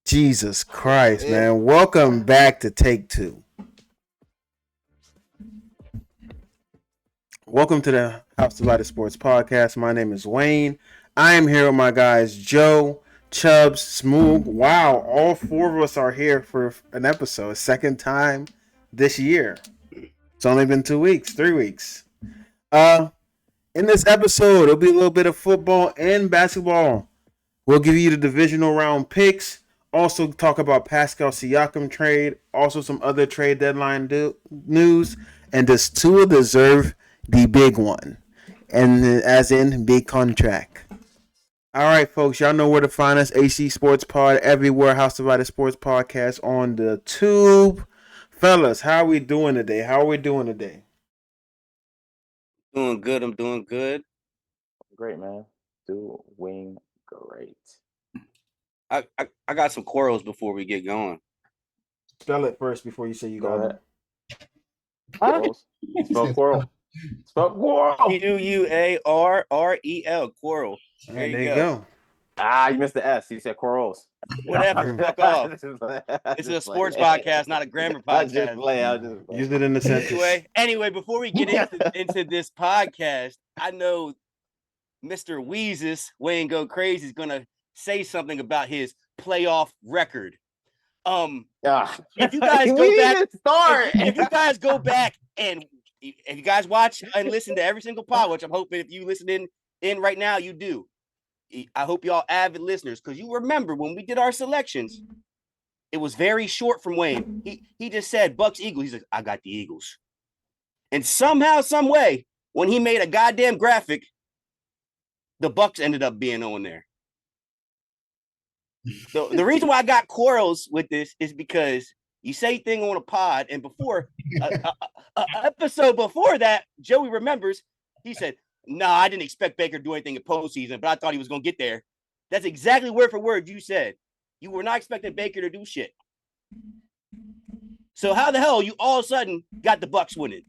Jesus Christ, man. Welcome back to Take Two. Welcome to the hdsportspod podcast. My name is Dwayne. I am here with my guys, Joe, Chubbs, Smoog. Wow, all four of us are here for an episode. Second time this year. It's only been 2 weeks, 3 weeks. In this episode, it'll be a little bit of football and basketball. We'll give you the divisional round picks. Also talk about Pascal Siakam trade. Also some other trade deadline news. And does Tua deserve the big one? And as in big contract. All right, folks. Y'all know where to find us. AC Sports Pod everywhere. House of Light Sports Podcast on the tube. Fellas, how are we doing today? Doing good. I'm doing good. Great, man. Doing great. I got some quarrels before we get going. Spell it first before you say you got it. Quarrels. Spell quarrel. Spell quarrel. Quarrel. Quarrel. There you go. You missed the S. You said quarrels. Whatever. Fuck off. It's a sports podcast, not a grammar podcast. Use it in the sentence. Anyway, before we get into this podcast, I know Mr. Weezus, Wayne Go Crazy, is gonna say something about his playoff record. If you guys go back, if you guys go back and if you guys watch and listen to every single pod, which I'm hoping if you listen in right now, you do. I hope y'all avid listeners, because you remember when we did our selections, it was very short from Wayne. He just said Bucks Eagles. He's like, I got the Eagles. And somehow, some way, when he made a goddamn graphic, the Bucks ended up being on there. So the reason why I got quarrels with this is because you say thing on a pod, and before episode before that, Joey remembers, he said, "Nah, I didn't expect Baker to do anything in postseason, but I thought he was gonna get there." That's exactly word for word you said. You were not expecting Baker to do shit. So how the hell you all of a sudden got the Bucks winning?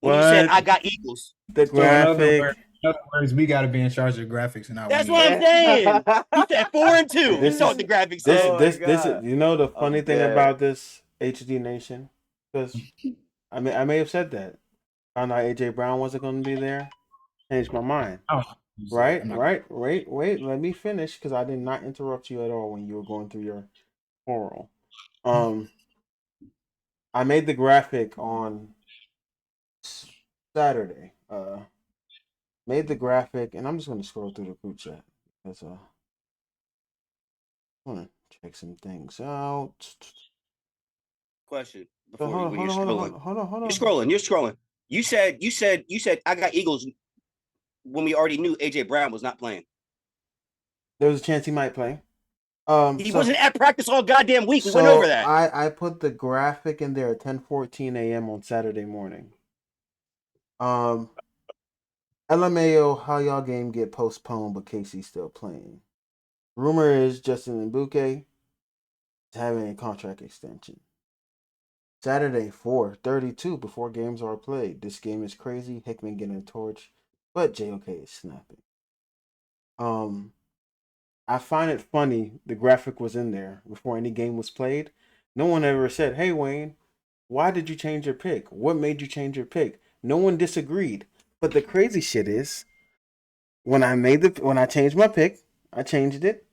When you said I got Eagles. The graphic. In other words, we got to be in charge of graphics, and that's what I'm saying. You said 4-2. This is what the graphics. This is. You know the funny thing about this HD Nation, because I may have said that. Found out AJ Brown wasn't going to be there. Changed my mind. Right. Wait. Let me finish, because I did not interrupt you at all when you were going through your oral. I made the graphic on Saturday. Made the graphic, and I'm just going to scroll through the group chat because I want to check some things out. Question. Hold on. You're scrolling. You said I got Eagles when we already knew AJ Brown was not playing. There was a chance he might play. He wasn't at practice all goddamn week. We went over that. I put the graphic in there at 10:14 a.m. on Saturday morning. LMAO, how y'all game get postponed, but Casey's still playing. Rumor is Justin Mbuke is having a contract extension. Saturday, 4:32 before games are played. This game is crazy. Hickman getting a torch, but JOK is snapping. I find it funny the graphic was in there before any game was played. No one ever said, "Hey Wayne, why did you change your pick? What made you change your pick?" No one disagreed. But the crazy shit is, when I changed my pick, I changed it.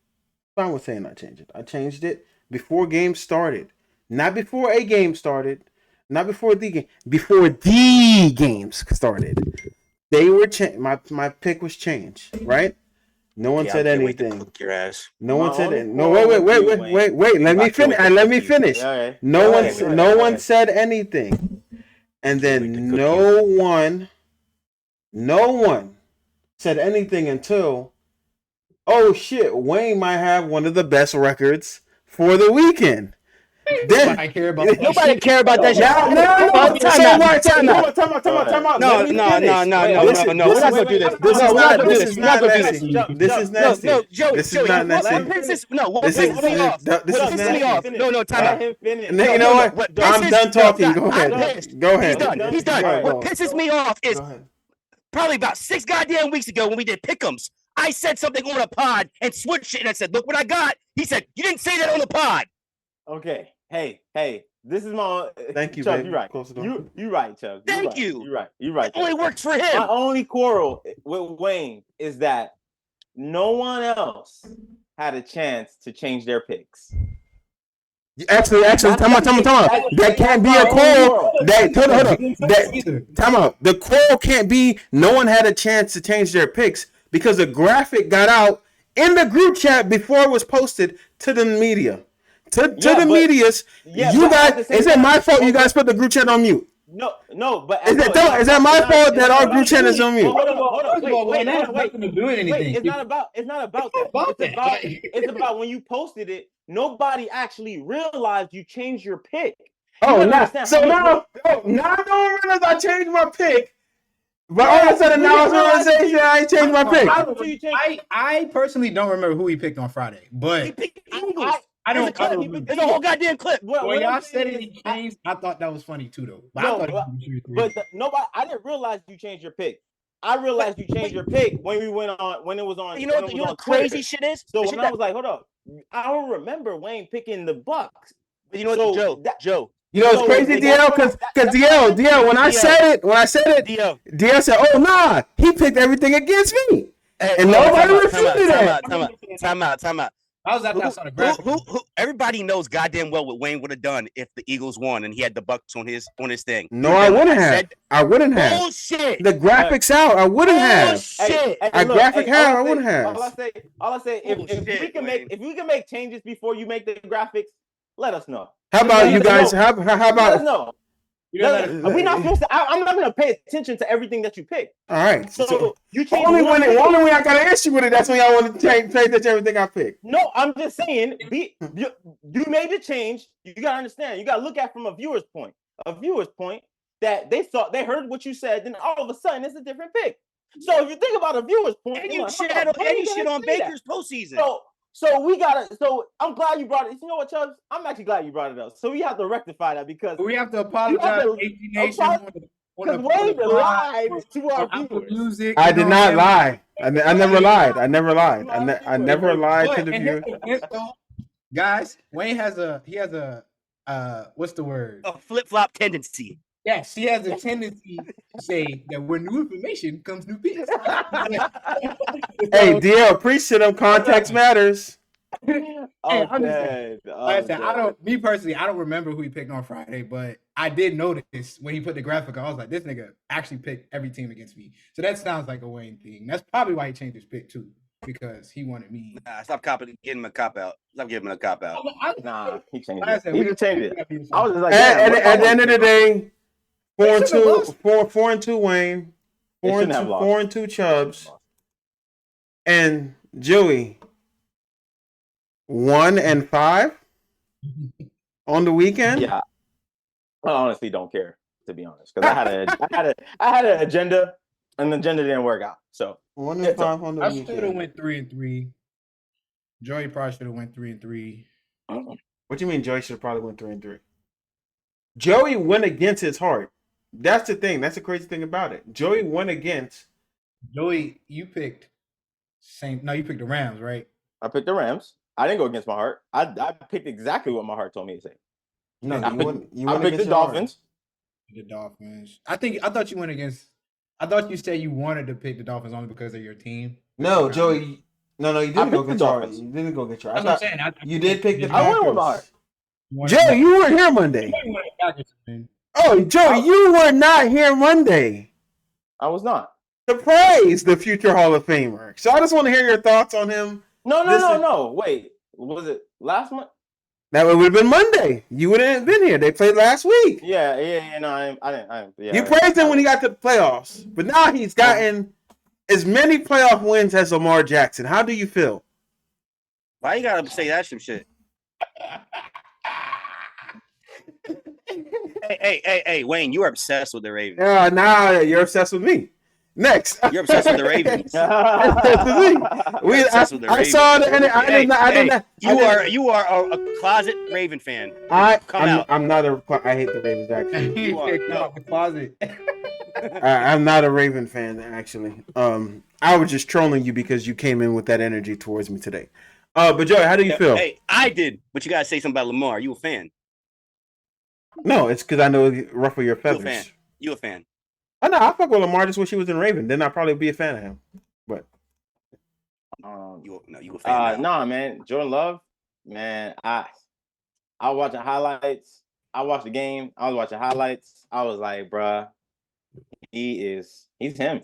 Fine with saying I changed it. I changed it before games started, not before a game started, not before the game. Before the games started, they were my pick was changed. Right? No one said anything. Cook your ass. No one said it. No, wait. Let me finish. Let me finish. No one said anything, and then no one said anything until, oh shit, Wayne might have one of the best records for the weekend. Nobody care about that. Nobody care about that shit. Time out. No. We're not gonna do this. This is not nasty. This is nasty. No, Joe. This is not nasty. What pisses me off? No, time out. You know what? I'm done talking. Go ahead. He's done. What pisses me off is probably about 6 goddamn weeks ago when we did pick'ems. I said something on a pod and switched it, and I said, "Look what I got." He said, "You didn't say that on the pod." Okay. Hey. This is my. Thank you, Chuck. baby. You're right. Close the door. You right, Chuck. Thank you. You're right. It only works for him. My only quarrel with Wayne is that no one else had a chance to change their picks. Actually, time out. That can't be a quarrel. Hold on. Time out. The quarrel can't be no one had a chance to change their picks because the graphic got out in the group chat before it was posted to the media. To the medias, you guys. Is it my fault you guys put the group chat on mute? No, but is that my fault that our group chat is on mute? Hold on. Wait, nothing to do with anything. It's not about that. It's about when you posted it, nobody actually realized you changed your pick. Oh, now I don't realize I changed my pick. But all of a sudden now I changed my pick. I personally don't remember who he picked on Friday, but He picked Eagles. I don't. It's a whole goddamn clip. When y'all said it, he changed. I thought that was funny too, though. But nobody. I didn't realize you changed your pick. I realized you changed your pick when we went on. When it was on. You know what crazy shit is? So when I was like, hold up, I don't remember Wayne picking the Bucks. But you know what, Joe? You know it's crazy, DL, because DL, when I said it, DL said, "Oh nah, he picked everything against me," and nobody refuted that. Time out. I was at that sort of graphic. Who everybody knows goddamn well what Wayne would have done if the Eagles won and he had the Bucks on his thing. No, I wouldn't have. Bullshit. The graphics out. I wouldn't have. Shit. I wouldn't have. All I say, if we can make changes before you make the graphics, let us know. How about you guys? How about? Let us know. We're not supposed to. I'm not going to pay attention to everything that you pick. All right. So you change only when I got an issue with it. That's when y'all want to pay attention to everything I picked. No, I'm just saying. You made the change. You got to understand. You got to look at it from a viewer's point. That they heard what you said, then all of a sudden it's a different pick. So if you think about a viewer's point, and you shit on Baker's postseason. So we gotta. So I'm glad you brought it. You know what, Chubbs? I'm actually glad you brought it up. So we have to rectify that because we have to apologize. Because Wayne lied to our viewers. I did not lie. I never lied. I never lied to the viewers. Guys, Wayne has a what's the word? A flip-flop tendency. Yes, he has a tendency to say that when new information comes new picks. Hey, DL, appreciate them. Context matters. I don't remember who he picked on Friday, but I did notice when he put the graphic on, I was like, this nigga actually picked every team against me. So that sounds like a Wayne thing. That's probably why he changed his pick too, because he wanted me. Nah, stop getting him a cop out. Stop giving him a cop out. Nah, he changed it. He just changed it. I was just like, at the end of the day, 4-2 Wayne, 4-2 Chubbs, and Joey 1-5 on the weekend. Yeah, I honestly don't care, to be honest, because I had an agenda, and the agenda didn't work out. So 1-5 on the weekend. I should have went 3-3. Joey probably should have went 3-3. What do you mean Joey should have probably went 3-3? Joey went against his heart. That's the thing. That's the crazy thing about it. Joey went against. Joey, you picked you picked the Rams, right? I picked the Rams. I didn't go against my heart. I picked exactly what my heart told me to say. No, I picked the Dolphins. The Dolphins. I thought you went against. I thought you said you wanted to pick the Dolphins only because of your team. No, Joey. No, you didn't go against your heart. You didn't go against your heart. That's what I'm saying. You did pick the Packers. I went with my heart. Joey, you weren't here Monday. Oh, Joey, you were not here Monday. I was not. To praise the future Hall of Famer. So I just want to hear your thoughts on him. No. Wait, was it last month? That would have been Monday. You wouldn't have been here. They played last week. Yeah. No, I didn't. Yeah, you praised him when he got to the playoffs, but now he's gotten as many playoff wins as Lamar Jackson. How do you feel? Why you gotta say that some shit? Hey, Wayne, you are obsessed with the Ravens. Nah, you're obsessed with me. Next. You're obsessed with the Ravens. I saw the You are a closet Raven fan. I'm not I hate the Ravens actually. You are the closet. I'm not a Raven fan, actually. I was just trolling you because you came in with that energy towards me today. But Joey, how do you feel? Hey, I did, but you gotta say something about Lamar. You a fan? No, it's because I know it ruffle your You a fan? feathers. You a fan? I know. I fuck with Lamar just wish he was in Raven. Then I'd probably be a fan of him. But You a fan now? Nah, man. Jordan Love, man. I was watching highlights. I watched the game. I was watching highlights. I was like, bruh, he's him.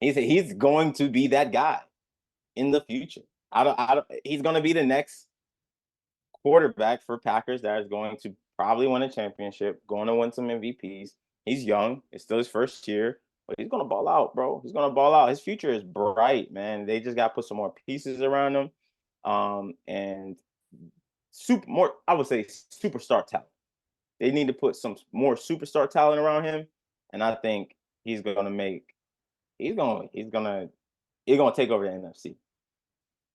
He's going to be that guy in the future. He's going to be the next quarterback for Packers that is going to probably win a championship, going to win some MVPs. He's young. It's still his first year, but he's going to ball out, bro. He's going to ball out. His future is bright, man. They just got to put some more pieces around him. And I would say superstar talent. They need to put some more superstar talent around him. And I think he's going to take over the NFC.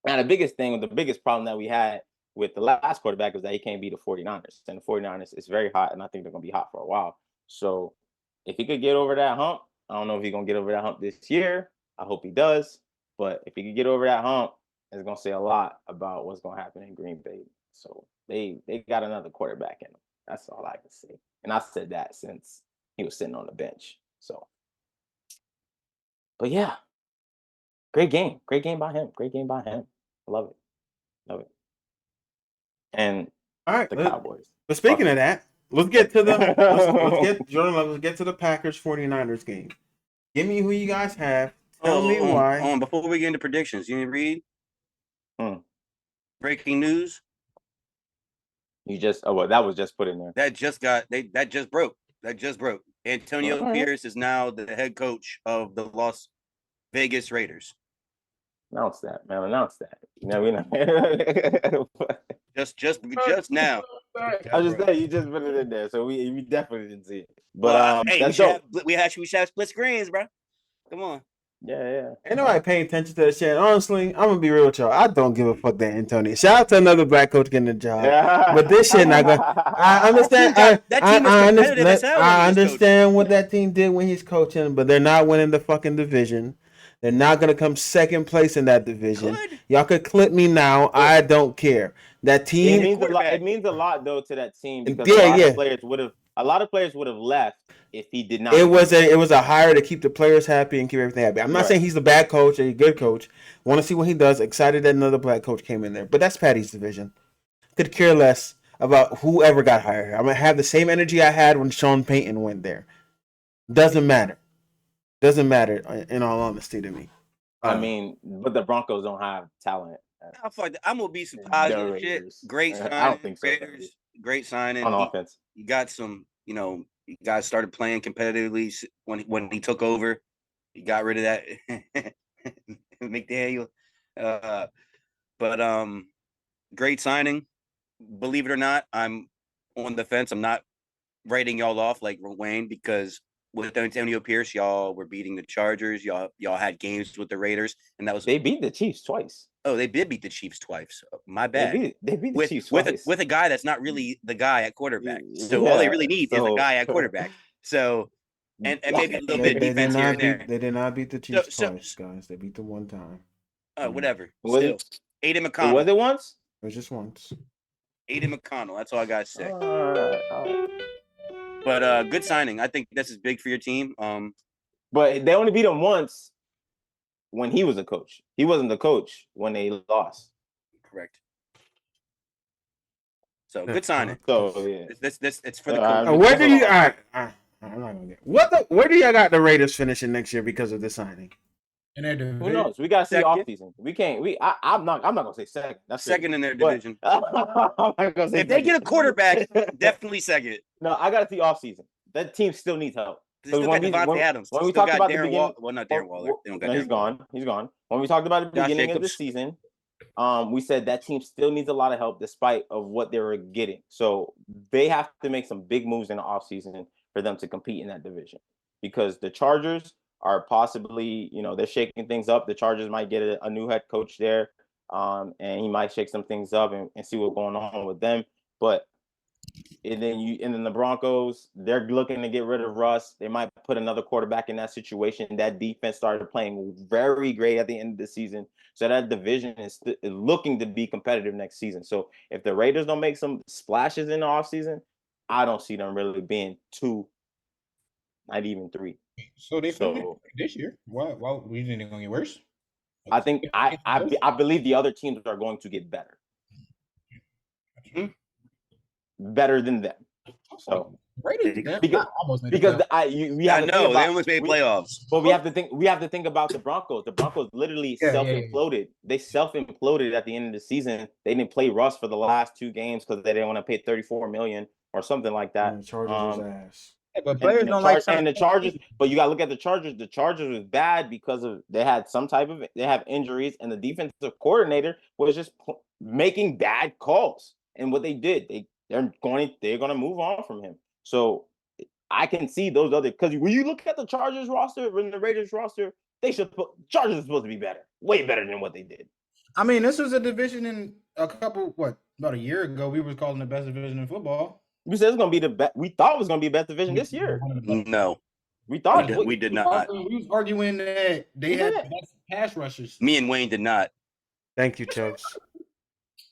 Now, the biggest problem that we had with the last quarterback was that he can't beat the 49ers. And the 49ers is very hot, and I think they're going to be hot for a while. So if he could get over that hump, I don't know if he's going to get over that hump this year. I hope he does. But if he could get over that hump, it's going to say a lot about what's going to happen in Green Bay. So they got another quarterback in them. That's all I can say. And I said that since he was sitting on the bench. So, but yeah, great game by him. I love it. And all right, the Cowboys. But speaking of that, let's get to let's get to the Packers 49ers game. Give me who you guys have. Tell me why. Before we get into predictions, you need to read breaking news. You just that was just put in there. That just broke. Antonio Pierce is now the head coach of the Las Vegas Raiders. Announce that, man. Announce that. You know, just now. I was just saying, you just put it in there, so we definitely didn't see it. But hey, we should have split screens, bro. Come on. Yeah. Ain't nobody paying attention to that shit. Honestly, I'm gonna be real with y'all. I don't give a fuck that Antonio. Shout out to another black coach getting the job. Yeah. But this shit not gonna. I understand. I understand what that team did when he's coaching, but they're not winning the fucking division. They're not gonna come second place in that division. Y'all could clip me now. I don't care. That team. It means a lot though to that team because a lot of players would have left if he did not. It was a hire to keep the players happy and keep everything happy. I'm not saying he's a bad coach or a good coach. Want to see what he does. Excited that another black coach came in there. But that's Patty's division. Could care less about whoever got hired. I'm going to have the same energy I had when Sean Payton went there. Doesn't matter. In all honesty to me. I mean, but the Broncos don't have talent. I'm going to be some positive shit. Great signing. I don't think so. Raiders, great signing. On offense. You got some, you guys started playing competitively when he took over. He got rid of that McDaniel. But great signing. Believe it or not, I'm on the fence. I'm not writing y'all off like Dwayne because with Antonio Pierce, y'all were beating the Chargers. Y'all had games with the Raiders, and they beat the Chiefs twice. Oh, they did beat the Chiefs twice. My bad. They beat the Chiefs twice. With a guy that's not really the guy at quarterback. So all they really need is a guy at quarterback. So and maybe a little bit defense here and there. They did not beat the Chiefs twice, guys. They beat them one time. Whatever. Still, Aiden McConnell. Was it once? It was just once. Aiden McConnell. That's all I gotta say. But good signing. I think this is big for your team. But they only beat him once when he was a coach. He wasn't the coach when they lost. Correct. So good signing. So yeah, this it's for the coach. Where do you? I'm not gonna get where do y'all got the Raiders finishing next year because of this signing? Who knows? We gotta see off season. We can't. I'm not gonna say second. That's second in their division. If they get a quarterback, definitely second. No, I gotta see off season. That team still needs help. They still got Devontae Adams. When we talked about the beginning, not Darren Waller. They don't got he's gone. He's gone. When we talked about the beginning of the season, we said that team still needs a lot of help despite of what they were getting. So they have to make some big moves in the offseason for them to compete in that division. Because the Chargers are possibly, they're shaking things up. The Chargers might get a new head coach there, and he might shake some things up and see what's going on with them. But And then the Broncos, they're looking to get rid of Russ. They might put another quarterback in that situation. That defense started playing very great at the end of the season. So that division is looking to be competitive next season. So if the Raiders don't make some splashes in the offseason, I don't see them really being 2, not even 3. So they finished this year. Well, we think they're going to get worse? I think I believe the other teams are going to get better. Better than them. So Raiders, because I know they almost made playoffs. But we have to think about the Broncos. The Broncos literally self-imploded. Yeah. They self-imploded at the end of the season. They didn't play Russ for the last 2 games because they didn't want to pay $34 million or something like that. And Chargers ass. But players don't like and the Chargers. But you got to look at the Chargers. The Chargers was bad because they had they have injuries, and the defensive coordinator was just making bad calls. And what they did, they're going to move on from him. So I can see those other, because when you look at the Chargers roster and the Raiders roster, Chargers are supposed to be better, way better than what they did. I mean, this was a division in about a year ago, we were calling the best division in football. We said it's going to be the best. We thought it was going to be the best division this year. No, we thought we did not. We was arguing that they had the best pass rushers. Me and Wayne did not. Thank you, Chubbs.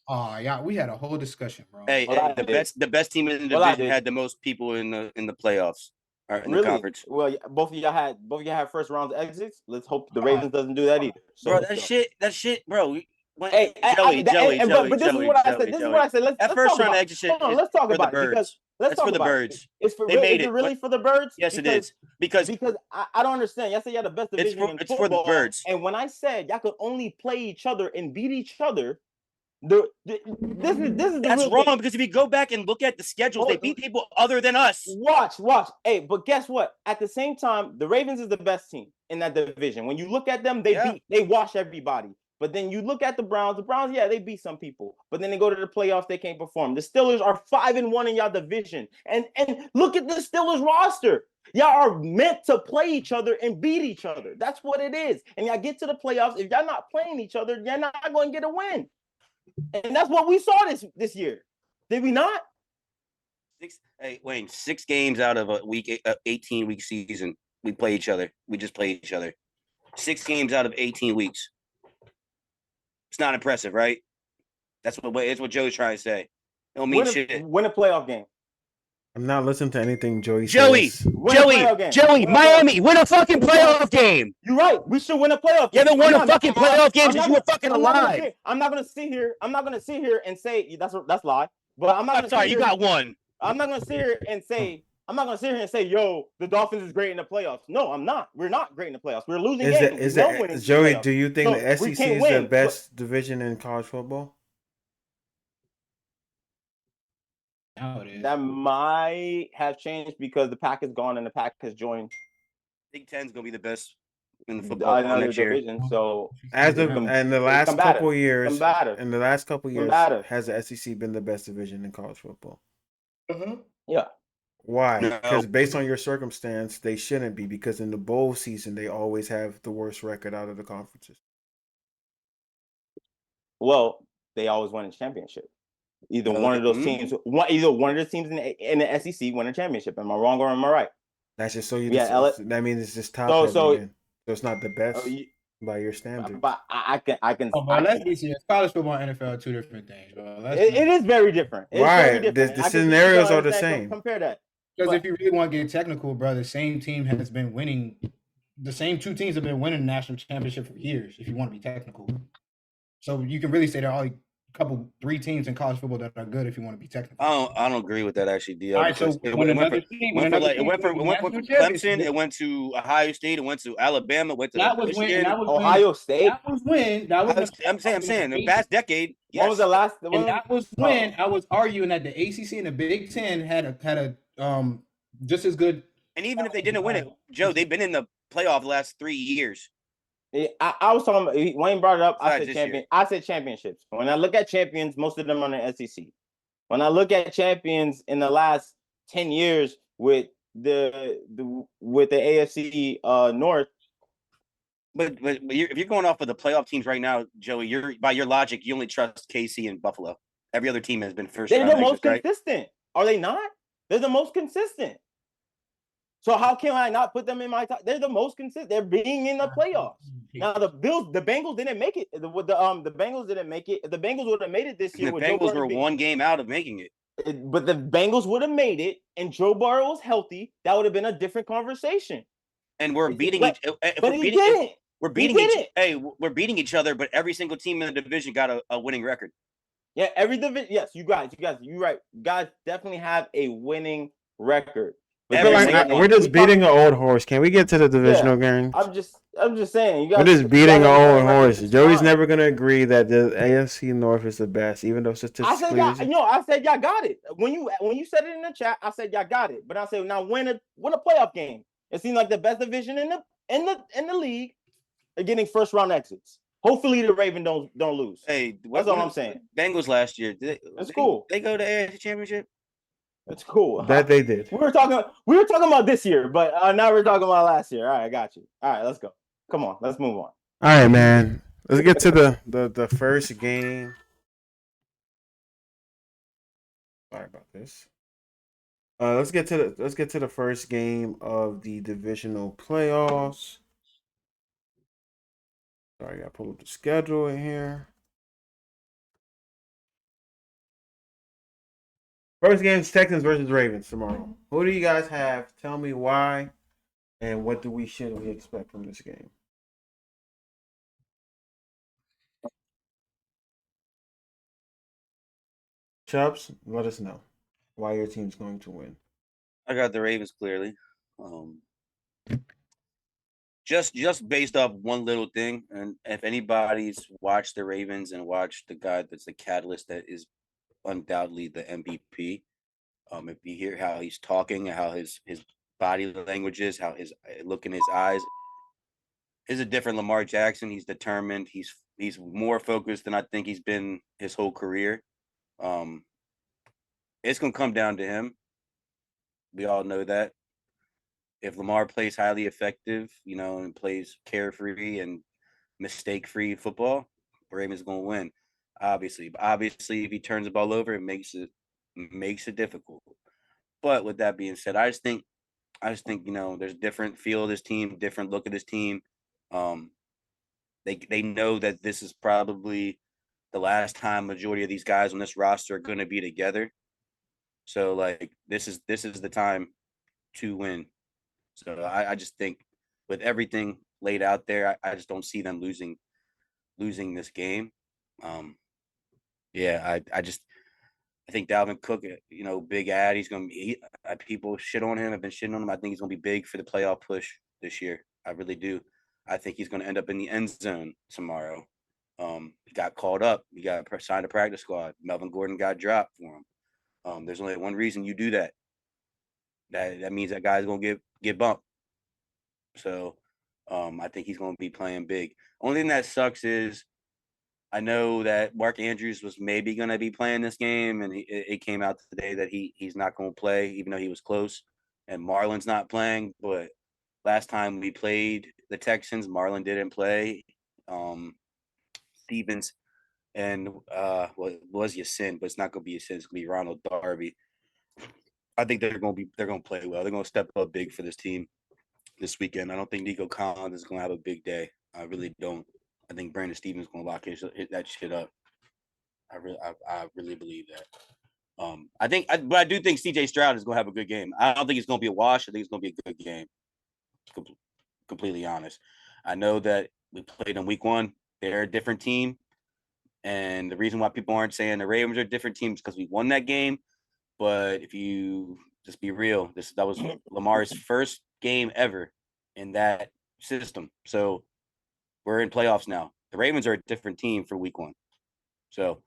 Oh yeah, we had a whole discussion, bro. Hey, the best team in the division had the most people in the playoffs or in the conference. Well, both of y'all had first round exits. Let's hope the Ravens doesn't do that either. So, bro, that shit, bro. Hey, Joey. But this is what I said. This is what I said. Let's first talk round about, exit shit. Let's talk about it because let's talk for the about birds. It's for they made it. Is it really for the birds? Yes, it is. Because I don't understand. Y'all say y'all the best division in football. It's for the birds. And when I said y'all could only play each other and beat each other, this is that's wrong thing. Because if you go back and look at the schedules, they beat people other than us. Watch. Hey, but guess what? At the same time, the Ravens is the best team in that division. When you look at them, they wash everybody. But then you look at the Browns, they beat some people. But then they go to the playoffs, they can't perform. The Steelers are 5-1 in y'all division. And look at the Steelers roster. Y'all are meant to play each other and beat each other. That's what it is. And y'all get to the playoffs. If y'all not playing each other, you're not going to get a win. And that's what we saw this year. Did we not? Wayne, 6 games out of a 18-week season, we play each other. We just play each other. 6 games out of 18 weeks. It's not impressive, right? It's what Joey's trying to say. It don't mean shit. Win a playoff game. I'm not listening to anything Joey Joey, says. Miami, win a fucking playoff game. You're right. We should win a playoff game. You haven't won a fucking playoff game since you were fucking alive. I'm not gonna sit here and say that's lie. But I'm not gonna sorry, you got one. I'm not gonna sit here and say, yo, the Dolphins is great in the playoffs. No, I'm not. We're not great in the playoffs. We're losing games. Joey, do you think the SEC is the best division in college football? That might have changed because the Pack is gone and the Pack has joined. Big Ten's gonna be the best in the football next year. Division. So in the last couple years, has the SEC been the best division in college football? Mm-hmm. Yeah. Why? Because based on your circumstance, they shouldn't be, because in the bowl season they always have the worst record out of the conferences. Well, they always win a championship. Either one of those teams, one of the teams in the SEC win a championship. Am I wrong or am I right? That's just so you. That means it's just top. So it's not the best by your standard. But I can. Let's be serious. College football and NFL are 2 different things, bro. It is very different. Right. The scenarios are the same. Compare that. Because if you really want to get technical, bro, the same team has been winning. The same 2 teams have been winning the national championship for years. If you want to be technical, so you can really say there are only 3 teams in college football that are good if you want to be technical. I don't agree with that actually, Dio. All right, so it went from Clemson, it went to Ohio State, it went to Alabama, went to Michigan, Ohio State. That was when. I'm saying the past decade. Yes. When was the last? That was when I was arguing that the ACC and the Big Ten had a just as good. And even if they didn't win it, Joe, they've been in the playoff the last 3 years. I was talking about, Wayne brought it up. I said championships. When I look at champions, most of them are in the SEC. When I look at champions in the last 10 years with the AFC North. But if you're going off of the playoff teams right now, Joey, by your logic, you only trust KC and Buffalo. Every other team has been first. They're the most consistent. Are they not? They're the most consistent. So how can I not put them in my top? They're the most consistent. They're being in the playoffs. Now the Bengals didn't make it. The Bengals didn't make it. If the Bengals would have made it this year, the Bengals were one game out of making it. But the Bengals would have made it, and Joe Burrow was healthy. That would have been a different conversation. And we're beating but, each. But he didn't. We're beating we're beating each other, but every single team in the division got a winning record. Yeah, every division. Yes, you're right. You guys definitely have a winning record. We're just beating an old horse. Can we get to the divisional games? I'm just saying. We're just beating an old horse. Joey's never gonna agree that the AFC North is the best, even though statistically. I said y'all got it. When you said it in the chat, I said y'all got it. But I said now win a playoff game. It seems like the best division in the league are getting first round exits. Hopefully the Ravens don't lose. Hey, that's all I'm saying. Bengals last year. That's cool. They go to AFC Championship. That's cool. That they did. We were talking about this year, but now we're talking about last year. All right, I got you. All right, let's go. Come on, let's move on. All right, man. Let's get to the first game. Sorry about this. Let's get to the first game of the divisional playoffs. Sorry, I gotta pull up the schedule in here. First game is Texans versus Ravens tomorrow. Who do you guys have? Tell me why, and what should we expect from this game? Chubbs, let us know why your team's going to win. I got the Ravens clearly. Just based off one little thing, and if anybody's watched the Ravens and watched the guy that's the catalyst that is undoubtedly the MVP, if you hear how he's talking and how his body language is, how his look in his eyes, is a different Lamar Jackson. He's determined. He's more focused than I think he's been his whole career. It's gonna come down to him. We all know that. If Lamar plays highly effective, and plays carefree and mistake-free football, Ravens is gonna win. Obviously, if he turns the ball over, it makes it difficult. But with that being said, I just think there's a different feel of this team, different look of this team. They know that this is probably the last time majority of these guys on this roster are going to be together. So this is the time to win. So I just think with everything laid out there, I just don't see them losing this game. I think Dalvin Cook, big ad. He's going to be. People shit on him. Have been shitting on him. I think he's going to be big for the playoff push this year. I really do. I think he's going to end up in the end zone tomorrow. He got called up. He got signed to practice squad. Melvin Gordon got dropped for him. There's only one reason you do that. That means that guy's going to get bumped. So I think he's going to be playing big. Only thing that sucks is I know that Mark Andrews was maybe going to be playing this game, and it came out today that he's not going to play, even though he was close. And Marlon's not playing, but last time we played the Texans, Marlon didn't play. Stevens and was Yasin, but it's not going to be Yasin. It's going to be Ronald Darby. I think they're going to play well. They're going to step up big for this team this weekend. I don't think Nico Collins is going to have a big day. I really don't. I think Brandon Stevens is going to lock that shit up. I really believe that. But I do think CJ Stroud is going to have a good game. I don't think it's going to be a wash. I think it's going to be a good game. Completely honest. I know that we played in week 1. They're a different team. And the reason why people aren't saying the Ravens are a different team is because we won that game. But if you just be real, that was Lamar's first game ever in that system. So we're in playoffs now. The Ravens are a different team for week 1. So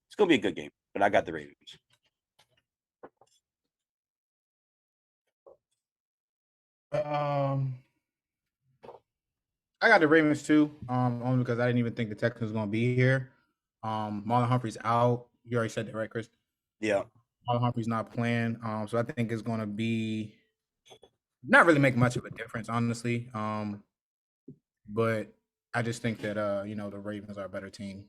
it's going to be a good game. But I got the Ravens. I got the Ravens too, only because I didn't even think the Texans was going to be here. Marlon Humphrey's out. You already said that, right, Chris? Yeah. Marlon Humphrey's not playing, so I think it's going to be not really make much of a difference, honestly. But I just think that the Ravens are a better team.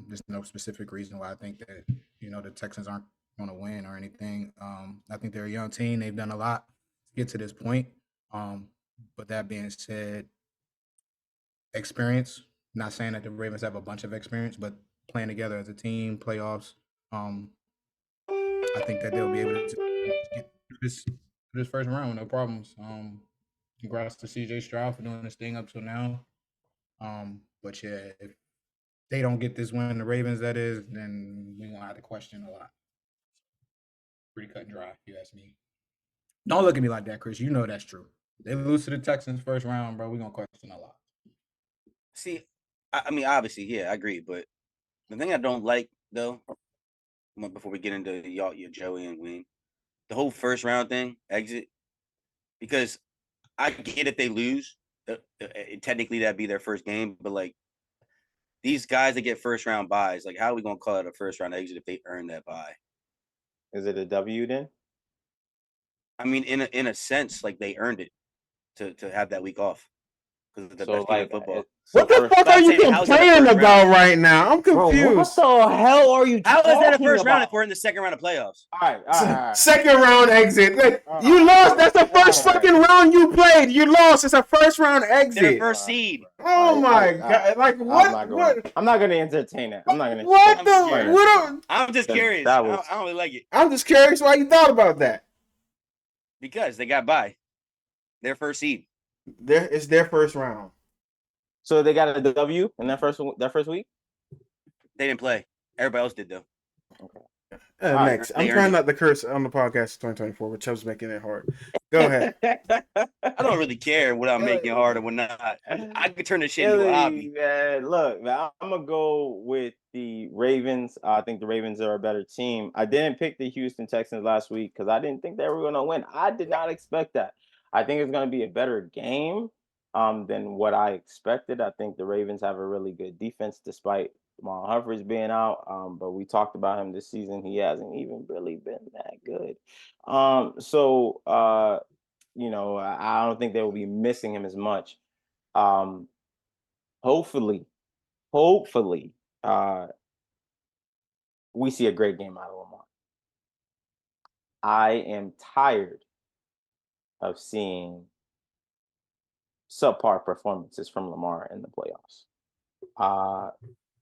There's no specific reason why I think that the Texans aren't on a win or anything. I think they're a young team. They've done a lot to get to this point. But that being said, experience. Not saying that the Ravens have a bunch of experience, but playing together as a team, playoffs. I think that they'll be able to get through this first round with no problems. Congrats to CJ Stroud for doing this thing up till now. But yeah, if they don't get this win, the Ravens, that is, then we won't have to question a lot. Pretty cut and dry, if you ask me. Don't look at me like that, Chris. You know that's true. They lose to the Texans first round, bro. We're gonna question a lot. See, I mean, obviously, yeah, I agree. But the thing I don't like, though, before we get into y'all, your Joey and Wayne, the whole first round thing, exit, because I get if they lose, technically that'd be their first game, but like these guys that get first round buys, like how are we gonna call it a first round exit if they earn that buy? Is it a W then? I mean, in a sense, like they earned it to have that week off because of the So, best game in like, football. What the fuck are you complaining about right now? I'm Bro, confused. what the hell are you How is that a talking first round about? if we're in the second round of playoffs? All right. Second round exit. You lost. That's the first fucking round you played. You lost. It's a first round Their exit. first seed. Oh my god! Like what? I'm not gonna entertain it. I'm not gonna. What entertain the? it. What? I'm just curious. That I was- don't really like it I'm just curious why you thought about that. because they got by their first seed. It's their first round. So they got a W in that first week. They didn't play. Everybody else did though. Okay. Next, I'm they trying earned not to curse on the podcast 2024, but Chubb's making it hard. Go ahead. I don't really care what I'm making hard or what not. I could turn this shit into a hobby. Man, look, man, I'm gonna go with the Ravens. I think the Ravens are a better team. I didn't pick the Houston Texans last week because I didn't think they were gonna win. I did not expect that. I think it's gonna be a better game than what I expected. I think the Ravens have a really good defense despite Humphries being out. But we talked about him this season. He hasn't even really been that good. I don't think they will be missing him as much. Hopefully, we see a great game out of Lamar. I am tired of seeing subpar performances from Lamar in the playoffs.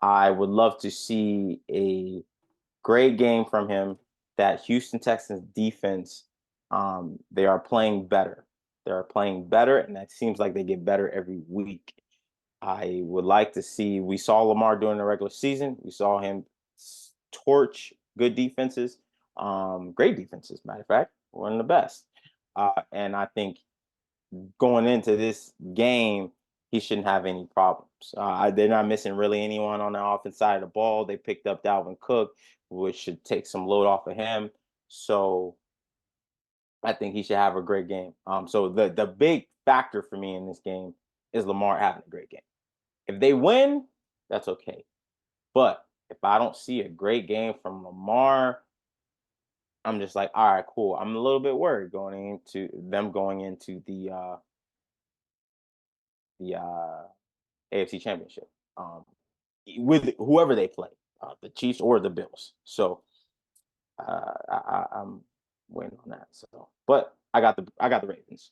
I would love to see a great game from him. That Houston Texans defense, they are playing better. And that seems like they get better every week. I would like to see. We saw Lamar during the regular season. We saw him torch good defenses, great defenses. Matter of fact, one of the best. And I think going into this game, he shouldn't have any problems. They're not missing really anyone on the offense side of the ball. They picked up Dalvin Cook, which should take some load off of him. So I think he should have a great game. So the big factor for me in this game is Lamar having a great game. If they win, that's okay. But if I don't see a great game from Lamar, I'm just like, all right, cool. I'm a little bit worried going into the AFC Championship with whoever they play, the Chiefs or the Bills. So I'm waiting on that. So, but I got the Ravens.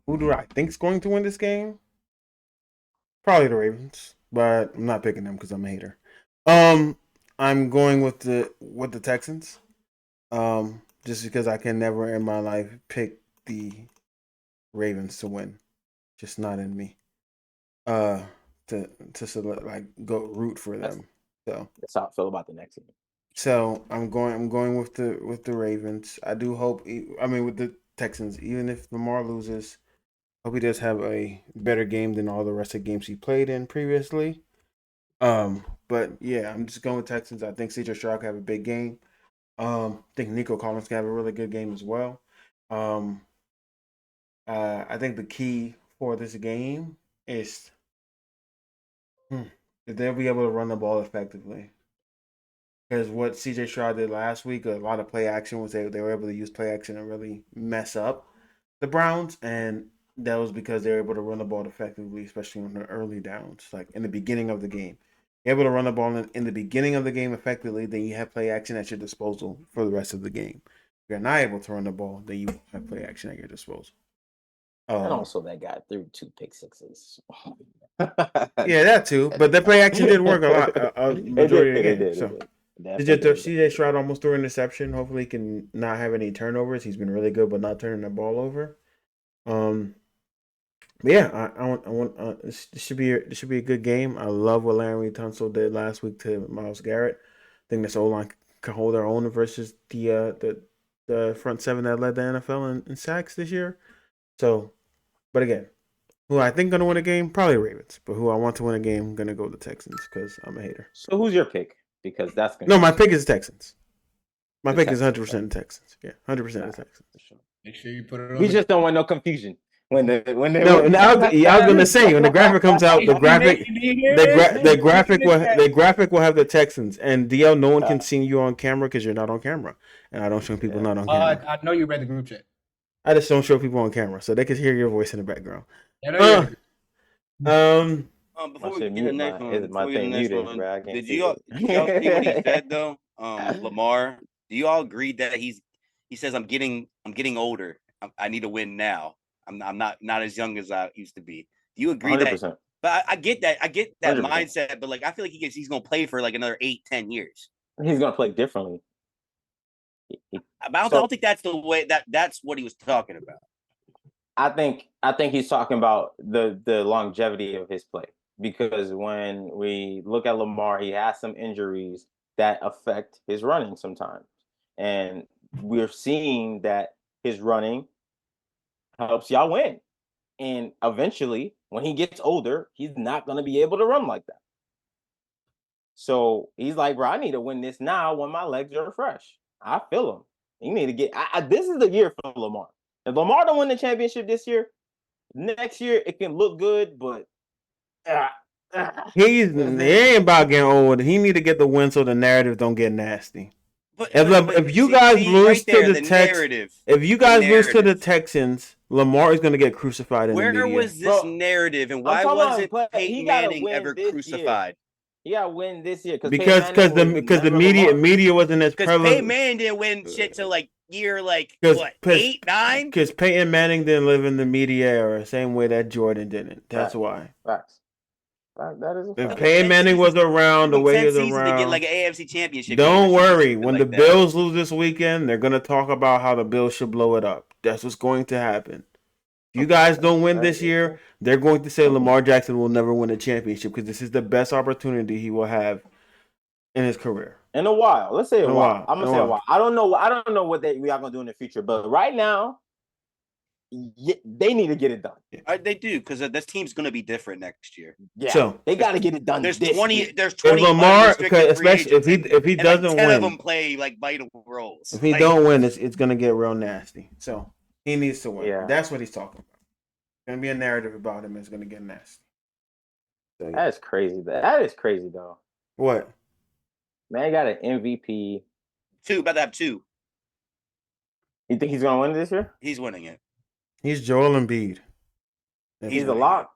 Who do I think's going to win this game? Probably the Ravens, but I'm not picking them because I'm a hater. I'm going with the Texans. Just because I can never in my life pick the Ravens to win, just not in me. To select, like go root for them. So that's how I feel about the next game. So I'm going with the Ravens. I do hope. I mean, with the Texans, even if Lamar loses, I hope he does have a better game than all the rest of the games he played in previously. But yeah, I'm just going with Texans. I think CJ Stroud can have a big game. I think Nico Collins can have a really good game as well. I think the key for this game is if they'll be able to run the ball effectively. Because what CJ Stroud did last week, a lot of play action was they were able to use play action and really mess up the Browns, and that was because they were able to run the ball effectively, especially on the early downs, like in the beginning of the game. able to run the ball in the beginning of the game effectively, then you have play action at your disposal for the rest of the game. If you're not able to run the ball, then you have play action at your disposal. And also that guy threw 2 pick sixes. Yeah, that too. But the play action did work a lot, majority of the game. So CJ Stroud almost threw an interception. Hopefully, he can not have any turnovers. He's been really good, but not turning the ball over. But yeah, I want. This should be a good game. I love what Larry Tunsil did last week to Myles Garrett. I think this O-line can hold their own versus the front seven that led the NFL in sacks this year. So, but again, who I think gonna win a game? Probably Ravens. But who I want to win a game? I'm gonna go with the Texans because I'm a hater. So who's your pick? Because that's gonna no. My pick is Texans. My pick is 100% Texans. Yeah, 100% Texans. Make sure you put it on. We just don't want no confusion. I was gonna say when the graphic comes out, the graphic will have the Texans and DL. No one can see you on camera because you're not on camera, and I don't show people not on camera. I know you read the group chat. I just don't show people on camera so they can hear your voice in the background. Before we get the next one, did you all see what he said though? Lamar, do you all agree that he says I'm getting older. I need to win now. I'm not as young as I used to be. Do you agree 100%. That? But I get that. I get that 100%. Mindset. But like, I feel like he's gonna play for like another 8-10 years. He's gonna play differently. I don't think that's the way that's what he was talking about. I think he's talking about the longevity of his play, because when we look at Lamar, he has some injuries that affect his running sometimes, and we're seeing that his running helps y'all win. And eventually, when he gets older, he's not going to be able to run like that. So he's like, bro, I need to win this now when my legs are fresh. I feel him. You need to get. This is the year for Lamar. If Lamar don't win the championship this year, next year it can look good, but he ain't about getting old. He need to get the win so the narrative don't get nasty. If you guys lose to the Texans, Lamar is going to get crucified. Where was this narrative, and why wasn't Peyton Manning ever crucified? He got to win this year because the media wasn't as prevalent. Peyton Manning didn't win shit till like year 8, 9. Because Peyton Manning didn't live in the media era, same way that Jordan didn't. That's why. Facts. That is if Peyton Manning was around the way he was around, to get like an AFC championship. Don't worry. When the Bills lose this weekend, they're gonna talk about how the Bills should blow it up. That's what's going to happen. If you guys don't win this year, they're going to say Lamar Jackson will never win a championship because this is the best opportunity he will have in his career. In a while, let's say a while. I'm gonna say a while. I don't know what we are gonna do in the future, but right now, they need to get it done. They do, because this team's going to be different next year. Yeah, so they got to get it done. There's 20. If Lamar, especially if he doesn't 10 win, of them play like vital roles. If he don't win, it's going to get real nasty. So he needs to win. Yeah. That's what he's talking about. There's going to be a narrative about him. It's going to get nasty. So, that is crazy. That is crazy, though. What? Man got an MVP. About to have 2. You think he's going to win this year? He's winning it. He's Joel Embiid. He's a lock.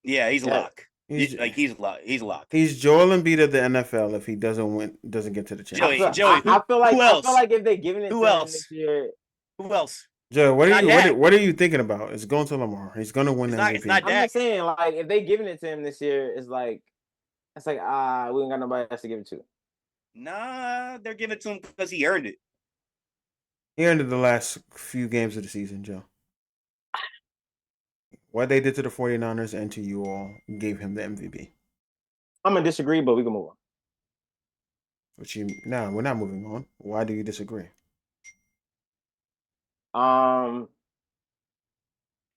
Yeah, he's a lock. He's locked. He's Joel Embiid of the NFL if he doesn't get to the championship. Joey, I feel like if they're giving it to him this year. Who else? Joe, what are you thinking about? It's going to Lamar. He's going to win the MVP. It's not I'm just saying, like, if they're giving it to him this year, it's like we ain't got nobody else to give it to. Nah, they're giving it to him because he earned it. He earned it the last few games of the season, Joe. What they did to the 49ers and to you all gave him the MVP. I'm going to disagree, but we can move on. No, we're not moving on. Why do you disagree?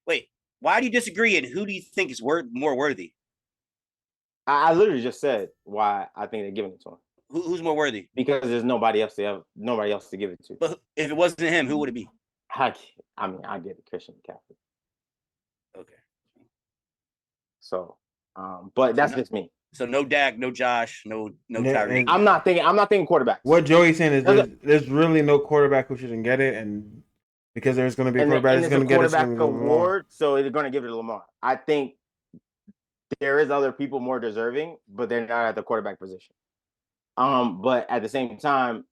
Wait, why do you disagree, and who do you think is more worthy? I literally just said why I think they're giving it to him. Who's more worthy? Because there's nobody else to give it to. But if it wasn't him, who would it be? I get it, Christian McCaffrey. Okay. So, but that's just me. So no Dak, no Josh, no Tyreek. I'm not thinking quarterback. What Joey's saying is there's really no quarterback who shouldn't get it, and because there's going to be a quarterback that's going to get it. Quarterback award, so they're going to give it to Lamar. I think there is other people more deserving, but they're not at the quarterback position. But at the same time,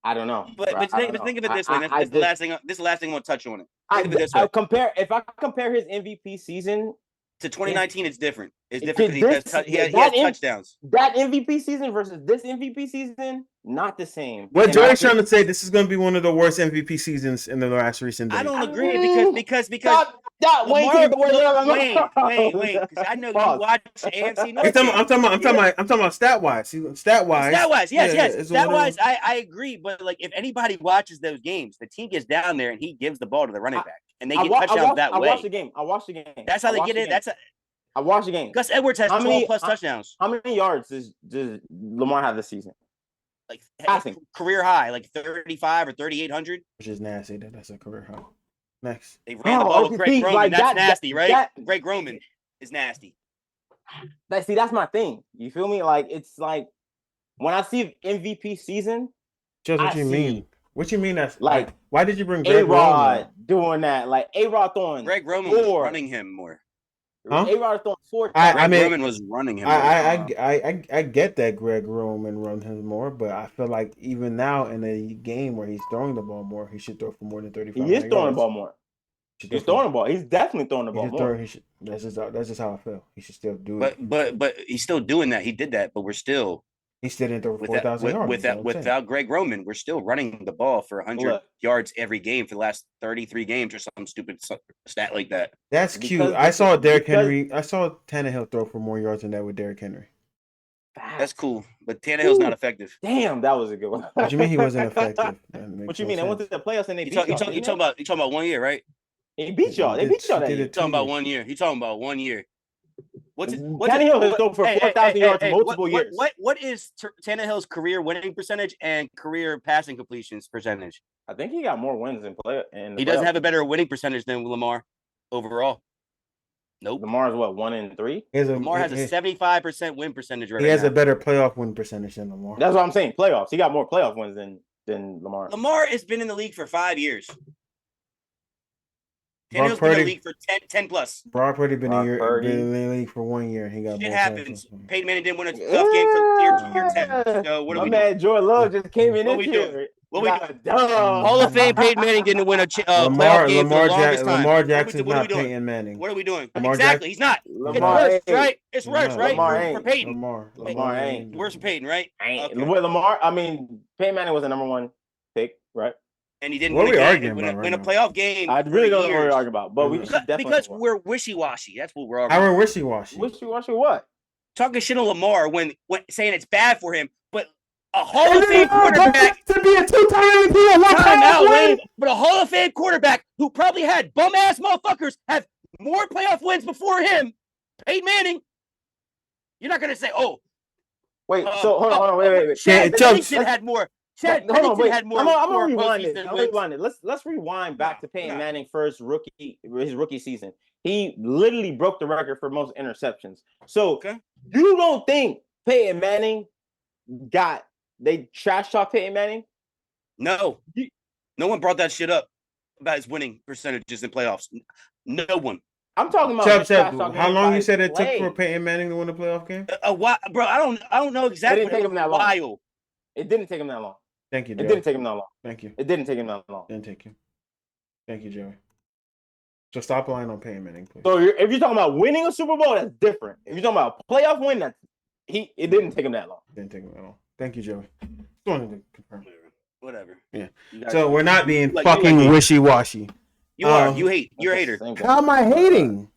I don't know. But think of it this way. This is the last thing. This is the last thing I want to touch on it. Think of it this way. If I compare his MVP season to 2019, it's different. It's different because he has touchdowns. That MVP season versus this MVP season, not the same. What Joey's trying to say, this is going to be one of the worst MVP seasons in the last recent days. I don't agree because Wayne, because I know you watch AFC North. I'm talking about stat wise. Stat wise, yes. Stat wise, I agree. But like, if anybody watches those games, the team gets down there and he gives the ball to the running back, and they get touchdowns that way. I watched the game. That's how they get it. I watched the game. Gus Edwards has 12 plus touchdowns. How many yards does Lamar have this season? Like passing career high, like 35 or 3,800, which is nasty. That's a career high. Next, they ran the ball with Greg Roman. Like that's nasty, right? Greg Roman is nasty. That's my thing. You feel me? Like it's like when I see MVP season. Just what you mean? What you mean? That's like why did you bring Greg Roman doing that? Like A-Rod throwing. Greg Roman was running him more. Huh? A-Rod throwing 4. Greg Roman was running him. I get that Greg Roman runs him more, but I feel like even now in a game where he's throwing the ball more, he should throw for more than 35. He is throwing the ball more. He's throwing the ball. He's definitely throwing the ball more. That's just how I feel. He should still do it. But he's still doing that. He did that, but he still didn't throw for 4,000 yards. Without Greg Roman, we're still running the ball for 100 yards every game for the last 33 games or some stupid stat like that. That's cute. I saw Tannehill throw for more yards than that with Derrick Henry. That's cool, but Tannehill's not effective. Damn, that was a good one. What you mean he wasn't effective? What you mean? They went to the playoffs and they beat y'all. You talking about 1 year, right? He beat y'all. They beat y'all that year. You're talking about 1 year. He's talking about 1 year. Tannehill has thrown for 4,000 yards multiple years. What is Tannehill's career winning percentage and career passing completions percentage? I think he got more wins He doesn't have a better winning percentage than Lamar overall. Nope. Lamar's what, 1-3? Lamar has a 75% win percentage right now. He has a better playoff win percentage than Lamar. That's what I'm saying. Playoffs. He got more playoff wins than Lamar. Lamar has been in the league for 5 years. Tannehill's been in the league for 10 plus. Brock Purdy been in the league for 1 year. He got. It happens. Peyton Manning didn't win a tough game for year 10. So what are we doing? Man, Jordan Love just came in. What we doing? Hall of Fame Peyton Manning didn't win a playoff game for the longest time. Lamar Jackson's not Peyton Manning. What are we doing? Exactly, he's not. It's worse, right? It's worse, right? For Peyton. Lamar ain't. Worse for Peyton, right? With Lamar, I mean, Peyton Manning was the number 1 pick, right? And he didn't win a playoff game. I really don't know what we're arguing about, but we should definitely because we're wishy-washy. That's what we're arguing. How are wishy-washy? Wishy-washy what? Talking shit on Lamar when saying it's bad for him, but a Hall of Fame quarterback to be a 2-time MVP but a Hall of Fame quarterback who probably had bum-ass motherfuckers have more playoff wins before him, Peyton Manning. You're not gonna say, oh, wait. So hold on, wait. Chad Pennington had more. Chad Pennington had more. I'm gonna rewind it. Let's rewind back to Peyton Manning his rookie season. He literally broke the record for most interceptions. So you don't think Peyton Manning they trash talk Peyton Manning? No. No one brought that shit up about his winning percentages in playoffs. No one. I'm talking about Chubb, how long you said it took for Peyton Manning to win a playoff game? A while, bro. I don't know exactly. It didn't take him that long. It didn't take him that long. Thank you, Joey. It didn't take him that long. Thank you. It didn't take him that long. Didn't take you. Thank you, Joey. So stop lying on Peyton Manning, please. So if you're talking about winning a Super Bowl, that's different. If you're talking about a playoff win, it didn't take him that long. Didn't take him that long. Thank you, Joey. Just wanted to confirm. Whatever. Yeah. So we're not being fucking wishy-washy. You are. You hate. You're a hater. How am I hating?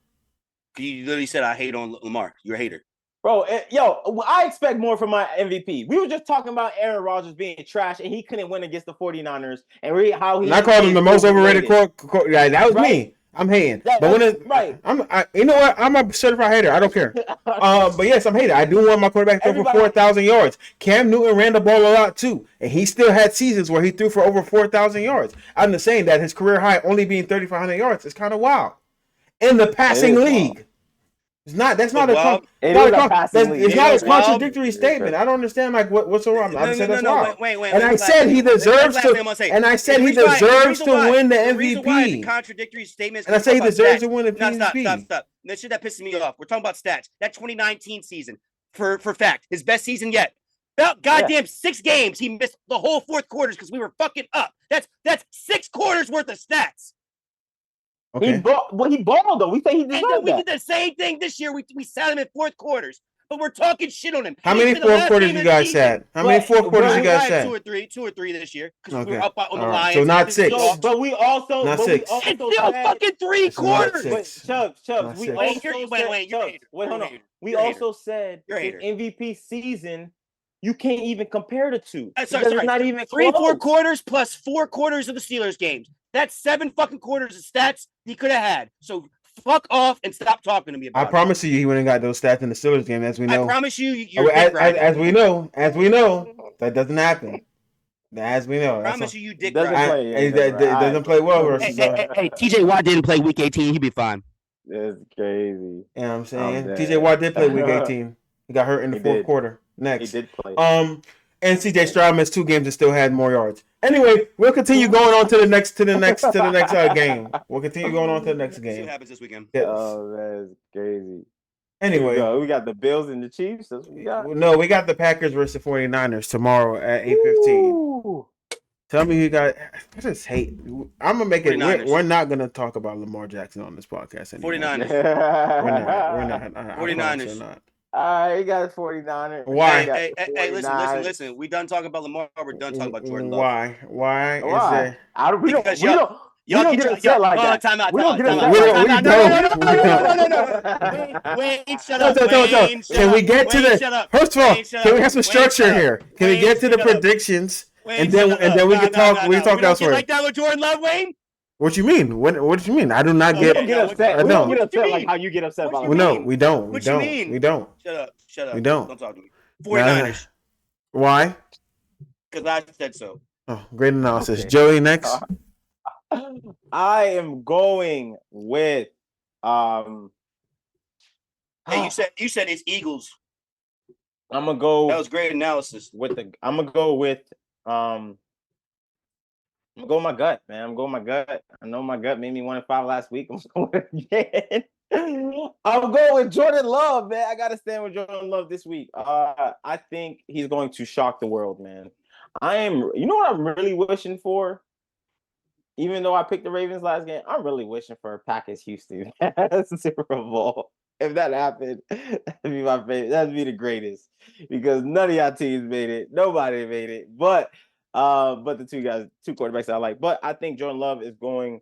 You literally said I hate on Lamar. You're a hater. Bro, I expect more from my MVP. We were just talking about Aaron Rodgers being trash, and he couldn't win against the 49ers. And how he... I called him the most overrated quarterback. Yeah, that was me. I'm hating. You know what? I'm a certified hater. I don't care. But yes, I'm hating. I do want my quarterback to throw for 4,000 yards. Cam Newton ran the ball a lot too, and he still had seasons where he threw for over 4,000 yards. I'm just saying that his career high only being 3,500 yards is kind of wild in the passing league. It's not. That's not Look, a. Wild, It Not is a a passing league. it's not a Wild. contradictory statement. I don't understand like what's so wrong. I said that's wild. Wait. And I said he deserves to. And I said he deserves to win the The reason why it's a MVP. contradictory statement is And I say he deserves to win the No, MVP. stop. That shit that pisses me off. We're talking about stats. That 2019 season, for fact, his best season yet. About goddamn 6 games, he missed the whole fourth quarters because we were fucking up. That's 6 quarters worth of stats. Okay. He balled though. We say he deserved And then we that. did the same thing this year. We sat him in fourth quarters, but we're talking shit on him. How many fourth quarters you guys had? How many fourth quarters you guys had? 2 or 3 this year because we Okay. were up on the All right. Lions. So not 6. But we also, Not 6. It's still fucking 3 It's not quarters. 6. Chubbs, Not we 6. also Wait, you're said, a hater. wait, hold on. We You're a also said You're a his hater. MVP season, you can't even compare the two. Sorry. It's not even 3 close. 4 quarters plus 4 quarters of the Steelers games. That's 7 fucking quarters of stats he could have had. So fuck off and stop talking to me about I promise you, he wouldn't got those stats in the Steelers game, as we it. know. I promise you, you're as we know, that doesn't happen. As we know, I promise you, dick Doesn't ride. play. it doesn't play well versus. Hey, TJ Watt didn't play week 18. He'd be fine. That's crazy. You know what I'm saying? I'm TJ Watt did play week 18. He got hurt in the He fourth did. quarter. Next. He did play. And CJ Stroud missed 2 games and still had more yards. Anyway, we'll continue going on to the next game. We'll continue going on to the next See game. what happens this weekend. Yes. Oh, that's crazy. Anyway, we got the Bills and the Chiefs. That's what we got. no, we got the Packers versus the 49ers tomorrow at 8:15. Ooh. Tell me you got. I just hate. I'm gonna make it. 49ers. We're not gonna talk about Lamar Jackson on this podcast anymore. 49ers. We're not. I promise 49ers. we're not. All right, you got 49ers. Why? Hey, listen. We done talking about Lamar. We're done talking about Jordan Love. Why is Why? there? We don't Because we don't get upset like that. Time out. We don't get time upset. out. Wayne, shut up. Wayne, shut Can we up. get to Wayne, the shut up. first of all? Wayne, shut Can we up. have some Wayne, structure shut up. here? Can we Wayne, get to the shut up. predictions Wayne, and then shut up. we can talk? We can talk We don't elsewhere. get like that with Jordan Love, Wayne. What you mean? What do you mean? I do not We get. don't get upset. I We don't don't. get upset What you like mean? how you get upset What about you Well, Lamar. no, we don't. What you mean? We don't. Shut up. We don't. Don't talk to me. 49ers. Why? Because I said so. Oh, great analysis. Okay. Joey next. I am going with Hey, you said it's Eagles. I'm gonna go That was great analysis. I'm gonna go with I'm gonna go with my gut, man. I'm going with my gut. I know my gut made me 1-5 last week. I'm going again. I'm going with Jordan Love, man. I gotta stand with Jordan Love this week. I think he's going to shock the world, man. You know what I'm really wishing for? Even though I picked the Ravens last game, I'm really wishing for a Packers Houston Super Bowl. If that happened, that'd be my favorite. That'd be the greatest because none of y'all teams made it. Nobody made it, but the two quarterbacks that I like. But I think Jordan Love is going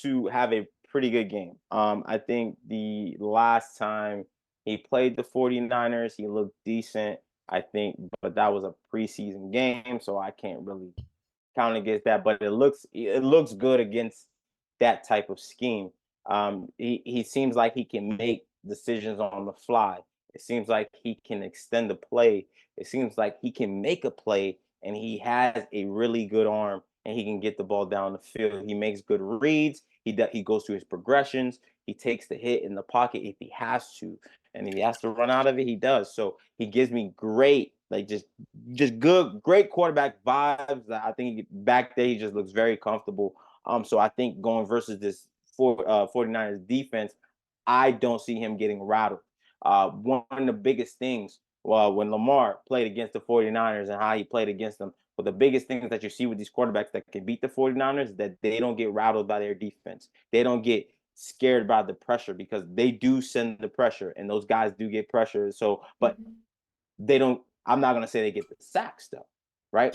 to have a pretty good game. I think the last time he played the 49ers, he looked decent. I think, but that was a preseason game, so I can't really count against that. But it looks good against that type of scheme. He seems like he can make decisions on the fly. It seems like he can extend the play. It seems like he can make a play, and he has a really good arm, and he can get the ball down the field. He makes good reads. He goes through his progressions. He takes the hit in the pocket if he has to, and if he has to run out of it, he does. So he gives me great, great quarterback vibes. I think back there he just looks very comfortable. So I think going versus this 49ers defense, I don't see him getting rattled. One of the biggest things when Lamar played against the 49ers and how he played against them, but the biggest things that you see with these quarterbacks that can beat the 49ers is that they don't get rattled by their defense. They don't get scared by the pressure because they do send the pressure, and those guys do get pressure. So, but they don't. I'm not gonna say they get the sacks though, right?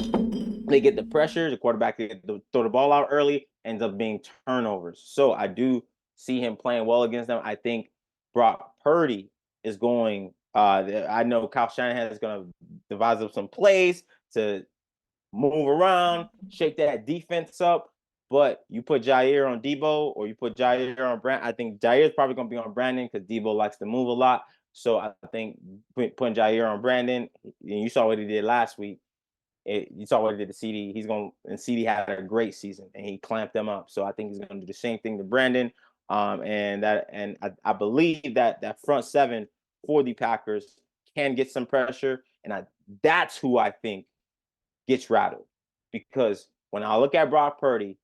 They get the pressure. The quarterback throw the ball out early, ends up being turnovers. So I do see him playing well against them. I think Brock Purdy is going. I know Kyle Shanahan is going to devise up some plays to move around, shake that defense up. But you put Jair on Debo or you put Jair on Brandon. I think Jair is probably going to be on Brandon because Debo likes to move a lot. So I think putting Jair on Brandon, you saw what he did last week. You saw what he did to CD. CD had a great season and he clamped them up. So I think he's going to do the same thing to Brandon. And I believe that front seven for the Packers can get some pressure, and that's who I think gets rattled, because when I look at Brock Purdy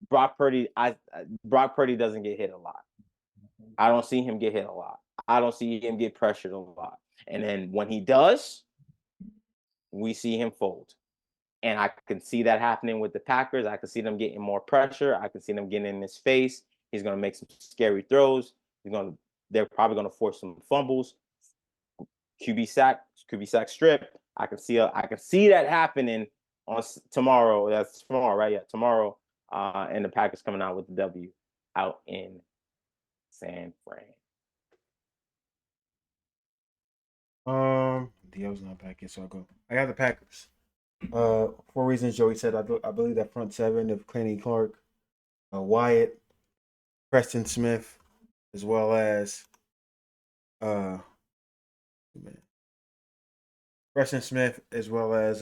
doesn't get hit a lot. I don't see him get hit a lot. I don't see him get pressured a lot. And then when he does, we see him fold. And I can see that happening with the Packers. I can see them getting more pressure. I can see them getting in his face. He's going to make some scary throws. They're probably going to force some fumbles, QB sack strip. I can see that happening on tomorrow. That's tomorrow, right? Yeah, tomorrow. And the Packers coming out with the W out in San Fran. Dio's not back yet, so I'll go. I got the Packers. For reasons Joey said, I believe that front seven of Clancy Clark, Wyatt, Preston Smith, as well as Preston Smith, as well as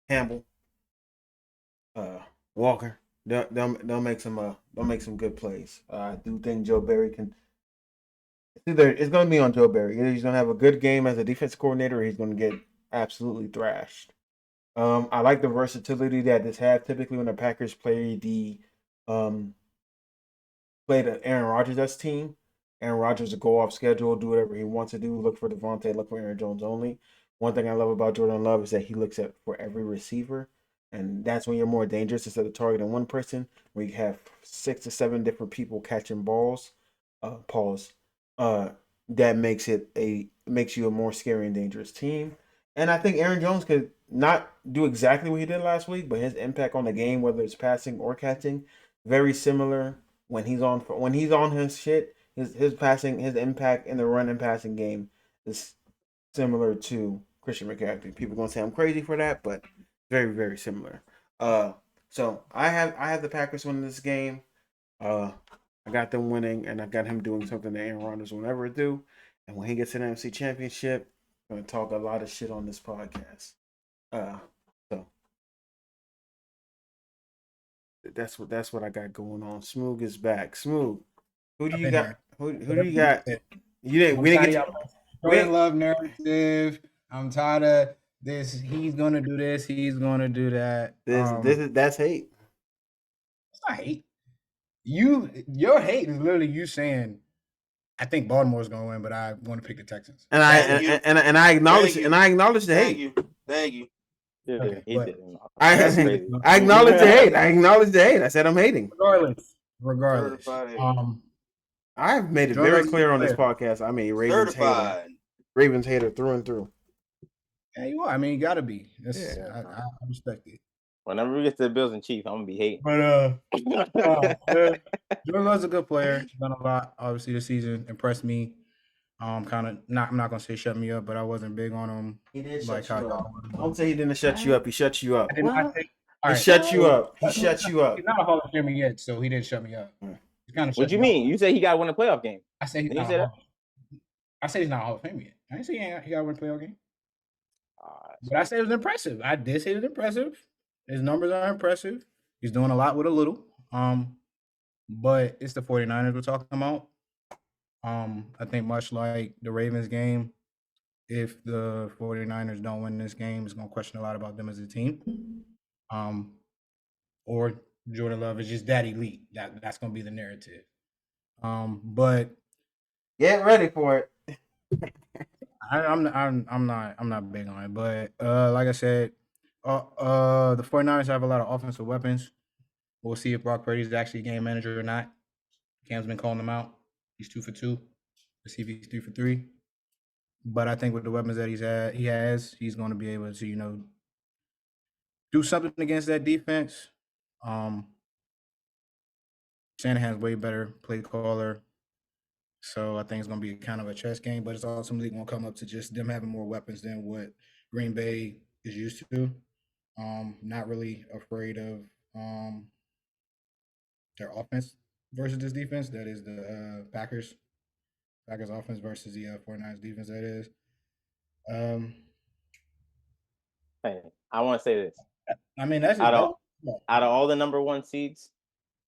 Campbell, Walker. They'll make some good plays. I do think Joe Barry can. It's going to be on Joe Barry. Either he's going to have a good game as a defense coordinator, or he's going to get absolutely thrashed. I like the versatility that this has. Typically, when the Packers play the Aaron Rodgers' team, Aaron Rodgers will go off schedule, do whatever he wants to do, look for Devontae, look for Aaron Jones only. One thing I love about Jordan Love is that he looks for every receiver, and that's when you're more dangerous instead of targeting one person, where you have 6 to 7 different people catching balls. That makes you a more scary and dangerous team. And I think Aaron Jones could not do exactly what he did last week, but his impact on the game, whether it's passing or catching, very similar when he's on his shit. His impact in the run and passing game is similar to Christian McCaffrey. People are gonna say I'm crazy for that, but very, very similar. So I have the Packers winning this game. I got them winning, and I got him doing something that Aaron Rodgers will never do. And when he gets an NFC Championship, I'm gonna talk a lot of shit on this podcast. So that's what I got going on. Smoog is back. Smoog, who do you got? Who do you got? We didn't get Jordan Love narrative. I'm tired of this. He's gonna do this. He's gonna do that. That's hate. It's not hate. Your hate is literally you saying, I think Baltimore's gonna win, but I want to pick the Texans. And I acknowledge the hate. Thank you. Yeah, okay, he did. I acknowledge the hate. I said I'm hating. Regardless. I've made it very clear on this podcast. I'm a Ravens hater through and through. Yeah, you are. I mean, you gotta be. I respect it. Whenever we get to the Bills and Chiefs, I'm gonna be hating. But Jordan Love's a good player. He's done a lot, obviously, this season. Impressed me. I'm not gonna say shut me up, but I wasn't big on him. He did shut you up. Don't say he didn't shut you up. He shut you up. He shut you up. He shut you up. He's not a Hall of Famer yet, so he didn't shut me up. What you mean? You said he got to win a playoff game. I said he's not. I said he's not a Hall of Famer yet. I didn't say he got to win a playoff game. But I said it was impressive. I did say it was impressive. His numbers are impressive. He's doing a lot with a little. But it's the 49ers we're talking about. I think much like the Ravens game, if the 49ers don't win this game, it's going to question a lot about them as a team. Or Jordan Love is just that elite. That's going to be the narrative. But get ready for it. I'm not big on it. But like I said, the 49ers have a lot of offensive weapons. We'll see if Brock Purdy is actually a game manager or not. Cam's been calling him out. He's 2 for 2. Let's see if he's 3 for 3. But I think with the weapons that he's going to be able to, do something against that defense. Shanahan's way better play caller. So I think it's going to be kind of a chess game, but it's ultimately going to come up to just them having more weapons than what Green Bay is used to. Not really afraid of their offense versus this defense. That is the Packers offense versus the 49ers defense, that is. Hey, I want to say this. I mean, that's Out of all the number 1 seeds,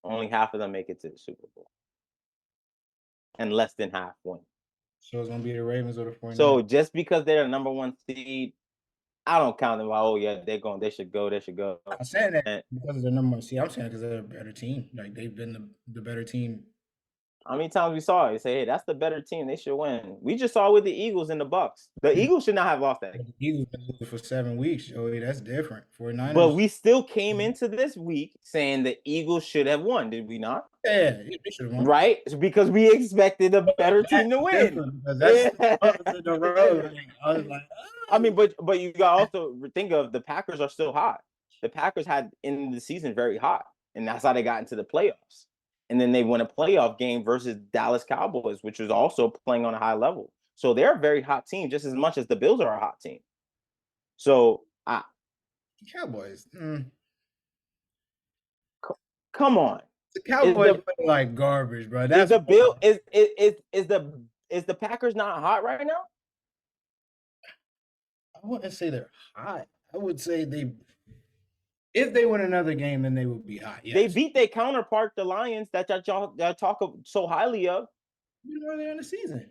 only half of them make it to the Super Bowl. And less than half win. So it's gonna be the Ravens or the 49ers. So just because they're the number 1 seed, I don't count them. Oh yeah, they should go. They should go. I'm saying that because of the number 1 seed. I'm saying because they're a better team. Like they've been the better team. How many times we saw it? You say, hey, that's the better team. They should win. We just saw it with the Eagles and the Bucks. The Eagles should not have lost that game. The Eagles been losing for 7 weeks. Joey, that's different. 49ers. But we still came into this week saying the Eagles should have won, did we not? Yeah, they should have won. Right? Because we expected a better team to win. That's in the road. I was like, I mean, but you got also think of the Packers are still hot. The Packers had ended the season very hot, and that's how they got into the playoffs. And then they won a playoff game versus Dallas Cowboys, which was also playing on a high level. So they're a very hot team, just as much as the Bills are a hot team. So Cowboys. Come on. The Cowboys play like garbage, bro. That's the Bill is the Packers not hot right now? I wouldn't say they're hot. I would say if they win another game, then they would be hot. Yes. They beat their counterpart, the Lions, that y'all talk so highly of. Earlier in the season.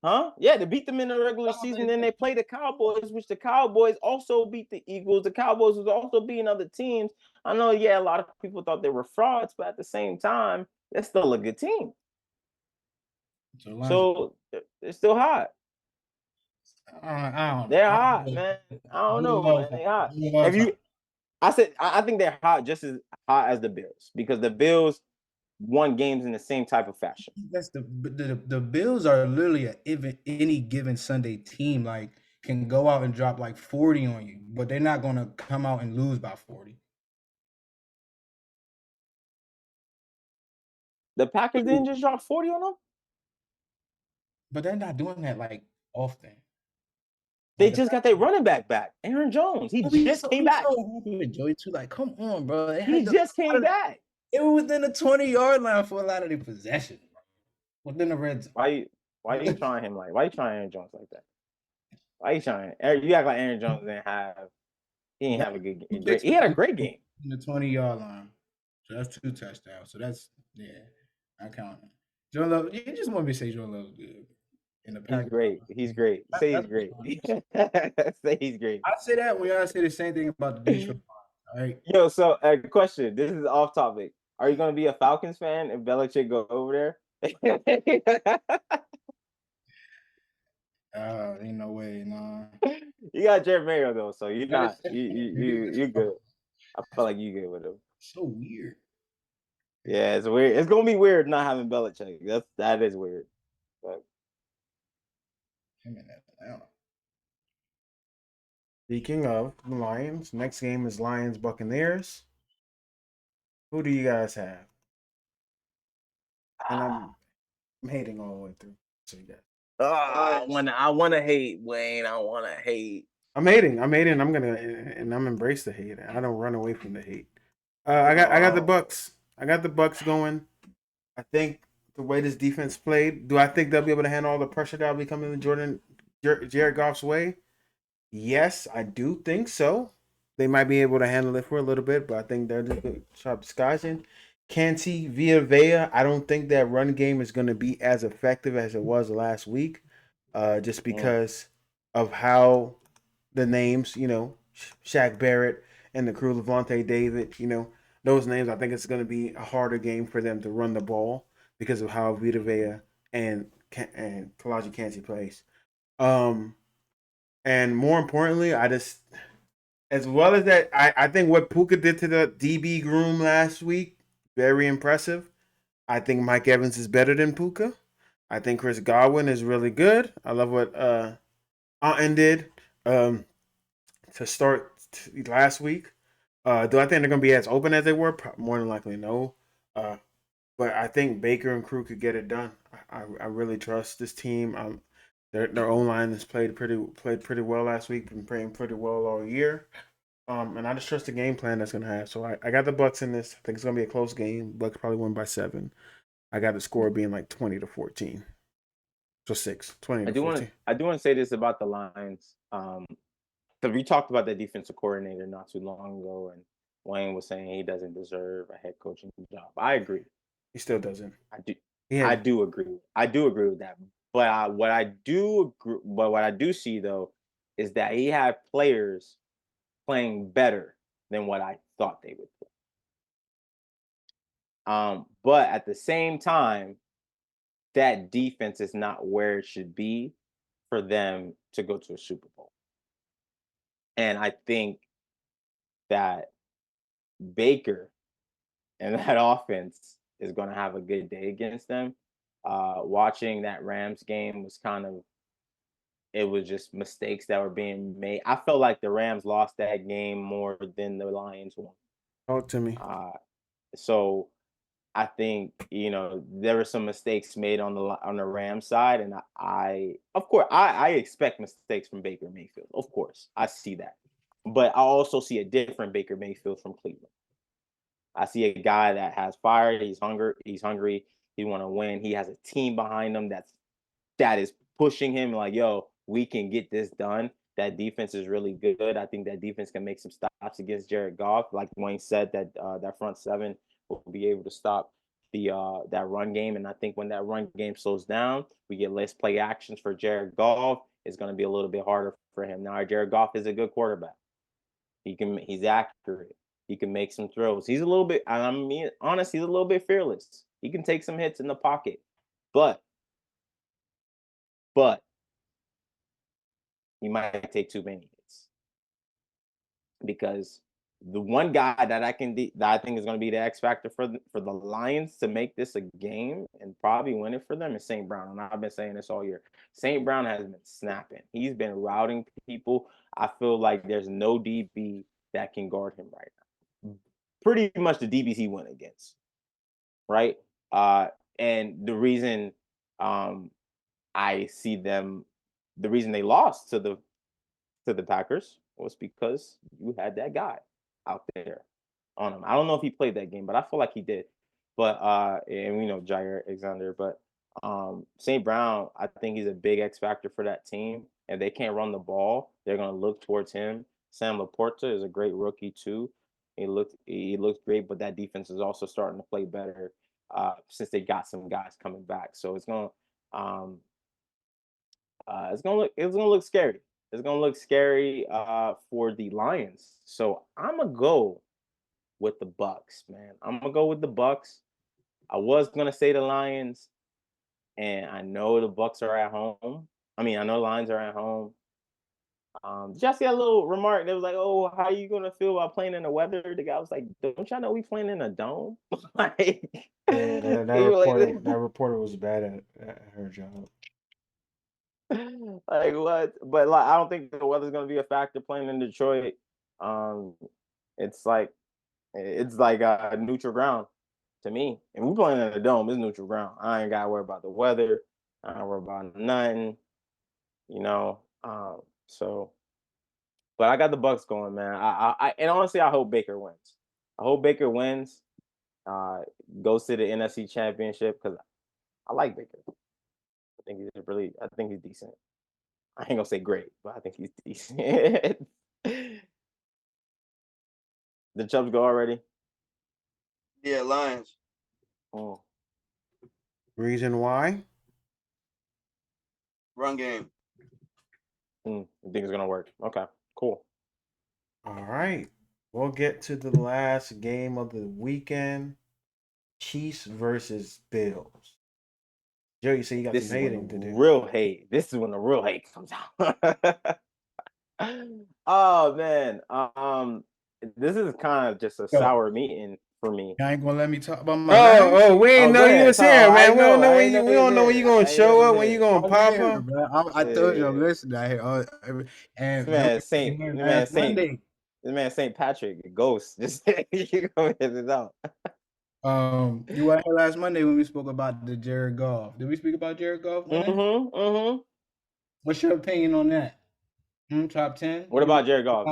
Huh? Yeah, they beat them in the regular season. Then they play the Cowboys, which the Cowboys also beat the Eagles. The Cowboys was also beating other teams. I know, a lot of people thought they were frauds, but at the same time, they're still a good team. So they're still hot. I don't. They're hot, man. I don't know, man. They're hot. I think they're hot, just as hot as the Bills, because the Bills won games in the same type of fashion. That's the Bills are literally any given Sunday team, like can go out and drop like 40 on you, but they're not gonna come out and lose by 40. The Packers didn't just drop 40 on them, but they're not doing that like often. They just got their running back, Aaron Jones. He just came back. Joey too, like, come on, bro. He just came back. It was within the 20-yard line for a lot of the possession. Within the red zone. Why you trying him like? Why you trying Aaron Jones like that? Why you trying? You act like Aaron Jones didn't have a good game. He had a great game. In the 20-yard line. So that's 2 touchdowns. So that's I count him. Joe Love, you just want me to say Joe Love's good. He's great. Say he's great. Say he's great. I say that when y'all say the same thing about the Detroit. All right. Yo, so question. This is off topic. Are you gonna be a Falcons fan if Belichick go over there? Ain't no way, no. You got Jared Mayo though, so you're not you good. I feel like you good with him. So weird. Yeah, it's weird. It's gonna be weird not having Belichick. That is weird. But speaking of the Lions, next game is Lions Buccaneers. Who do you guys have? And I'm hating all the way through. So you guys. I want to hate Wayne. I want to hate. I'm hating. I'm embrace the hate. I don't run away from the hate. I got the Bucks. I got the Bucks going. I think the way this defense played, do I think they'll be able to handle all the pressure that'll be coming in Jared Goff's way? Yes, I do think so. They might be able to handle it for a little bit, but I think they're just good job disguising. Canty via Vea, I don't think that run game is going to be as effective as it was last week, just because of how the names, Shaq Barrett and the crew, Levante David, those names. I think it's going to be a harder game for them to run the ball because of how Vita Vea and Kalaji Canty plays. And more importantly, as well as that, I think what Puka did to the DB groom last week, very impressive. I think Mike Evans is better than Puka. I think Chris Godwin is really good. I love what Alton did to start last week. Do I think they're going to be as open as they were? More than likely, no. But I think Baker and crew could get it done. I really trust this team. Their O-line has played pretty well last week, been playing pretty well all year. And I just trust the game plan that's going to have. So I got the Bucks in this. I think it's going to be a close game. Bucks probably win by 7. I got the score being like 20-14. So 6, 20-14. I do want to say this about the Lions. Because we talked about the defensive coordinator not too long ago, and Wayne was saying he doesn't deserve a head coaching job. I agree. He still doesn't. I do. Yeah. I do agree. I do agree with that. But what I do see though is that he had players playing better than what I thought they would play. But at the same time, that defense is not where it should be for them to go to a Super Bowl. And I think that Baker and that offense is going to have a good day against them. Watching that Rams game was it was just mistakes that were being made. I felt like the Rams lost that game more than the Lions won. Talk to me. So I think, there were some mistakes made on the Rams side, and of course I expect mistakes from Baker Mayfield. Of course, I see that. But I also see a different Baker Mayfield from Cleveland. I see a guy that has fire, he's hungry, he want to win. He has a team behind him that is pushing him like, yo, we can get this done. That defense is really good. I think that defense can make some stops against Jared Goff. Like Dwayne said, that front seven will be able to stop that run game. And I think when that run game slows down, we get less play actions for Jared Goff. It's going to be a little bit harder for him. Now, Jared Goff is a good quarterback. He's accurate. He can make some throws. He's a little bit, honestly, he's a little bit fearless. He can take some hits in the pocket, but he might take too many hits, because the one guy that I think is going to be the X factor for the Lions to make this a game and probably win it for them is St. Brown. And I've been saying this all year. St. Brown has been snapping. He's been routing people. I feel like there's no DB that can guard him right now. Pretty much the DBs he went against, right? And the reason I see them, the reason they lost to the Packers was because you had that guy out there on him. I don't know if he played that game, but I feel like he did. But and we know Jair Alexander, but St. Brown, I think he's a big X factor for that team. If they can't run the ball, they're gonna look towards him. Sam Laporta is a great rookie too. He looks great, but that defense is also starting to play better since they got some guys coming back. So it's gonna look scary. It's gonna look scary for the Lions. So I'm gonna go with the Bucks, man. I'm gonna go with the Bucks. I was gonna say the Lions, and I know the Bucks are at home. I know the Lions are at home. Did y'all see that little remark? They was like, "Oh, how are you gonna feel about playing in the weather?" The guy was like, "Don't y'all know we playing in a dome?" Like, that reporter was bad at her job. Like what? But like, I don't think the weather's gonna be a factor playing in Detroit. It's like neutral ground to me. And we playing in a dome, it's neutral ground. I ain't gotta worry about the weather. I don't worry about nothing. So, but I got the Bucks going, man. And honestly, I hope Baker wins. I hope Baker wins. Goes to the NFC Championship because I like Baker. I think he's decent. I ain't gonna say great, but I think he's decent. The Chubbs go already? Yeah, Lions. Oh. Reason why? Run game. I think it's gonna work. Okay, cool. All right. We'll get to the last game of the weekend. Chiefs versus Bills. Joe, you say you got some hating to do. Real hate. This is when the real hate comes out. Oh man. This is kind of just a sour meeting for me. You ain't gonna let me talk about my we ain't know you was here, man. We don't know when you gonna show up, when you gonna pop up. I told you I'm listening out here. And This man St. Patrick, a ghost. Just you go hit it out. You were here last Monday when we spoke about the Jared Goff. Did we speak about Jared Goff? What's your opinion on that? Top 10. What about Jared Goff?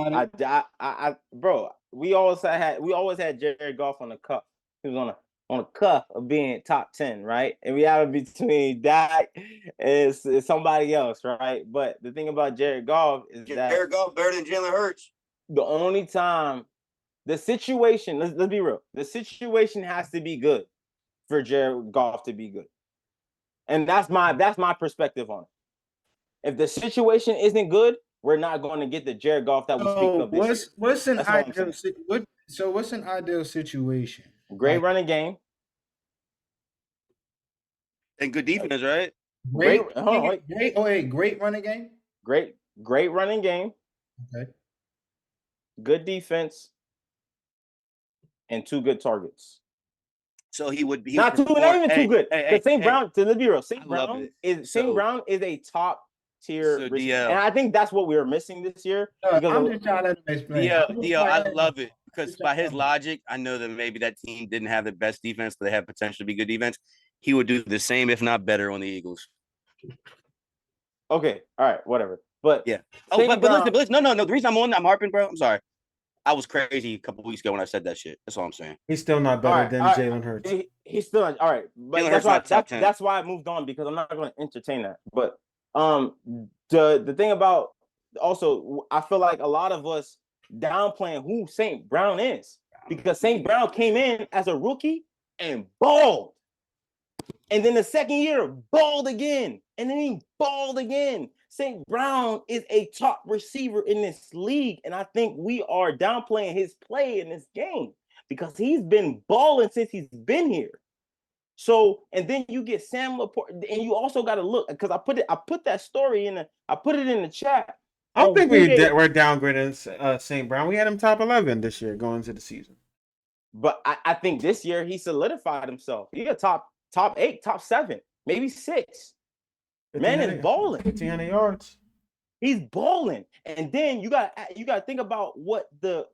Bro, we always had Jared Goff on the cuff. He was on a cuff of being top 10, right? And we have it between that and somebody else, right? But the thing about Jared Goff is that Jared Goff better than Jalen Hurts. The only time the situation, let's be real. The situation has to be good for Jared Goff to be good. And that's my perspective on it. If the situation isn't good, we're not going to get the Jared Goff that we speak of this year. What's an That's all I'm ideal what's an ideal situation? Great running game. And good defense, right? Great Great running game. Great running game. Okay. Good defense and 2 good targets. So he would be not even too good. Because St. Brown, to be real, St. Brown is a top tier receiver. And I think that's what we were missing this year. I'm just trying to explain. I love it because by his logic, I know that maybe that team didn't have the best defense, but they have potential to be good defense. He would do the same, if not better, on the Eagles. Okay, all right, whatever. But yeah. But listen. No. The reason I'm harping, bro. I'm sorry. I was crazy a couple weeks ago when I said that shit. That's all I'm saying. He's still not better than Jalen Hurts. He's still not. All right, but that's why I moved on, because I'm not going to entertain that. But the thing about also, I feel like a lot of us downplaying who St. Brown is, because St. Brown came in as a rookie and balled. And then the second year, balled again. And then he balled again. St. Brown is a top receiver in this league. And I think we are downplaying his play in this game because he's been balling since he's been here. So, and then you get Sam Laporte, and you also got to look, because I put that story I put it in the chat. I don't think we're downgrading St. Brown. We had him top 11 this year going into the season. But I think this year he solidified himself. He got top 8, top 7, maybe 6. Man is balling. 1,500 yards. He's balling. And then you got to think about what the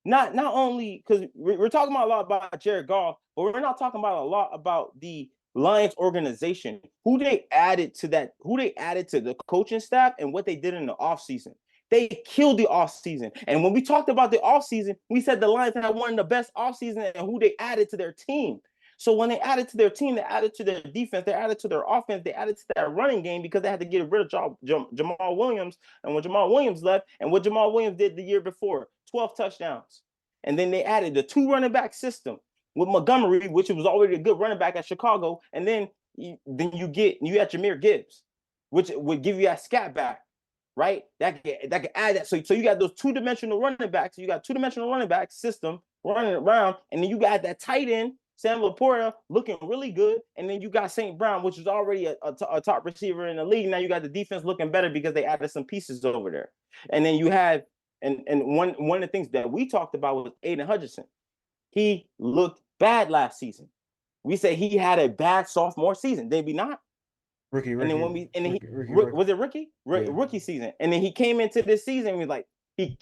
not only, because we're talking about a lot about Jared Goff, but we're not talking about a lot about the Lions organization, who they added to the coaching staff and what they did in the offseason. They killed the offseason. And when we talked about the offseason, we said the Lions had one of the best offseasons and who they added to their team. So when they added to their team, they added to their defense, they added to their offense, they added to that running game, because they had to get rid of Jamal Williams. And when Jamal Williams left, and what Jamal Williams did the year before, 12 touchdowns. And then they added the 2 running back system with Montgomery, which was already a good running back at Chicago. And then you had Jahmyr Gibbs, which would give you that scat back, right? That can add that. So you got those 2-dimensional running backs. You got 2-dimensional running back system running around, and then you got that tight end, Sam Laporta, looking really good. And then you got St. Brown, which is already a top receiver in the league. Now you got the defense looking better because they added some pieces over there. And then you have, and one of the things that we talked about was Aiden Hutchinson. He looked bad last season. We say he had a bad sophomore season. Did we not? Rookie. And then was it rookie? Yeah. Rookie season. And then he came into this season, we like he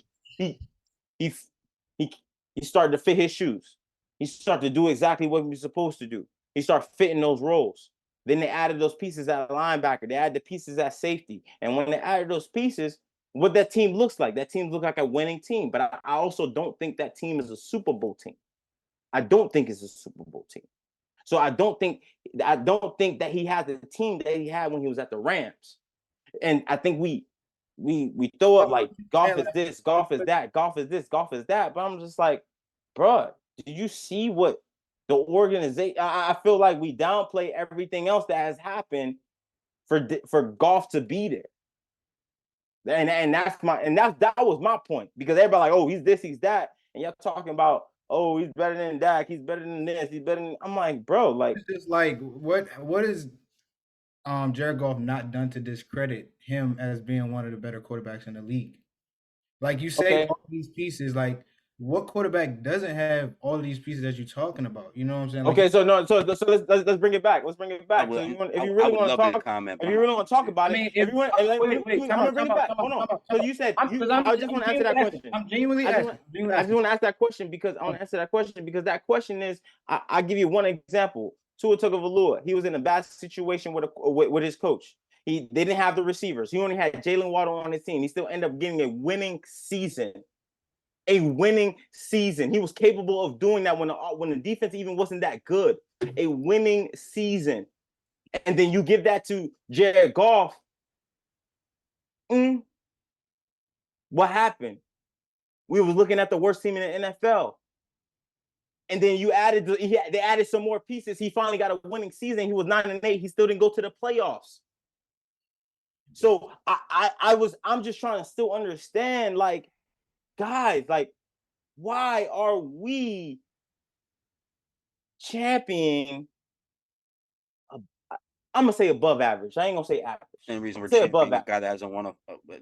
started to fit his shoes. He started to do exactly what he was supposed to do. He started fitting those roles. Then they added those pieces at linebacker. They added the pieces at safety. And when they added those pieces, what that team looks like like a winning team. But I also don't think that team is a Super Bowl team. I don't think it's a Super Bowl team. So I don't think that he has the team that he had when he was at the Rams. And I think we throw up like Goff is this, Goff is that, Goff is this, Goff is that. But I'm just like, bro, do you see what the organization? I feel like we downplay everything else that has happened for Goff to be there. And that was my point, because everybody like, oh, he's this, he's that, and y'all talking about, oh, he's better than Dak, he's better than this, he's better than. I'm like, bro, like, it's just like what is Jared Goff not done to discredit him as being one of the better quarterbacks in the league? Like you say, all these pieces, like, what quarterback doesn't have all of these pieces that you're talking about? You know what I'm saying? Like, okay, so let's bring it back. Let's bring it back. If you really want to talk about it, I'm gonna bring it back. Hold on. So you said I just want to answer that question. I'm genuinely asking. I just want to ask that question because I want to answer that question because that question is. I'll give you one example. Tua Tagovailoa. He was in a bad situation with his coach. They didn't have the receivers. He only had Jalen Waddle on his team. He still ended up getting a winning season. A winning season. He was capable of doing that when the defense even wasn't that good. A winning season. And then you give that to Jared Goff. What happened? we was looking at the worst team in the NFL. And then they added some more pieces. He finally got a winning season. He was 9-8. He still didn't go to the playoffs. So I'm just trying to still understand, like, guys, like, why are we championing? I'm gonna say above average. I ain't gonna say average. Same reason we're Say championing above a guy that hasn't won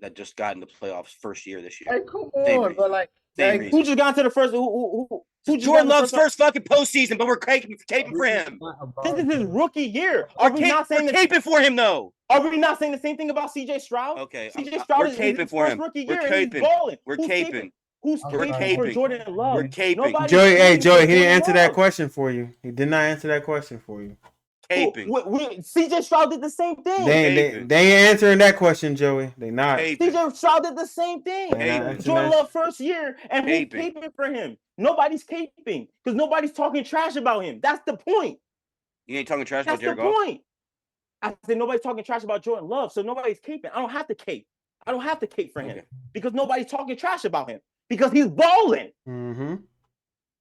that just got in the playoffs first year this year. Hey, come Same on, reason. but like, Same Who reason. just got into the first? Who just Jordan got Love's into the first fucking postseason, but we're caping for him. This is his rookie year. We're Are we not saying caping for him though? Are we not saying the same thing about CJ Stroud? Okay, CJ Stroud we're is caping his for first him. rookie We're year, and he's caping. balling. We're Who's caping. Who's We're caping for caping. Jordan Love? We're caping. Nobody's Joey, caping Joey, for he didn't Jordan answer that Love. question for you. He did not answer that question for you. Caping. CJ Stroud did the same thing. They ain't answering that question, Joey. They not. Caping. CJ Stroud did the same thing. Caping. Jordan Love first year, and who's Caping. caping for him? Nobody's caping because nobody's talking trash about him. That's the point. You ain't talking trash That's about Jared the Goff? point. I said nobody's talking trash about Jordan Love, so nobody's caping. I don't have to cape. I don't have to cape for him because nobody's talking trash about him because he's balling. Mm-hmm.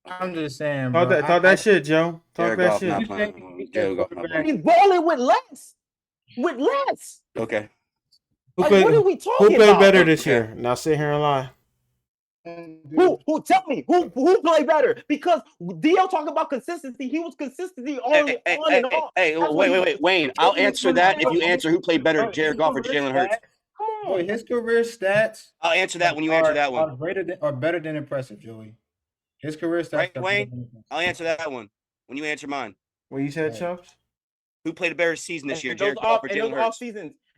I'm just saying, bro. Talk that shit, Joe. Talk Jared that Goff shit. not playing. Jared Goff not playing. He's balling with less. With less. Okay. Like, what are we talking about? Who played better this Okay. year? Now sit here and lie. Who tell me who played better? Because DL talking about consistency. He was consistency on and off. Hey, wait, Wayne. I'll answer that if you answer who played better, Jared Goff or Jalen Hurts. Come on. Boy, his career stats. I'll answer that when you answer that one. Are better than impressive, Joey. His career stats. Right, are Wayne? better than impressive. I'll answer that one when you answer mine. What you said, Chubbs? Who played a better season this year, And Jared Goff or Jalen Hurts?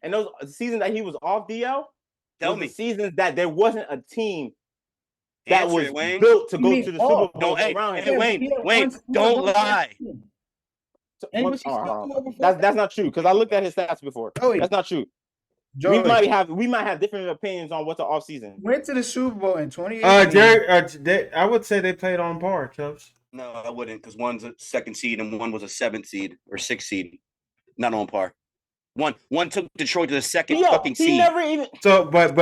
And those seasons that he was off DL, Tell was me. the seasons that there wasn't a team that Answer was it, Wayne. built to go mean, to the Super Bowl Hey, around him. hey, Wayne, don't lie. That's not true because I looked at his stats before. Joey. That's not true. Joey, We might have different opinions on what's the offseason. went to the Super Bowl in 2018. I would say they played on par, Chubbs. No, I wouldn't, because one's a second seed and one was a 7th seed or 6th seed. Not on par. One took Detroit to the second fucking seed. He never even. So, but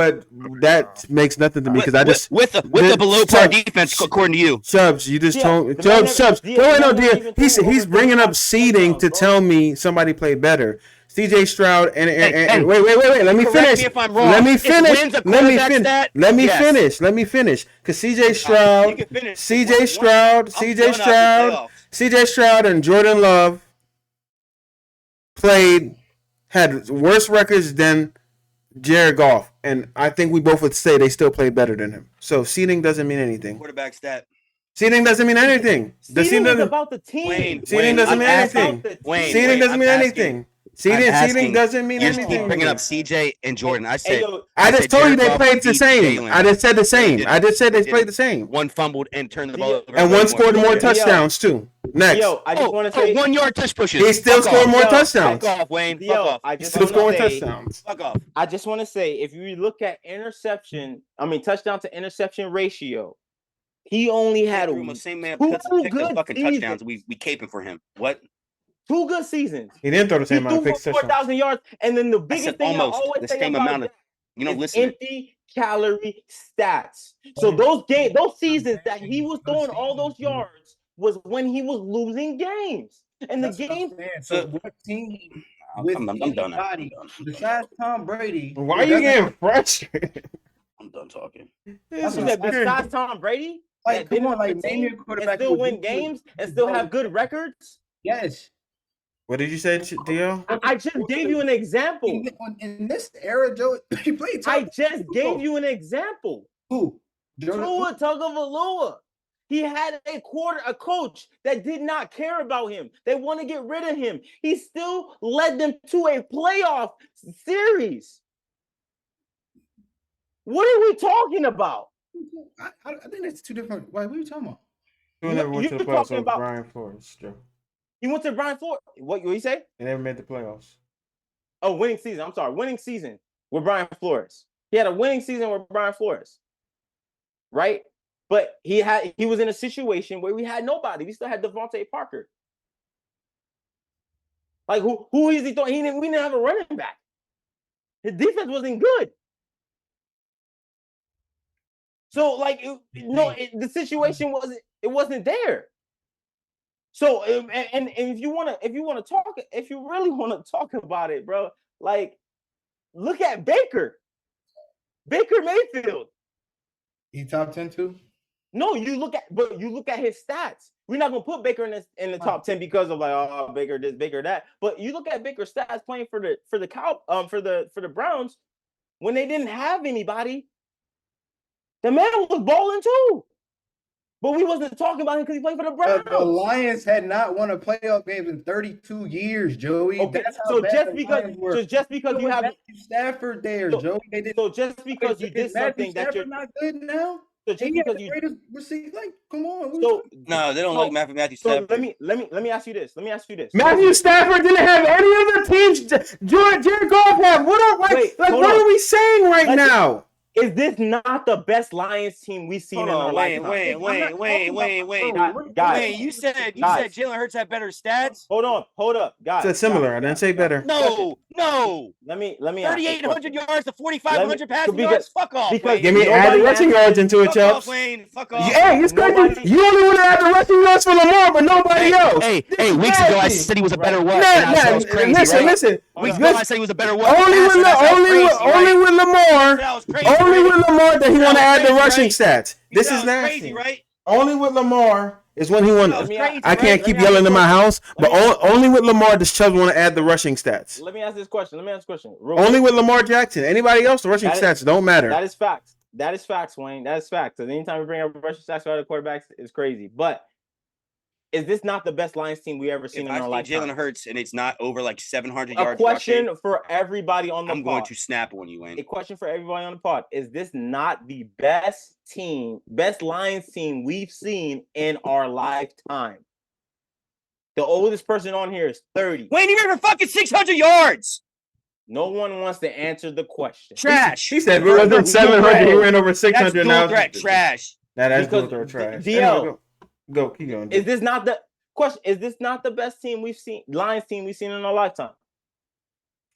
that makes nothing to me because I just with the below par defense, according to you. Chubbs, you just told me. the Chubbs. man No, he's bringing up seeding to tell me somebody played better. CJ Stroud and wait. Let me finish. Me if I'm wrong. Let me If finish. wins a Let me quarterback finish. stat, Let me yes. finish. Let me finish. Because CJ Stroud, You can finish. CJ Stroud, and Jordan Love had worse records than Jared Goff, and I think we both would say they still played better than him. So seeding doesn't mean anything. Quarterback stat. Seeding doesn't mean anything. Seeding is about the team. Seeding doesn't mean anything. Seeding doesn't mean anything. Seeding doesn't mean You just keep anything. bringing up CJ and Jordan. I said. I just told you they Jared played Goff the beat same. Jalen. I just said the same. I just said they They played the same. One fumbled and turned the ball over. And one scored more Yo. touchdowns too. Next. I just want to say 1 yard touch pushes. He still Fuck scored off. more Yo, touchdowns. Fuck off, Wayne. Yo, Fuck off. I He's just still want scoring to say, touchdowns. Fuck off. I just want to say, if you look at touchdown to interception ratio, he only had The same man two picked those good fucking seasons. touchdowns. We caping for him. What? 2 good seasons. He didn't throw the He same amount threw of for picks. 4,000 yards, and then the I biggest said thing I almost always the say same about amount of. that You know, is listen. empty calorie stats. So those seasons that he was throwing all those yards was when he was losing games, and the game. So what team with I'm done. anybody besides Tom Brady? Why are you getting frustrated? I'm done talking. That's what that besides Tom Brady. Like, come on, like and name your quarterback still win games and still have good records. Yes. What did you say, Dio? I just gave you an example. In this era, Joe, he played. I just gave you an example. Who? Tua Tagovailoa. He had a coach that did not care about him. They want to get rid of him. He still led them to a playoff series. What are we talking about? I think that's two different. Why? What are you talking about? Who never went to the playoffs with Brian Flores, Joe? He went to Brian Flores. What you say? They never made the playoffs. Oh, winning season. I'm sorry. Winning season with Brian Flores. He had a winning season with Brian Flores. Right? But he was in a situation where we had nobody. We still had Devontae Parker. Like who is he throwing? We didn't have a running back. His defense wasn't good. So like, the situation wasn't there. So and if you really want to talk about it, bro, like look at Baker Mayfield. He top 10 too? No, you look at his stats. We're not gonna put Baker in the top 10 because of like, oh, Baker this, Baker that. But you look at Baker's stats playing for the Browns when they didn't have anybody. The man was balling too. But we wasn't talking about him because he played for the Browns. The Lions had not won a playoff game in 32 years, Joey. Okay, That's how so bad just the because Lions were. you have Matthew Stafford there, Joey. They did, so just because you did something that you're not good now. so just because you receive, like, come on. so No, they don't like Matthew so Stafford. let me ask you this. Matthew Stafford didn't have any other teams. Jared Goff had. What are we saying right now? Is this not the best Lions team we've seen in our lifetime? Wayne, you said Jalen Hurts had better stats. Hold up, guys. It's similar. I didn't say better. No. Let me 3,800 yards to 4,500 passing yards. Fuck off. Because give me add the rushing yards into it, Chubbs. Fuck off. Hey, it's crazy. You only want to add the rushing yards for Lamar, but nobody else. Hey, weeks ago I said he was a better what? Listen. Weeks ago I said he was a better what? Only with Lamar that he want to add the rushing stats. This is nasty. Crazy, right? Only with Lamar is when he want. I can't keep yelling in my house, but only with Lamar does Chubbs want to add the rushing stats. Let me ask this question. Only with Lamar Jackson. Anybody else, the rushing stats don't matter. That is facts, Wayne. That is facts. So anytime we bring up rushing stats for other quarterbacks, it's crazy. But is this not the best Lions team we ever seen in our lifetime? Jalen Hurts, and it's not over like 700 yards. A question for everybody on the pod. I'm going to snap on you, Wayne. A question for everybody on the pod. Is this not the best Lions team we've seen in our lifetime? The oldest person on here is 30. Wayne, you ran for fucking 600 yards. No one wants to answer the question. Trash. He said it wasn't 700. He ran over 600 now. Trash. That's dual threat trash. DL. Go, keep going. Is this not the question? Is this not the best team we've seen, Lions team we've seen in our lifetime?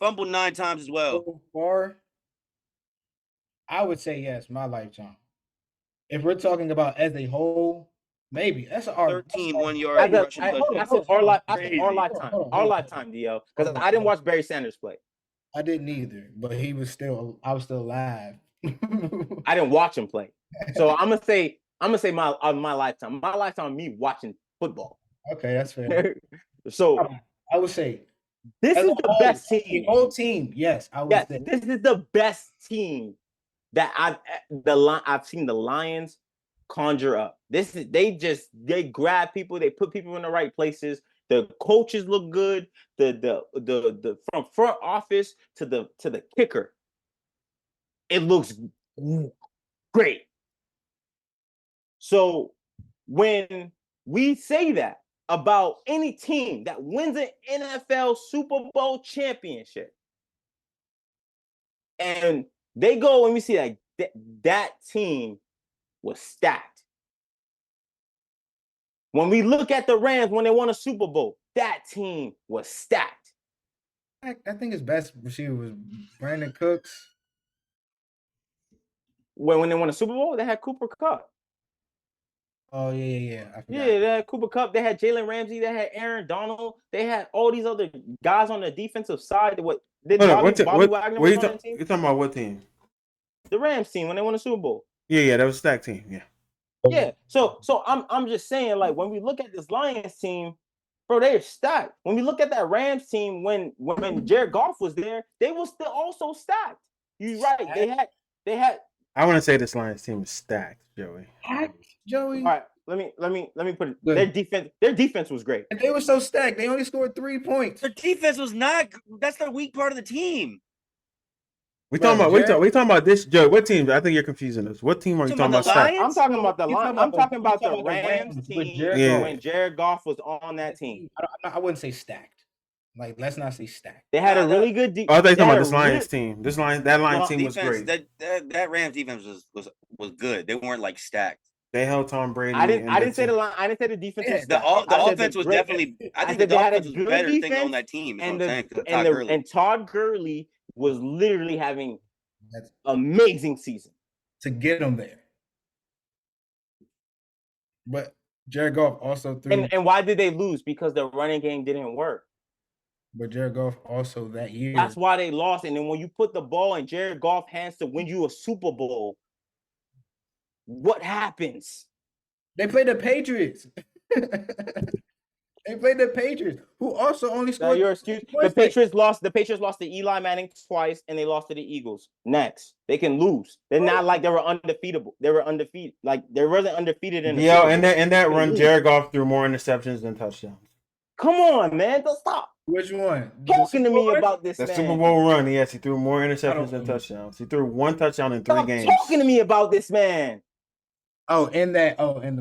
Fumbled 9 times as well. So far, I would say yes, my lifetime. If we're talking about as a whole, maybe that's our 13 1-yard rushing touchdown. Our lifetime, DL. Because I didn't watch Barry Sanders play. I didn't either, but I was still alive. I didn't watch him play, so I'm gonna say my lifetime. My lifetime, me watching football. Okay, that's fair. So I would say this is the best team. The whole team, yes, I would say this is the best team that I've seen the Lions conjure up. They grab people, they put people in the right places. The coaches look good. The from front office to the kicker, it looks great. So when we say that about any team that wins an NFL Super Bowl championship, and they go and we see that team was stacked. When we look at the Rams when they won a Super Bowl, that team was stacked. I think his best receiver was Brandon Cooks. When they won a Super Bowl, they had Cooper Kupp. Oh, yeah. I forgot. Yeah, they had Cooper Kupp. They had Jalen Ramsey. They had Aaron Donald. They had all these other guys on the defensive side. You talking about what team? The Rams team when they won the Super Bowl. Yeah, that was a stacked team. Yeah. Yeah. So I'm just saying, like, when we look at this Lions team, bro, they're stacked. When we look at that Rams team, when Jared Goff was there, they were still also stacked. You're right. They had. I want to say this Lions team is stacked, Joey. Joey. All right, let me put it. Their defense was great. And they were so stacked. They only scored 3 points. Their defense was not. That's the weak part of the team. We talking about this, Joe. What team? I think you're confusing us. What team are you talking about? I'm talking about the Lions. I'm talking about the Rams team when Jared Goff was on that team. I wouldn't say stacked. Like, let's not say stacked. They had a really good defense. Oh, I thought you talking about this Lions team. That Lions team was great. That Rams defense was good. They weren't like stacked. They held Tom Brady. I didn't say the line. I didn't say the defense. Yeah, the offense was definitely. I think the offense was better thing on that team. And Todd Gurley was literally having amazing season to get them there. But Jared Goff also threw. And why did they lose? Because the running game didn't work. But Jared Goff also that year. That's why they lost. And then when you put the ball in Jared Goff's hands to win you a Super Bowl, what happens? They played the Patriots. They played the Patriots, who also only scored. Your excuse. The Patriots lost to Eli Manning twice, and they lost to the Eagles. Next, they can lose. They're not like they were undefeatable. They were undefeated. Like they wasn't undefeated in the in that run, Jared Goff threw more interceptions than touchdowns. Come on, man. Don't stop. Which one? Talking to me about this. The man. Super Bowl run, yes, he threw more interceptions than touchdowns. He threw 1 touchdown in 3 games. Talking to me about this man. In the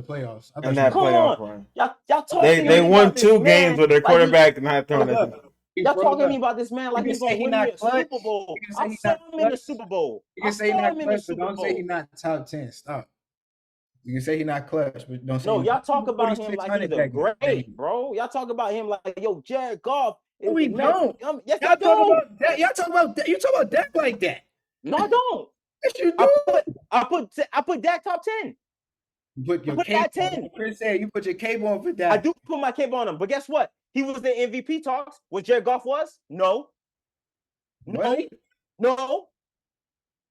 playoffs. In that playoff run. Y'all talking they won 2 games with their quarterback not throwing it. Y'all talking to me about this man like he's gonna win me a Super Bowl. I saw him in the Super Bowl. You can say he's not clutch, but don't say he's not top 10. Stop. You can say he's not clutch, but don't say. No, y'all talk about him like he's a great, bro. Y'all talk about him like, yo, Jared Goff. No, we don't. Yes, y'all talk about that. You talk about Dak like that. No, I don't. Yes, you do. I put Dak top 10. You put your cape on. Chris said you put your cape on for Dak. I do put my cape on him, but guess what? He was in MVP talks. What Jared Goff was? No. Nobody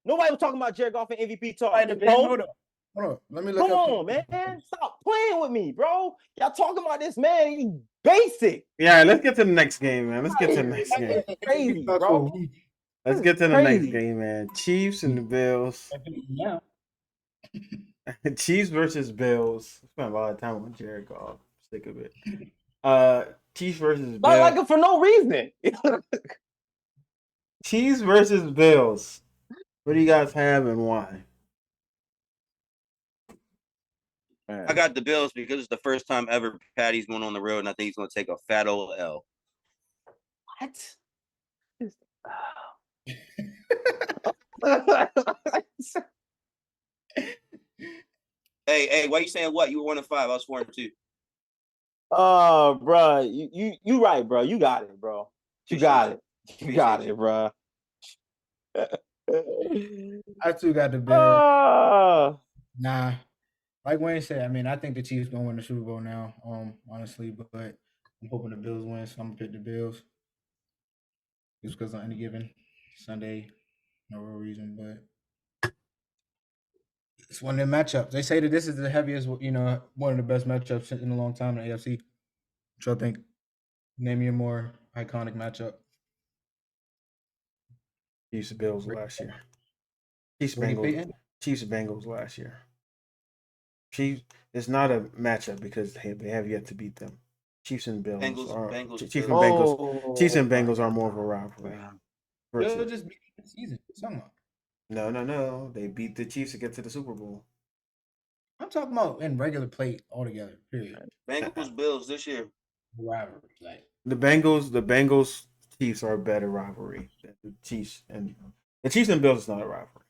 was talking about Jared Goff in MVP talks. Hold on. Let me look Come on, man. Stop playing with me, bro. Y'all talking about this man. He's basic. Yeah, let's get to the next game, man. Let's get to the next game. Crazy, bro. Let's get to the next game, man. Chiefs and the Bills. Yeah. Chiefs versus Bills. I spent a lot of time on Jared Goff. Sick of it. Chiefs versus Bills. I like it for no reason. Chiefs versus Bills. What do you guys have and why? I got the Bills because it's the first time ever Patty's going on the road, and I think he's going to take a fat old L. What? Hey, why you saying what? You were 1-5. I was 4-2. Oh, bro, you right, bro. You got it, bro. You got it, bro. I too got the Bills. Nah, like Wayne said, I mean, I think the Chiefs gonna win the Super Bowl now. Honestly, but I'm hoping the Bills win, so I'm gonna pick the Bills. Just because on any given Sunday, no real reason, but it's one of them matchups. They say that this is the heaviest, one of the best matchups in a long time in the AFC. Which I think, name me a more iconic matchup. Chiefs and Bills last year. Chiefs Bengals last year. Chiefs. It's not a matchup because they have yet to beat them. Chiefs and Bills. Chiefs and Bengals are more of a rivalry. They'll just beat the season. Somehow. No. They beat the Chiefs to get to the Super Bowl. I'm talking about in regular play altogether. Period. Bengals Bills this year. Rivalry, like the Bengals Chiefs are a better rivalry than the Chiefs and Bills is not a rivalry,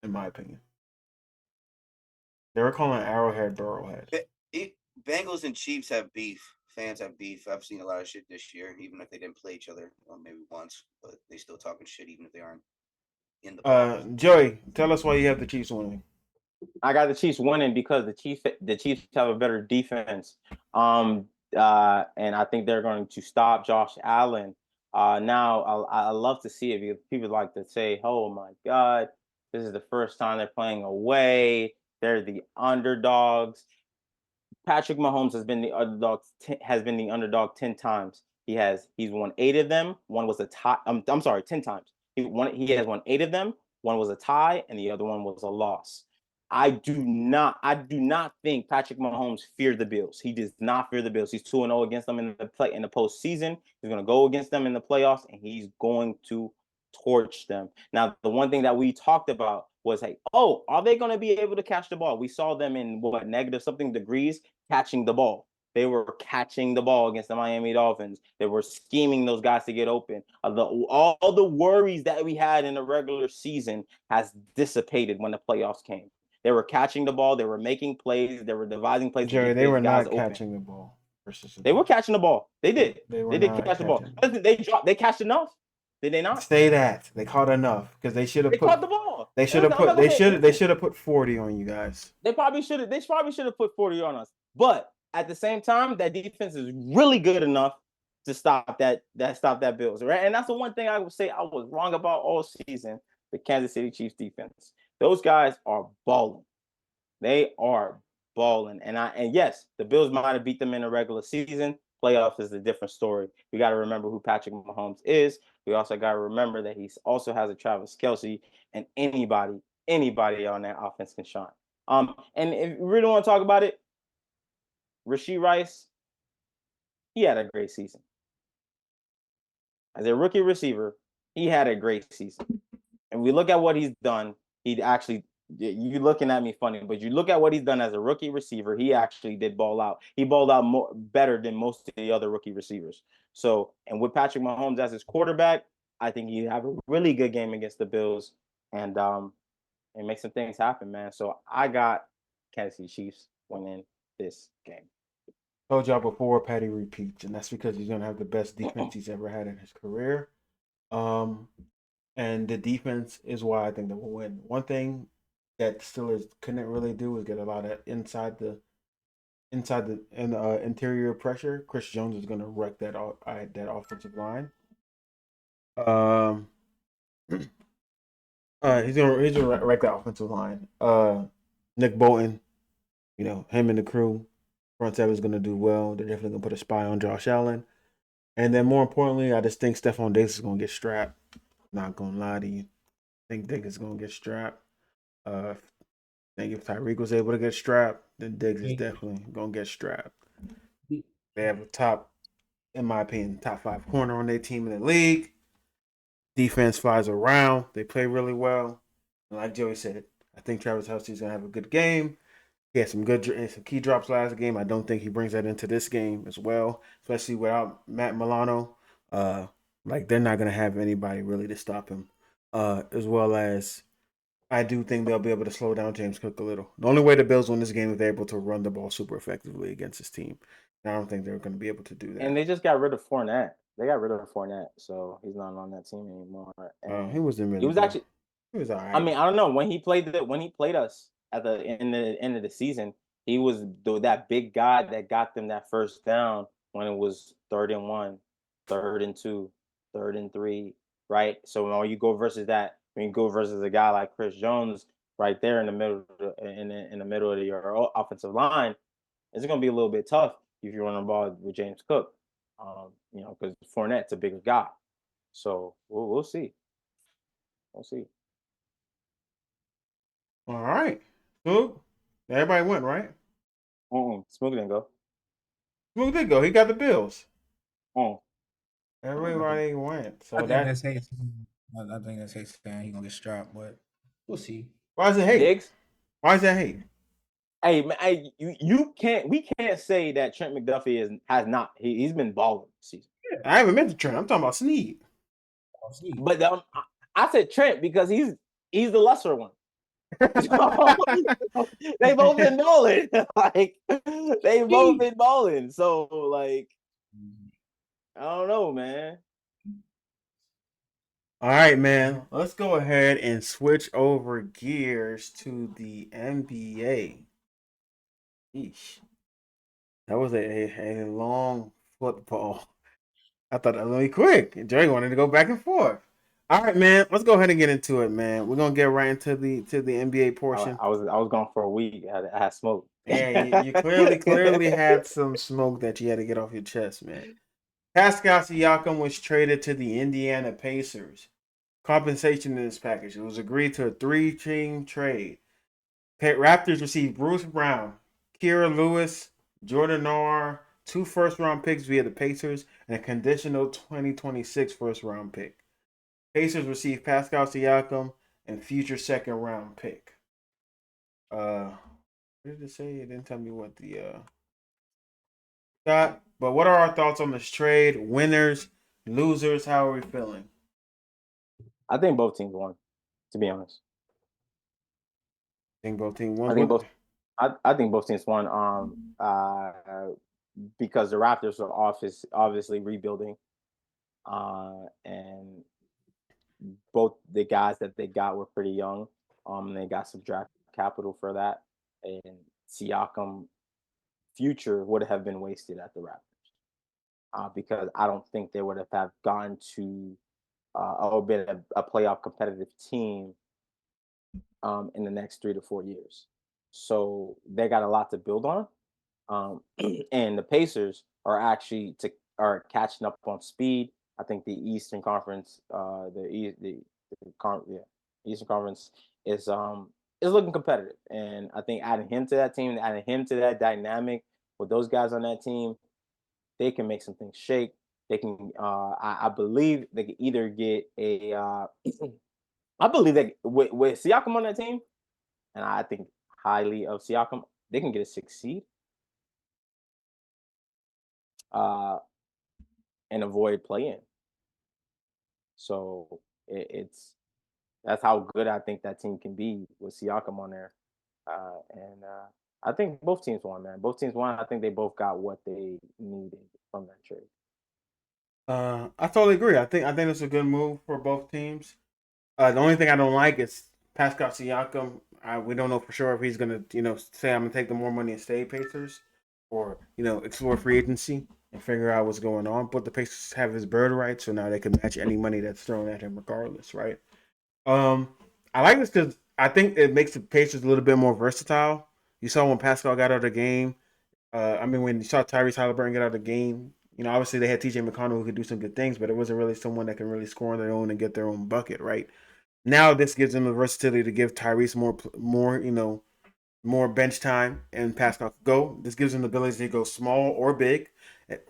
in my opinion. They were calling Arrowhead Burrowhead. Bengals and Chiefs have beef. Fans have beef. I've seen a lot of shit this year, even if they didn't play each other, maybe once, but they still talking shit, even if they aren't in the. Joey, tell us why you have the Chiefs winning. I got the Chiefs winning because the Chiefs have a better defense. And I think they're going to stop Josh Allen. Now, I love to see it because people like to say, "Oh my God, this is the first time they're playing away. They're the underdogs." Patrick Milhomme has been the underdog 10 times. He's won 8 of them. One was a tie. I'm sorry, 10 times. He has won 8 of them. One was a tie, and the other one was a loss. I do not think Patrick Mahomes feared the Bills. He does not fear the Bills. He's 2-0 against them in the postseason. He's going to go against them in the playoffs, and he's going to torch them. Now, the one thing that we talked about was, hey, are they going to be able to catch the ball? We saw them in negative something degrees catching the ball. They were catching the ball against the Miami Dolphins. They were scheming those guys to get open. All the worries that we had in the regular season has dissipated when the playoffs came. They were catching the ball. They were making plays. They were devising plays. Jerry, they were not catching the ball. They were catching the ball. They did. They did catch the ball. They catched enough. Did they not? Say that. They caught enough because they should have caught the ball. They should have put. They should have put 40 on you guys. They probably should have put 40 on us. But at the same time, that defense is really good enough to stop that Bills, right? And that's the one thing I would say I was wrong about all season, the Kansas City Chiefs defense. Those guys are balling. They are balling. And yes, the Bills might have beat them in the regular season. Playoffs is a different story. We got to remember who Patrick Mahomes is. We also got to remember that he also has a Travis Kelce, and anybody on that offense can shine. And if you really want to talk about it, Rashee Rice, he had a great season. As a rookie receiver, he had a great season. And we look at what he's done. He actually, you looking at me funny, but you look at what he's done as a rookie receiver, he actually did ball out. He balled out better than most of the other rookie receivers. So, and with Patrick Mahomes as his quarterback, I think he have a really good game against the Bills and make some things happen, man. So I got Kansas City Chiefs winning this game. Told y'all before, Patty repeats, and that's because he's gonna have the best defense he's ever had in his career. And the defense is why I think they will win. One thing that Steelers couldn't really do is get a lot of inside the interior pressure. Chris Jones is gonna wreck that offensive line. He's gonna wreck that offensive line. Nick Bolton, him and the crew, front seven is gonna do well. They're definitely gonna put a spy on Josh Allen, and then more importantly, I just think Stephon Diggs is gonna get strapped. Not gonna lie to you, I think Diggs is gonna get strapped. I think if Tyreek was able to get strapped, then Diggs is definitely gonna get strapped. They have a top, in my opinion, top 5 corner on their team in the league. Defense flies around. They play really well. And like Joey said, I think Travis Kelce is gonna have a good game. He had some key drops last game. I don't think he brings that into this game as well, especially without Matt Milano. They're not gonna have anybody really to stop him. As well as I do think they'll be able to slow down James Cook a little. The only way the Bills win this game is they're able to run the ball super effectively against this team. And I don't think they're going to be able to do that. And they just got rid of Fournette. They got rid of Fournette, so he's not on that team anymore. And he wasn't really. He was actually. He was all right. I mean, I don't know when he played us at the end of the season. He was that big guy that got them that first down when it was 3rd and 1, 3rd and 2, 3rd and 3, right? So when you go versus a guy like Chris Jones right there in the middle in the middle of your offensive line, it's going to be a little bit tough if you run the ball with James Cook, because Fournette's a bigger guy. So we'll see. We'll see. All right. Smook, everybody went, right? Smook didn't go. Smook did go. He got the Bills. Everybody went. So I think that's hate. I think that's hate saying he's gonna get strapped, but we'll see. Why is it hate? Diggs? Why is that hate? Hey man, we can't say that Trent McDuffie has not. He's been balling this season. Yeah. I haven't meant to Trent. I'm talking about Snead. But I said Trent because he's the lesser one. They both been balling. They both been balling. So I don't know, man. All right, man. Let's go ahead and switch over gears to the NBA. Eesh. That was a long football. I thought that was going to be quick. Jerry wanted to go back and forth. All right, man. Let's go ahead and get into it, man. We're gonna get right into the NBA portion. I was gone for a week. I had smoke. Yeah, you clearly had some smoke that you had to get off your chest, man. Pascal Siakam was traded to the Indiana Pacers. Compensation in this package. It was agreed to a 3-team trade. Raptors received Bruce Brown, Kira Lewis, Jordan Noir, 2 first-round picks via the Pacers, and a conditional 2026 first-round pick. Pacers received Pascal Siakam and future second-round pick. What did it say? It didn't tell me what the got. But what are our thoughts on this trade? Winners, losers, how are we feeling? I think both teams won, to be honest. I think both teams won. I think both teams won. Because the Raptors are obviously rebuilding, and both the guys that they got were pretty young. They got some draft capital for that, and Siakam future would have been wasted at the Raptors because I don't think they would have gone to or been a playoff competitive team in the next 3 to 4 years. So they got a lot to build on. And the Pacers are actually catching up on speed. I think the Eastern Conference, Eastern Conference is looking competitive, and I think adding him to that team, adding him to that dynamic with those guys on that team, they can make some things shake. They can, I believe, they can either get a. I believe that with Siakam on that team, and I think highly of Siakam, they can get a 6th seed. And avoid play-in. So that's how good I think that team can be with Siakam on there. And I think both teams won, man. Both teams won. I think they both got what they needed from that trade. I totally agree. I think it's a good move for both teams. The only thing I don't like is Pascal Siakam. We don't know for sure if he's gonna, say I'm gonna take the more money and stay Pacers, or explore free agency and figure out what's going on. But the Pacers have his bird right, so now they can match any money that's thrown at him, regardless, right? I like this because I think it makes the Pacers a little bit more versatile. You saw when Pascal got out of the game. When you saw Tyrese Halliburton get out of the game, obviously they had T.J. McConnell who could do some good things, but it wasn't really someone that can really score on their own and get their own bucket, right? Now this gives them the versatility to give Tyrese more bench time, and Pascal could go. This gives him the ability to go small or big.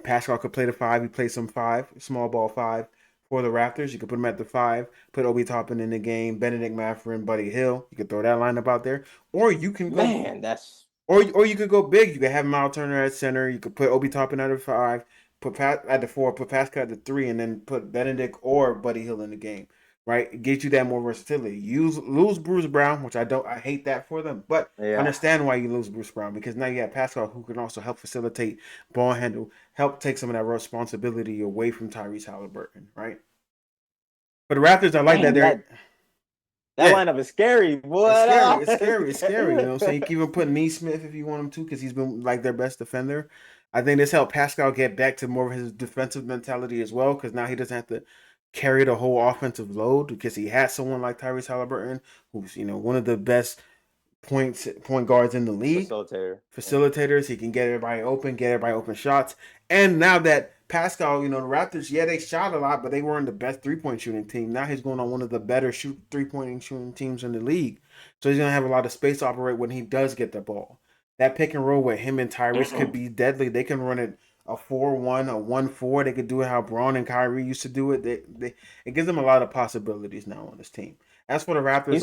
Pascal could play the 5. He plays some 5, small ball 5 for the Raptors. You could put him at the 5, put Obi Toppin in the game, Benedict Mathurin, Buddy Hill. You could throw that lineup out there, or you can go. Man, that's. Or you could go big. You could have Miles Turner at center. You could put Obi Toppin at the 5, put at the 4, put Pascal at the 3, and then put Benedict or Buddy Hill in the game. Right, it gives you that more versatility. Lose Bruce Brown, which I hate that for them, but I understand why you lose Bruce Brown, because now you have Pascal who can also help facilitate, ball handle, help take some of that responsibility away from Tyrese Halliburton, right? For the Raptors, I like that lineup is scary, boy. It's scary. You know what I'm saying? You can even put Neesmith if you want him to, because he's been like their best defender. I think this helped Pascal get back to more of his defensive mentality as well, because now he doesn't have to carry the whole offensive load, because he has someone like Tyrese Halliburton, who's one of the best point guards in the league. Facilitators. He can get everybody open shots. And now that Pascal, the Raptors, they shot a lot, but they weren't the best 3-point shooting team. Now he's going on one of the better 3-point shooting teams in the league. So he's going to have a lot of space to operate when he does get the ball. That pick and roll with him and Tyrese could be deadly. They can run it a 4-1, a 1-4. They could do it how Braun and Kyrie used to do it. It gives them a lot of possibilities now on this team. As for the Raptors,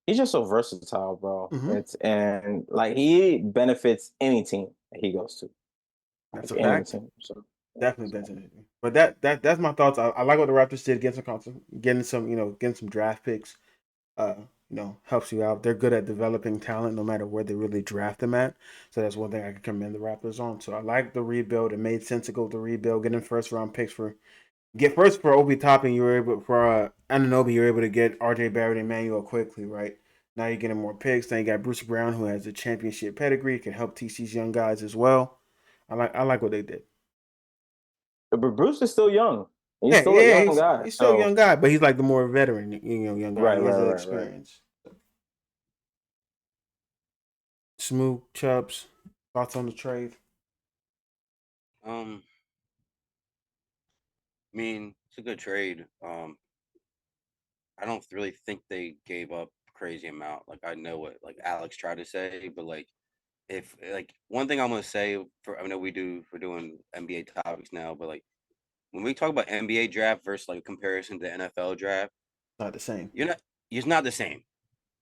he's just so versatile, bro. Mm-hmm. And like he benefits any team that he goes to. That's a fact. Definitely benefits. But that's my thoughts. I like what the Raptors did, getting some draft picks. Helps you out. They're good at developing talent no matter where they really draft them at. So that's one thing I can commend the Raptors on. So I like the rebuild. It made sense to go with the rebuild, getting first round picks for Obi Toppin. You were able for Anunoby, you were able to get RJ Barrett and Emmanuel quickly, right? Now you're getting more picks. Then you got Bruce Brown, who has a championship pedigree, can help teach these young guys as well. I like what they did. But Bruce is still young. He's still a young guy. He's still a young guy, but he's like the more veteran, young guy. He has the experience. Right. Smooth, Chubbs, thoughts on the trade? It's a good trade. I don't really think they gave up a crazy amount. Like, I know what Alex tried to say, but if one thing I'm gonna say I know we're doing NBA topics now, but when we talk about NBA draft versus comparison to the NFL draft, not the same. It's not the same.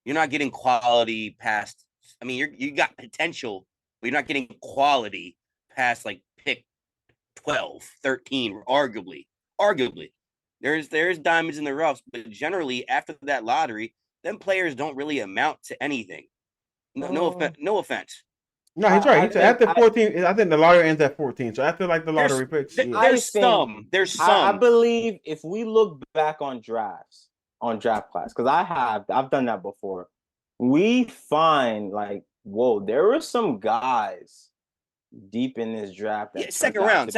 You're not getting quality past. You got potential, but you're not getting quality past pick 12, 13, arguably. There's diamonds in the roughs, but generally after that lottery, them players don't really amount to anything. No offense. No, he's right. After 14, I think the lottery ends at 14. So after the lottery picks, there's some. I believe if we look back on drafts, on draft class, because I've done that before. We find like, whoa, there were some guys deep in this draft that second round.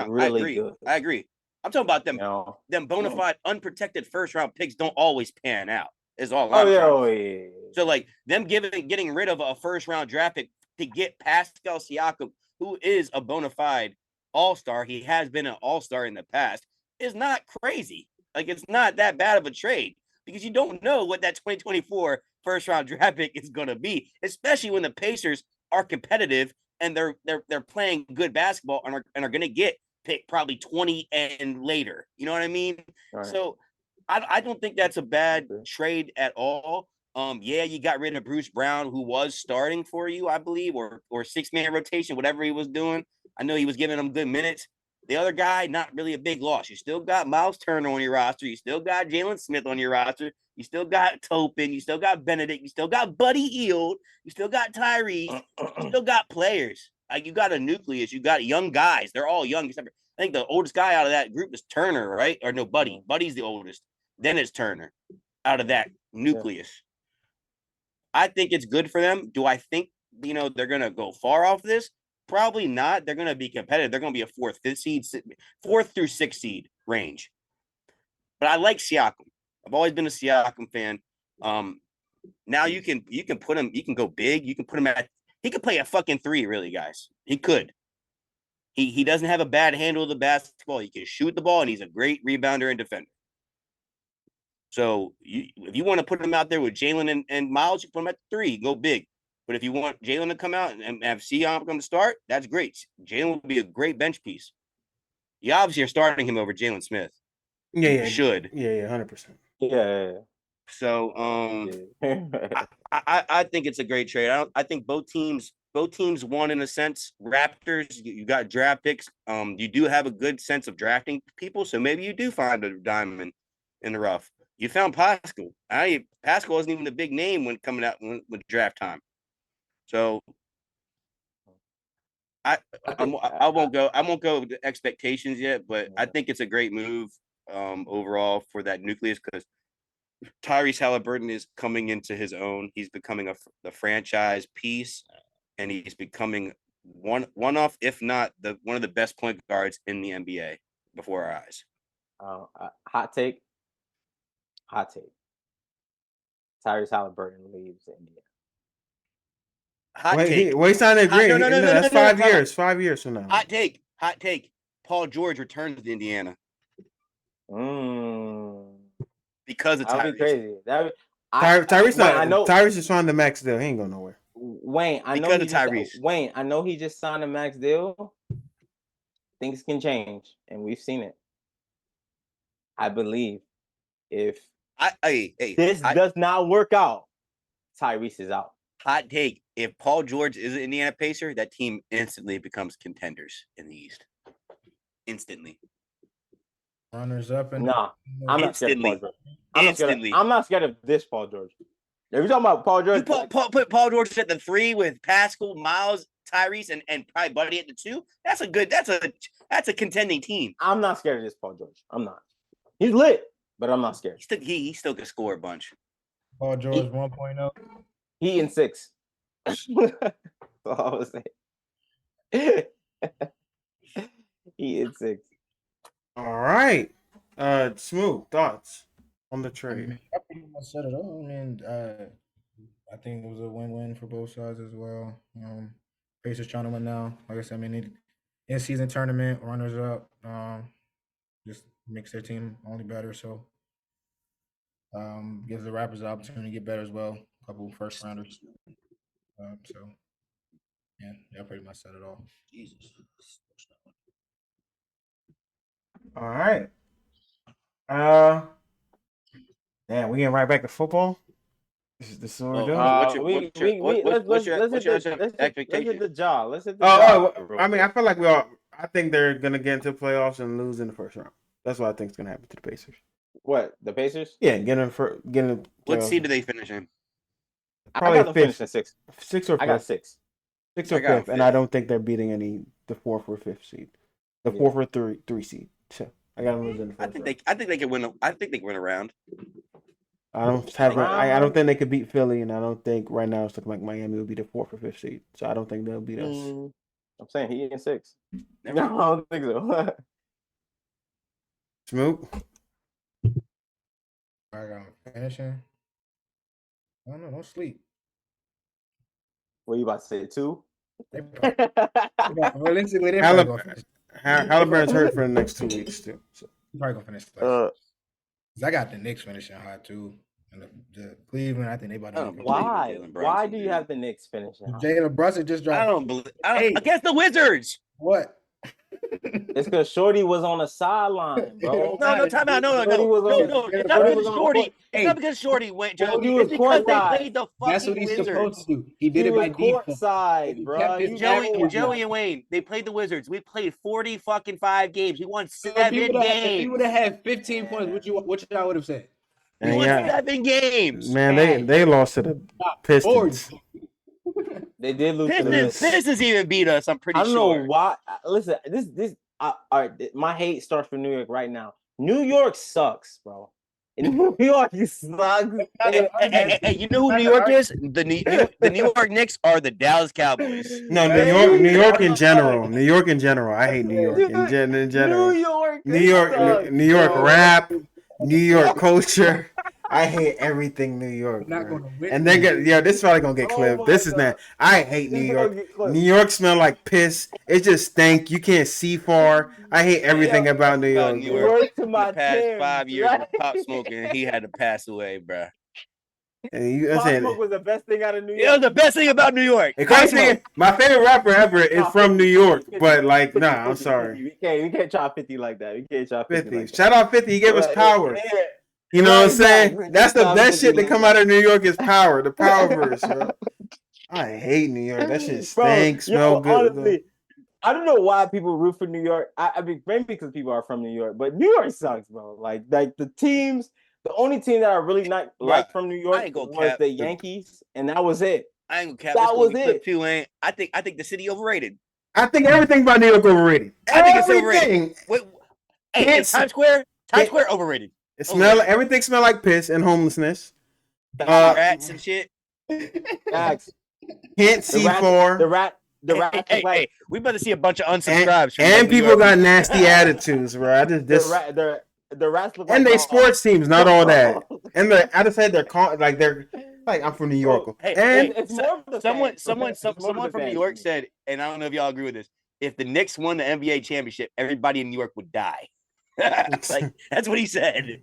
really good. I agree. I'm talking about them. You know? Them bona fide unprotected first round picks don't always pan out. Is all Oh I'm yeah, trying to oh, say. yeah. So like them getting rid of a first round draft pick to get Pascal Siakam, who is a bona fide all-star. He has been an all-star in the past. Is not crazy. Like it's not that bad of a trade because you don't know what that 2024 first round draft pick is going to be, especially when the Pacers are competitive and they're playing good basketball and are going to get picked probably 20 and later. You know what I mean? Right. So I don't think that's a bad trade at all. Yeah, you got rid of Bruce Brown, who was starting for you, I believe, or 6-man rotation, whatever he was doing. I know he was giving them good minutes. The other guy, not really a big loss. You still got Miles Turner on your roster. You still got Jalen Smith on your roster. You still got Topin. You still got Benedict. You still got Buddy Hield. You still got Tyrese. You still got players. Like you got a nucleus. You got young guys. They're all young. Except for, I think the oldest guy out of that group is Turner, right? Or no, Buddy. Buddy's the oldest. Then it's Turner out of that nucleus. Yeah. I think it's good for them. Do I think, they're going to go far off this? Probably not. They're going to be competitive. They're going to be a fourth through sixth seed range. But I like Siakam. I've always been a Siakam fan. Now you can put him. You can go big. You can put him at. He could play a fucking 3, really, guys. He could. He doesn't have a bad handle of the basketball. He can shoot the ball, and he's a great rebounder and defender. So if you want to put him out there with Jalen and Miles, you put him at 3. Go big. But if you want Jalen to come out and have Siakam come to start, that's great. Jalen will be a great bench piece. You obviously are starting him over Jalen Smith. Yeah, you should. Yeah, 100%. Yeah. So I think it's a great trade. I think both teams won in a sense. Raptors, you got draft picks. You do have a good sense of drafting people, so maybe you do find a diamond in the rough. You found Pascal. Pascal wasn't even a big name when coming out with draft time. So I won't go with the expectations yet, but I think it's a great move overall for that nucleus because Tyrese Halliburton is coming into his own. He's becoming the franchise piece, and he's becoming one off, if not one of the best point guards in the NBA before our eyes. Hot take. Tyrese Halliburton leaves India. Hot take. He signed an agreement. No, that's 5 years. 5 years from now. Hot take. Paul George returns to Indiana. Because of Tyrese. That'd be crazy. Tyrese just signed the max deal. He ain't going nowhere. Wayne, I know he just signed a max deal. Things can change, and we've seen it. I believe if this does not work out, Tyrese is out. Hot take. If Paul George is an Indiana Pacer, that team instantly becomes contenders in the East. Instantly. Runners up and I'm not scared of Paul George. I'm not scared of this Paul George. If you're talking about Paul George, put Paul George at the 3 with Pascal, Miles, Tyrese, and probably Buddy at the 2. That's a contending team. I'm not scared of this Paul George. I'm not. He's lit, but I'm not scared. He still can score a bunch. Paul George 1.0. He in 6. That's all I was saying. He in 6. All right. Smooth thoughts on the trade. I pretty much said it all. I mean, I think it was a win-win for both sides as well. Pacers trying to win now. Like I said, in-season tournament, runners up, just makes their team only better. So gives the Raptors the opportunity to get better as well. A couple first rounders. So yeah, I pretty much said it all. Jesus. All right. Damn, we getting right back to football. This is what we're doing. Let's hit the jaw. Let's hit the jaw. I mean, I feel like I think they're gonna get into the playoffs and lose in the first round. That's what I think is gonna happen to the Pacers. What, the Pacers? Yeah, getting. What seed do they finish in? Probably I got them finishing 6. 6 or 5. I got 6. 6 or 5, and I don't think they're beating the 4th or 5th seed. The 4th or 3 seed. So I got them losing. I think they can win. I think they can win a round. I don't think they could beat Philly, and I don't think right now it's looking like Miami will be the 4th or 5th seed. So I don't think they'll beat us. I'm saying he in 6. No, I don't think so. Smoke. I got finishing. I don't know. Don't sleep. What you about to say? 2? Realistically, they're probably gonna finish. Halliburton's hurt for the next 2 weeks too. So. Probably gonna finish. Cause I got the Knicks finishing high too, and the Cleveland. I think they about to. Why? Why do you have the Knicks finishing high? Jalen Brunson just dropped. I don't believe. Against the Wizards. What? It's because Shorty was on the sideline, bro. No, time out. No. It's not because Shorty. It's not because Shorty went, Joe. It's because they played the fucking That's what he's Wizards. supposed to do. He did it by default. Side, bro. Joey and Wayne, they played the Wizards. We played 5 games. We won 7 games. If you would have had 15 points, what y'all would have said? We won 7 games. Man, they lost to the Pistons. They did lose to the Pistons. Pistons even beat us, I'm pretty sure. I don't know why. Listen, all right, my hate starts from New York right now. New York sucks, bro. New York sucks. Hey, you know who New York is? The New York Knicks are the Dallas Cowboys. No, New York in general. New York in general. I hate New York in general. New York rap, New York culture. I hate everything New York. And then this is probably gonna get clipped. This is not. I hate New York. New York smell like piss. It just stink. You can't see far. I hate everything about New York. New York the past 5 years of Pop Smoke, and he had to pass away, bro. And Pop Smoke was the best thing out of New York. It was the best thing about New York. My favorite rapper ever is from New York, but like, nah, I'm sorry. We can't try 50 like that. We can't try 50. Like Shout out 50. He gave us power. You know what I'm saying? That's the best shit that come out of New York is power. The power verse, bro. I hate New York. That shit stinks. Smell good. Honestly, I don't know why people root for New York. I mean, maybe because people are from New York, but New York sucks, bro. Like the teams, the only team that I really not like from New York was the Yankees, and that was it. I ain't gonna cap. That was it. Too, ain't. I think the city overrated. I think everything about New York overrated. I think it's overrated. Hey, Times Square overrated. Everything smell like piss and homelessness. Rats and shit. Facts. Can't see far. The rat. Hey, we better see a bunch of unsubscribes. And people got nasty attitudes, bro. The rats look and they sports teams, not all that. And I just said they're like I'm from New York. Hey, someone from New York said, and I don't know if y'all agree with this. If the Knicks won the NBA championship, everybody in New York would die. Like that's what he said.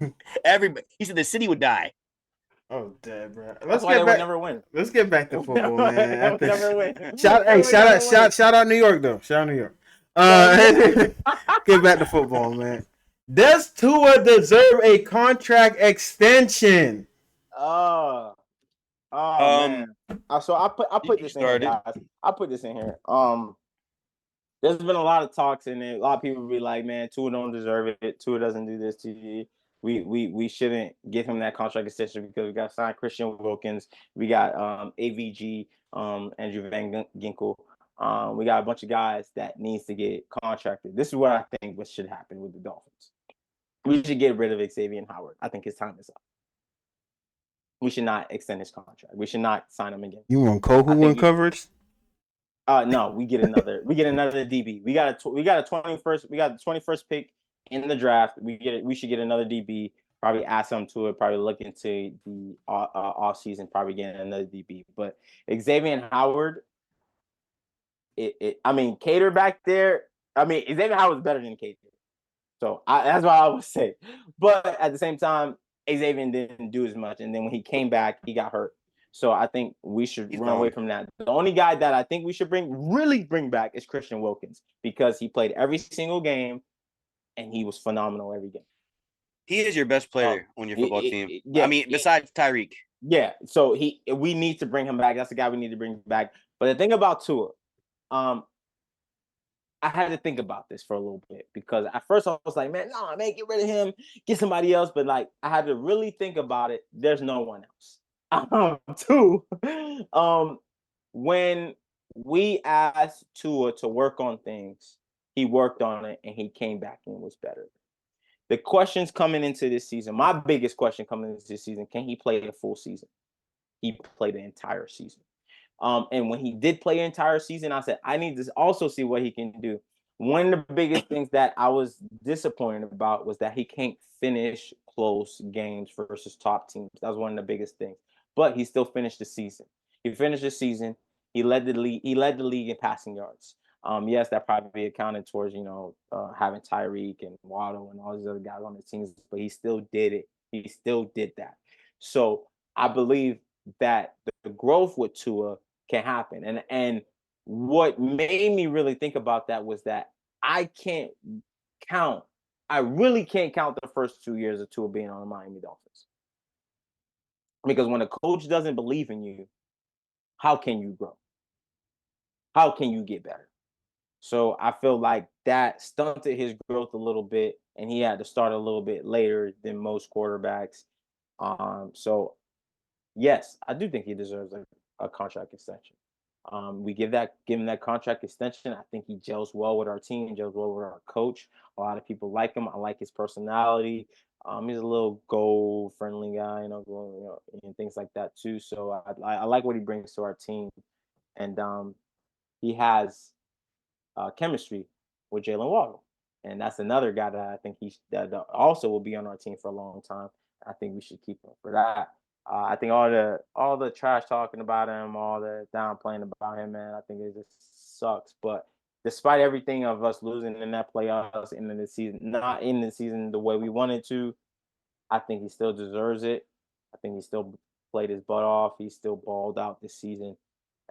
He said the city would die. Oh, dead, bro. That's why they would never win. Let's get back to football, man. Never win. Shout out New York though. Shout out New York. Get back to football, man. Does Tua deserve a contract extension? Man. So I put this in here, guys. I put this in here. There's been a lot of talks in it. A lot of people be like, "Man, Tua don't deserve it. Tua doesn't do this to you. We shouldn't give him that contract extension because we got signed Christian Wilkins. We got AVG, Andrew Van Ginkel. We got a bunch of guys that needs to get contracted. This is what I think what should happen with the Dolphins. We should get rid of Xavier Howard. I think his time is up. We should not extend his contract. We should not sign him again. You want Kohu in coverage? No, we get another DB. We got a 21st. We got the 21st pick in the draft. We should get another DB. Probably add something to it. Probably look into the off season. Probably get another DB. But Xavier Howard, I mean, Cater back there. I mean, Xavier Howard is better than Cater. So that's what I would say. But at the same time, Xavier didn't do as much. And then when he came back, he got hurt. So I think we should run away from that. The only guy that I think we should really bring back is Christian Wilkins because he played every single game and he was phenomenal every game. He is your best player on your football team. Yeah, I mean, besides Tyreek. Yeah, so we need to bring him back. That's the guy we need to bring back. But the thing about Tua, I had to think about this for a little bit because at first I was like, man, get rid of him, get somebody else. But like, I had to really think about it. There's no one else. Two, when we asked Tua to work on things, he worked on it and he came back and was better. The questions coming into this season, my biggest question coming into this season, can he play the full season? He played the entire season. And when he did play the entire season, I said, I need to also see what he can do. One of the biggest things that I was disappointed about was that he can't finish close games versus top teams. That was one of the biggest things. But he still finished the season. He finished the season. He led the league. He led the league in passing yards. Yes, that probably accounted towards having Tyreek and Waddle and all these other guys on the teams, but he still did it. He still did that. So I believe that the growth with Tua can happen. And what made me really think about that was that I really can't count the first 2 years of Tua being on the Miami Dolphins. Because when a coach doesn't believe in you, how can you grow? How can you get better? So I feel like that stunted his growth a little bit, and he had to start a little bit later than most quarterbacks. So yes, I do think he deserves a contract extension. We give him that contract extension. I think he gels well with our team, gels well with our coach. A lot of people like him. I like his personality. He's a little goal-friendly guy, and things like that too. So I like what he brings to our team, and he has chemistry with Jalen Waddle, and that's another guy that I think that also will be on our team for a long time. I think we should keep him for that. I think all the trash talking about him, all the downplaying about him, man, I think it just sucks. But despite everything of us losing in that playoffs in the season, not in the season the way we wanted to, I think he still deserves it. I think he still played his butt off. He still balled out this season,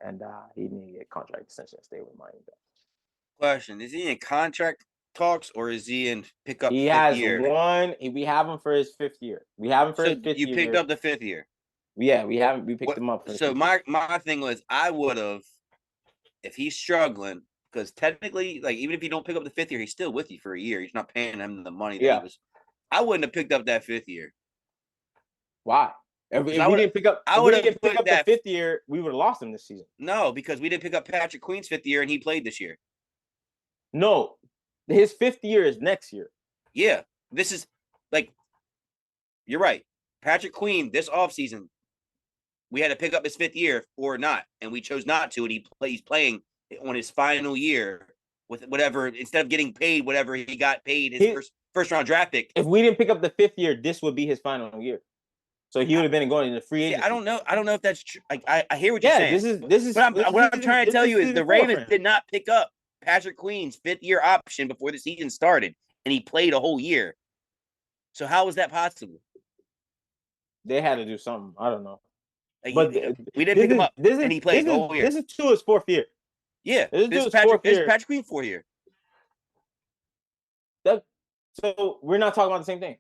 and he needed to get a contract extension and stay with Miami. Question: is he in contract talks or is he in pickup? He has one. We have him for his 5th year. We have him for his 5th year. You picked up the 5th year. Yeah, we haven't. We picked him up. So my thing was, I would have, if he's struggling, because technically, like, even if you don't pick up the 5th year, he's still with you for a year. He's not paying him the money that he was. I wouldn't have picked up that 5th year. Why? If we didn't pick up, the 5th year, we would have lost him this season. No, because we didn't pick up Patrick Queen's 5th year, and he played this year. No, his 5th year is next year. Yeah, this is like, you're right. Patrick Queen this offseason, we had to pick up his 5th year or not, and we chose not to. And he's playing on his final year with whatever, instead of getting paid whatever he got paid his first round draft pick. If we didn't pick up the 5th year, this would be his final year. So he would have been going into free agency. I don't know if that's true. I hear what you're saying. This is what I'm trying to tell you is the Ravens did not pick up Patrick Queen's 5th year option before the season started, and he played a whole year. So how was that possible? They had to do something. I don't know. Like, but we didn't pick him up, and he played the whole year. This is Tua's 4th year. Yeah, this is Patrick Queen's 4th year. So we're not talking about the same thing.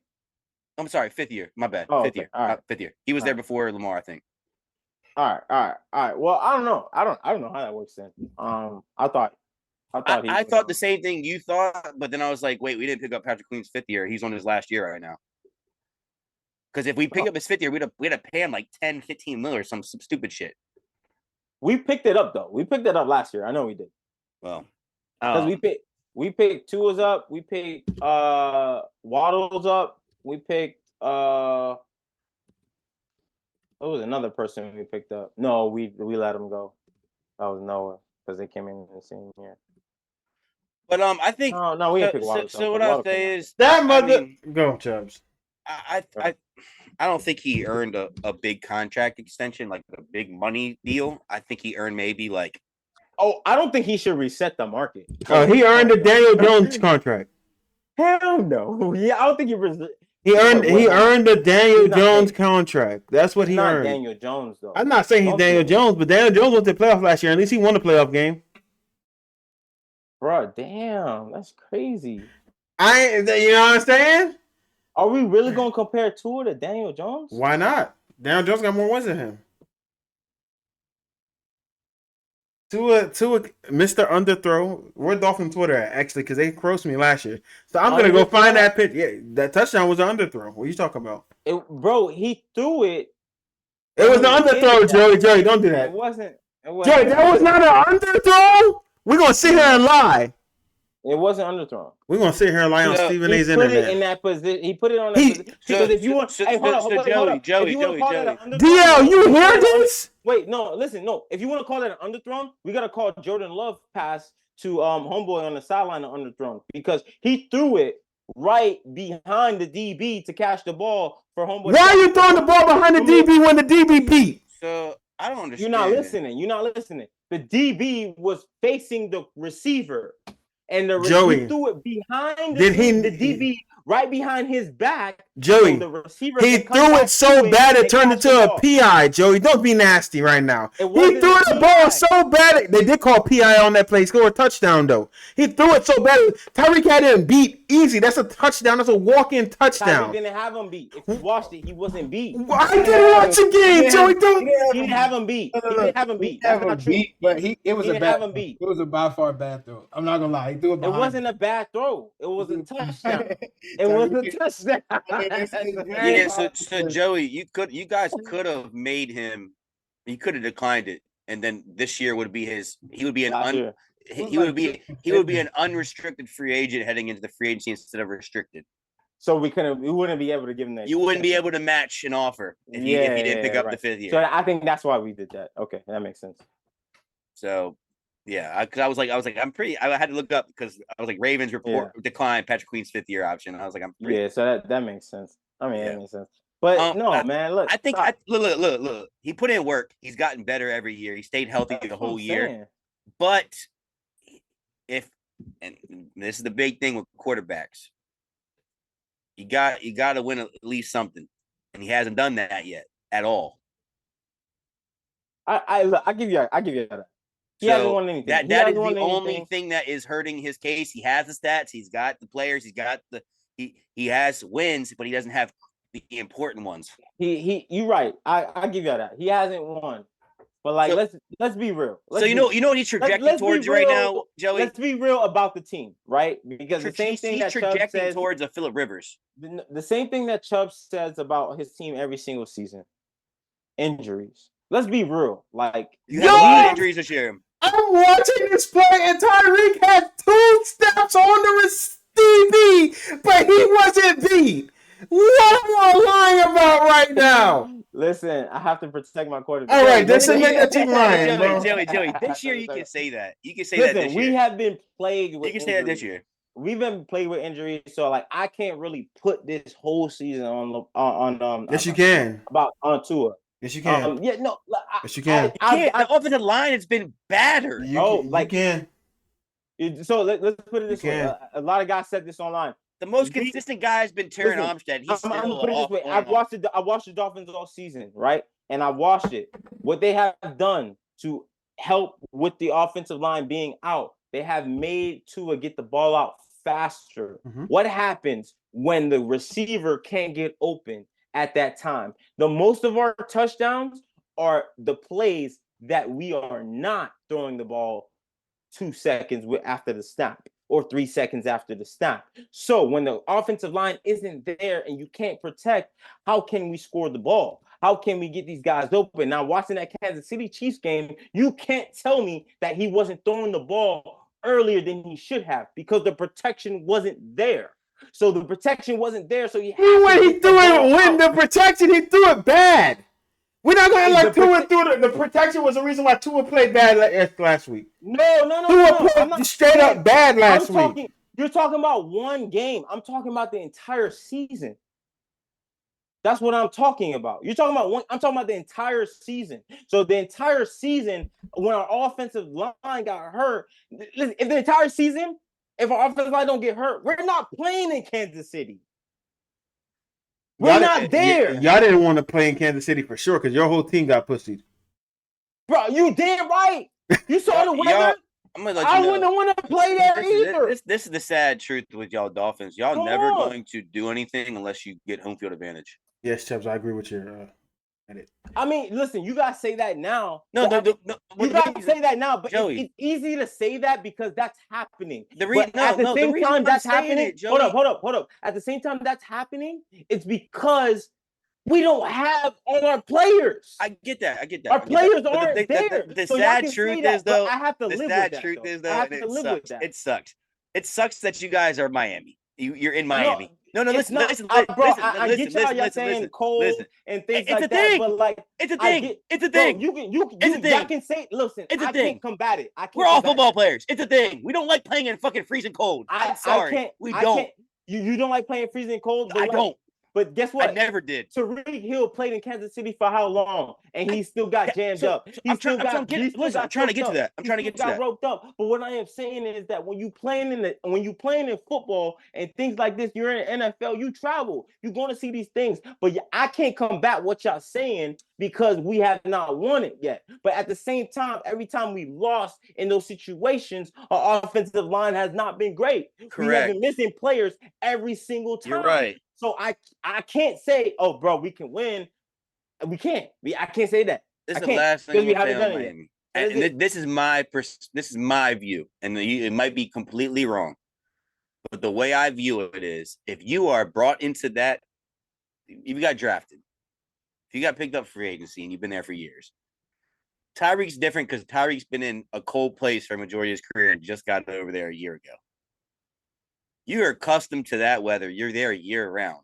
I'm sorry, 5th year. My bad. Oh, 5th year. All right. 5th year. He was there before Lamar, I think. All right. Well, I don't know. I don't know how that works then. I thought the same thing you thought, but then I was like, wait, we didn't pick up Patrick Queen's 5th year. He's on his last year right now. Because if we pick up his 5th year, we'd have pay him like 10, 15 mil or some stupid shit. We picked it up though. We picked it up last year. I know we did. Well, because we picked Tua's up. We picked Waddle's up. We picked what was another person we picked up? No, we let him go. That was Noah because they came in the same year. But I think no, we didn't pick Waddle. So what I'll say is that mother go Chubbs. I don't think he earned a big contract extension, like a big money deal. I think he earned maybe like. Oh, I don't think he should reset the market. He earned a Daniel Jones contract. Hell no. Yeah, I don't think he earned a Daniel Jones contract. That's what he earned. Not Daniel Jones though. I'm not saying he's Daniel Jones, but Daniel Jones went to the playoff last year. At least he won the playoff game. Bro, damn, that's crazy. You know what I'm saying? Are we really gonna compare Tua to Daniel Jones? Why not? Daniel Jones got more wins than him. Tua, Mr. Underthrow. We're Dolphin Twitter actually because they roasted me last year. So I'm gonna go find that pitch. Yeah, that touchdown was an underthrow. What are you talking about? Bro, he threw it. It was an underthrow, Joey. Joey, don't do that. It wasn't. Joey, that was not an underthrow. We're gonna sit here and lie. It wasn't underthrown. We're gonna sit here and lie on Stephen A's internet. He put it in that position. He put it on that position. Because if you want, hey, hold on. Joey. DL, you hear this? Wait, no, listen, no. If you want to call that an underthrown, we gotta call Jordan Love pass to homeboy on the sideline an underthrown because he threw it right behind the DB to catch the ball for homeboy. Why are you throwing the ball behind the DB when the DB beat? So I don't understand. You're not listening. The DB was facing the receiver. And the Joey, he threw it behind the DB right behind his back. Joey, so the receiver he threw it so bad it turned into a PI. Joey, don't be nasty right now. He threw the ball so bad. They did call PI on that play. Score a touchdown though. He threw it so bad. Tyreek had him beat easy. That's a touchdown. That's a walk-in touchdown. Tyreek didn't have him beat. If you watched it, he wasn't beat. I didn't watch the game, Joey. He didn't have him beat. He didn't have him beat. That's not true. But it was a by far bad throw. I'm not gonna lie. He threw it behind. It wasn't a bad throw. It was a touchdown. It was a touchdown. Yeah, so Joey, you guys could have made him. He could have declined it, and then this year would be his. He would be an unrestricted free agent heading into the free agency instead of restricted. So we wouldn't be able to give him that. You wouldn't be able to match an offer if he didn't pick up the 5th year. So I think that's why we did that. Okay, that makes sense. So. Yeah, because I was like, I had to look up because I was like, Ravens declined Patrick Queen's 5th year option. I was like, so that makes sense. I mean, that makes sense. But man, look. I think look. He put in work. He's gotten better every year. He stayed healthy the whole year. But and this is the big thing with quarterbacks, you got to win at least something, and he hasn't done that yet at all. I give you that. He hasn't won anything. That is the only thing that is hurting his case. He has the stats. He's got the players. He's got he has wins, but he doesn't have the important ones. You're right. I give you that. He hasn't won. But let's be real. You know what he's projecting towards right now, Joey? Let's be real about the team, right? Because the same thing that Chubb says towards a Phillip Rivers. The same thing that Chubb says about his team every single season. Injuries. Let's be real. You have a lot of injuries this year. I'm watching this play, and Tyreek had 2 steps on the TV, but he wasn't beat. What am I lying about right now? Listen, I have to protect my quarterback. All right, this is that you lying, bro. Joey, this year you can say that. You can say that this year. We have been plagued with You can say that this year. We've been plagued with injuries, so I can't really put this whole season on Yes, you can. On Tua. Yes, you can. Yes, you can. The offensive line has been battered. You can. So let's put it this way. A lot of guys said this online. The most consistent guy has been Terran Armstead. He's I'm gonna put it this way. I watched the Dolphins all season, right? And I watched it. What they have done to help with the offensive line being out, they have made Tua get the ball out faster. Mm-hmm. What happens when the receiver can't get open at that time? The most of our touchdowns are the plays that we are not throwing the ball 2 seconds after the snap or 3 seconds after the snap. So when the offensive line isn't there and you can't protect, how can we score the ball? How can we get these guys open? Now, watching that Kansas City Chiefs game, you can't tell me that he wasn't throwing the ball earlier than he should have because the protection wasn't there. So the protection wasn't there, so he threw the protection, he threw it bad. We're not gonna Tua threw the protection was the reason why Tua played bad last week. No. Tua played straight up bad last week. You're talking about one game. I'm talking about the entire season. That's what I'm talking about. You're talking about I'm talking about the entire season. So the entire season, when our offensive line got hurt, listen, if our offensive line don't get hurt, we're not playing in Kansas City. We're not there. Y'all didn't want to play in Kansas City for sure because your whole team got pussied. Bro, you damn right. You saw the weather. I wouldn't want to play there either. This is the sad truth with y'all Dolphins. Y'all never going to do anything unless you get home field advantage. Yes, Chubbs, I agree with your edit. I mean, listen, you guys say that now. No. You guys say that now, but it's easy to say that because that's happening. At the same time that's happening. Hold up. At the same time that's happening, it's because we don't have all our players. I get that. Our players aren't there. The sad truth is, though, I have to live with that. It sucks. It sucks that you guys are Miami. You're in Miami. No, listen, not, listen, bro. listen, I listen, get y'all listen, saying listen, cold listen. and things It's like a that, thing. but like It's a thing. It's a thing. Bro, It's a thing. Y'all can say, listen, It's a I thing. can't combat it. I can't. We're all football players. It's a thing. We don't like playing in fucking freezing cold. I'm sorry. We don't. You don't like playing freezing cold? I don't. But guess what? I never did. Tariq Hill played in Kansas City for how long? And he still got jammed up. I'm trying to get to that. I'm trying to get to that. Roped up. But what I am saying is that when you playing in football and things like this, you're in the NFL, you travel. You're going to see these things. But I can't combat what y'all saying because we have not won it yet. But at the same time, every time we lost in those situations, our offensive line has not been great. Correct. We have been missing players every single time. You're right. So I can't say, oh, bro, we can win. We can't. I can't say that. This is the last thing we haven't done it yet. And this is my view, and it might be completely wrong. But the way I view it is, if you are brought into that, if you got drafted, if you got picked up free agency and you've been there for years, Tyreek's different because Tyreek's been in a cold place for a majority of his career and just got over there a year ago. You're accustomed to that weather. You're there year round.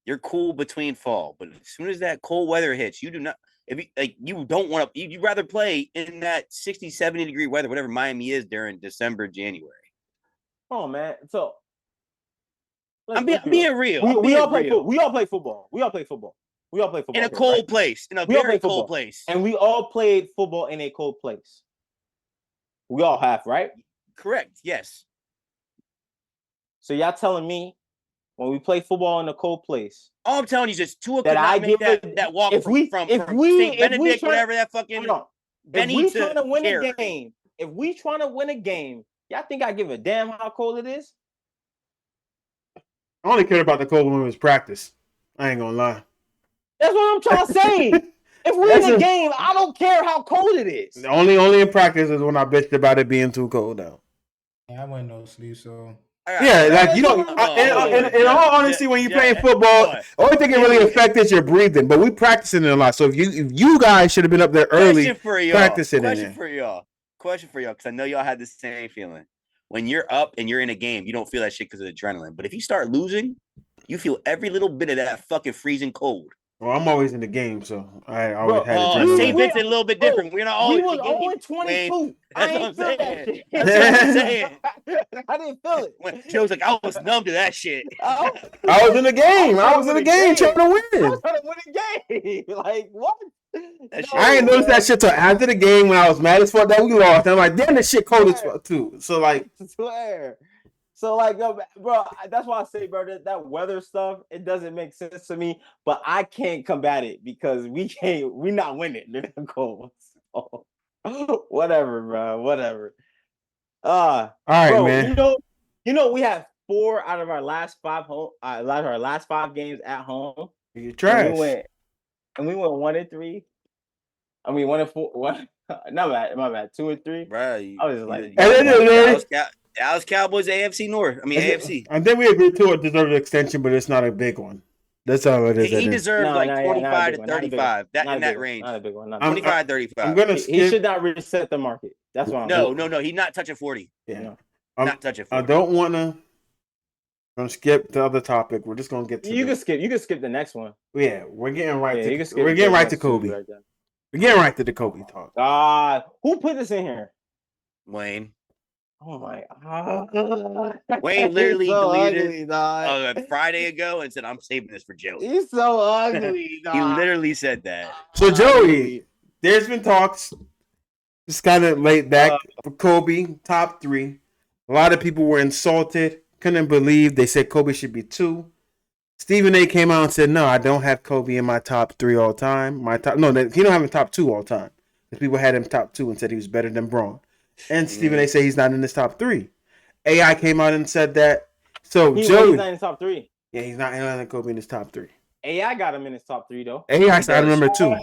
You're cool between fall, but as soon as that cold weather hits, you do not. You don't want to. You'd rather play in that 60, 70 degree weather, whatever Miami is during December, January. Oh man, so I'm being real. We all play football. In a cold place, in a very cold place, and we all played football in a cold place. We all have, right? Correct. Yes. So y'all telling me when we play football in a cold place? All I'm telling you is just Tua could not make that walk from St. Benedict, whatever that fucking. If we trying to win a game, y'all think I give a damn how cold it is? I only care about the cold women's practice. I ain't gonna lie. That's what I'm trying to say. If we're in a game, I don't care how cold it is. Only in practice is when I bitched about it being too cold out. Yeah, I went no sleep, so. Yeah, like you don't. In all honesty, when you playing football, only thing it really affects is your breathing. But we practicing it a lot. So if you guys should have been up there early practicing it. Question for y'all, because I know y'all had the same feeling. When you're up and you're in a game, you don't feel that shit because of adrenaline. But if you start losing, you feel every little bit of that fucking freezing cold. Well, I'm always in the game, so I always had adrenaline. St. Vincent a little bit different. We're not always. We was 0-22. That's what I'm saying. That's what I'm saying. I didn't feel it. When Joe's like, I was numb to that shit. I was in the game. I was in the game trying to win. I was trying to win a game. Like what? I ain't noticed that shit till after the game when I was mad as fuck that we lost. And I'm like, damn, this shit cold as fuck too. So like, I swear. So like, bro, that's why I say, bro, that weather stuff, it doesn't make sense to me. But I can't combat it because we not winning in the cold. So, whatever, bro, whatever. All right, bro, man. You know, we have 4 out of our last 5 games at home. You're trash. And we went 1-3. I mean 1-4. My bad. 2-3. Right. I was just like, Dallas Cowboys, AFC North. I mean AFC. I think we agreed to it deserves an extension, but it's not a big one. That's all it is. He deserves 25 to 35. In that range. Not a big one. 25, 35. He should not reset the market. That's why. No. He's not touching 40. Yeah. Not touching 40. I don't want to. I'm gonna skip the other topic. We're just gonna get to. You can skip the next one. Yeah, we're getting right. We're getting right to Kobe. We're getting right to the Kobe talk. God, who put this in here? Wayne. Oh my God. Wayne literally deleted a Friday ago and said, I'm saving this for Joey. He's so ugly, He literally said that. So, Joey, there's been talks. It's kind of laid back for Kobe, top 3. A lot of people were insulted. Couldn't believe they said Kobe should be 2. Stephen A. came out and said, no, I don't have Kobe in my top 3 all time. He don't have him top 2 all time. Because people had him top 2 and said he was better than Braun. And Stephen A. said he's not in his top 3. AI came out and said that. So he's Joey, not in his top 3. Yeah, he's not in Kobe in his top 3. AI got him in his top 3 though. AI said I remember 2.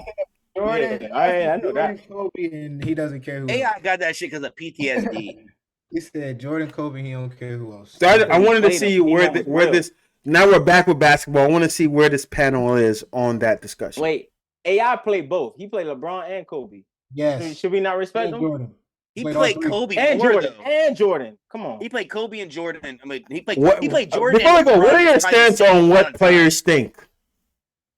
Jordan, I know that. Kobe, and he doesn't care who. AI got that shit because of PTSD. He said Jordan, Kobe, he don't care who else. So I wanted to see where this. Now we're back with basketball. I want to see where this panel is on that discussion. Wait, AI played both. He played LeBron and Kobe. Yes. Should we not respect him? Jordan. He Played all played three. Kobe And more Jordan. though. And Jordan. Come on. He played Kobe and Jordan. I mean, he played Jordan. Before we go, what are your and LeBron stance probably on the what same players think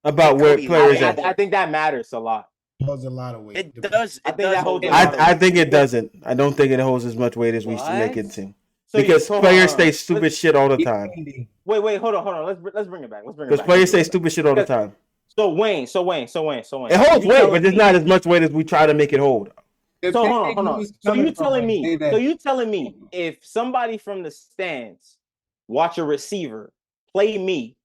about where Kobe players leads. at? I think that matters a lot. Holds a lot of weight. It does. I It think does that hold holds a a lot lot of of I weight. think it doesn't. I don't think it holds as much weight as we make it seem. So Because hold players on. say stupid shit all the time. Wait, hold on. Let's bring it back. Because players say stupid shit all the time. So Wayne. It holds weight, but it's not as much weight as we try to make it hold. So hold on. So you telling me if somebody from the stands watch a receiver play me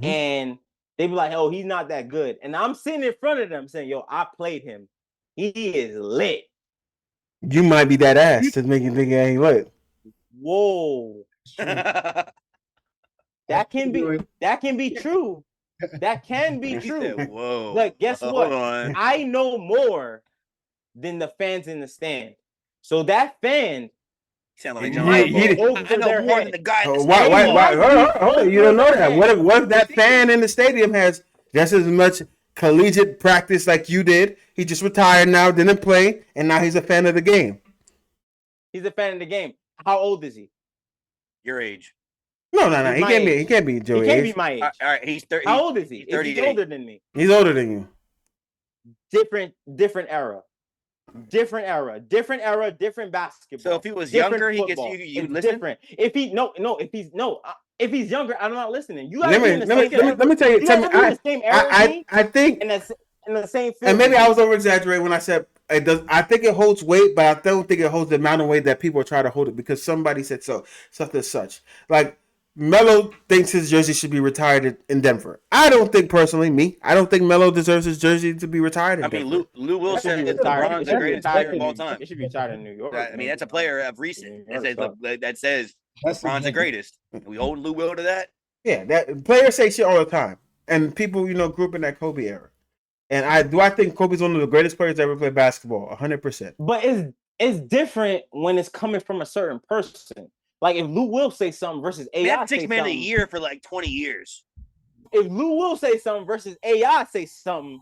and they be like, oh, he's not that good. And I'm sitting in front of them saying, yo, I played him. He is lit. You might be that ass to make you think it ain't lit. Whoa. That can be true. That can be true. Whoa. But guess Hold what? on. I know more than the fans in the stand. So that fan Sound like He- John. he- I know more than the guy. in the Why? stadium. Hold on. You don't know that. What if that fan in the stadium has just as much collegiate practice like you did? He just retired now, didn't play, and now he's a fan of the game. He's a fan of the game. How old is he? Your age. No. He's He my can't be. age. He can't be He Joey. can't be my age. All right, he's 30. How old is he? he's He's 38. older than me. He's older than you. Different era. Different basketball. So if he was different younger, he gets football. you It's listen. different. If he's younger, I'm not listening. You Let guys me in the same era. let me tell you. You Tell guys me. are in the same era as me I think, in the same field. and maybe I was over exaggerating when I said it does. I think it holds weight, but I don't think it holds the amount of weight that people try to hold it because somebody said so. Such and such. Like Melo thinks his jersey should be retired in Denver. I don't think personally, I don't think Melo deserves his jersey to be retired in I mean, Denver. Lou Will said It that should be LeBron's retired. the greatest player of all time. It should be retired in New York. I mean, that's a player of recent that says That's LeBron's the greatest. And we hold Lou Will to that. Yeah, that players say shit all the time, and people group in that Kobe era. And I think Kobe's one of the greatest players to ever play basketball, 100%. But it's different when it's coming from a certain person. Like if Lou Will say something versus AI, That say 6 man a something. year for like 20 years. If Lou Will say something versus AI say something,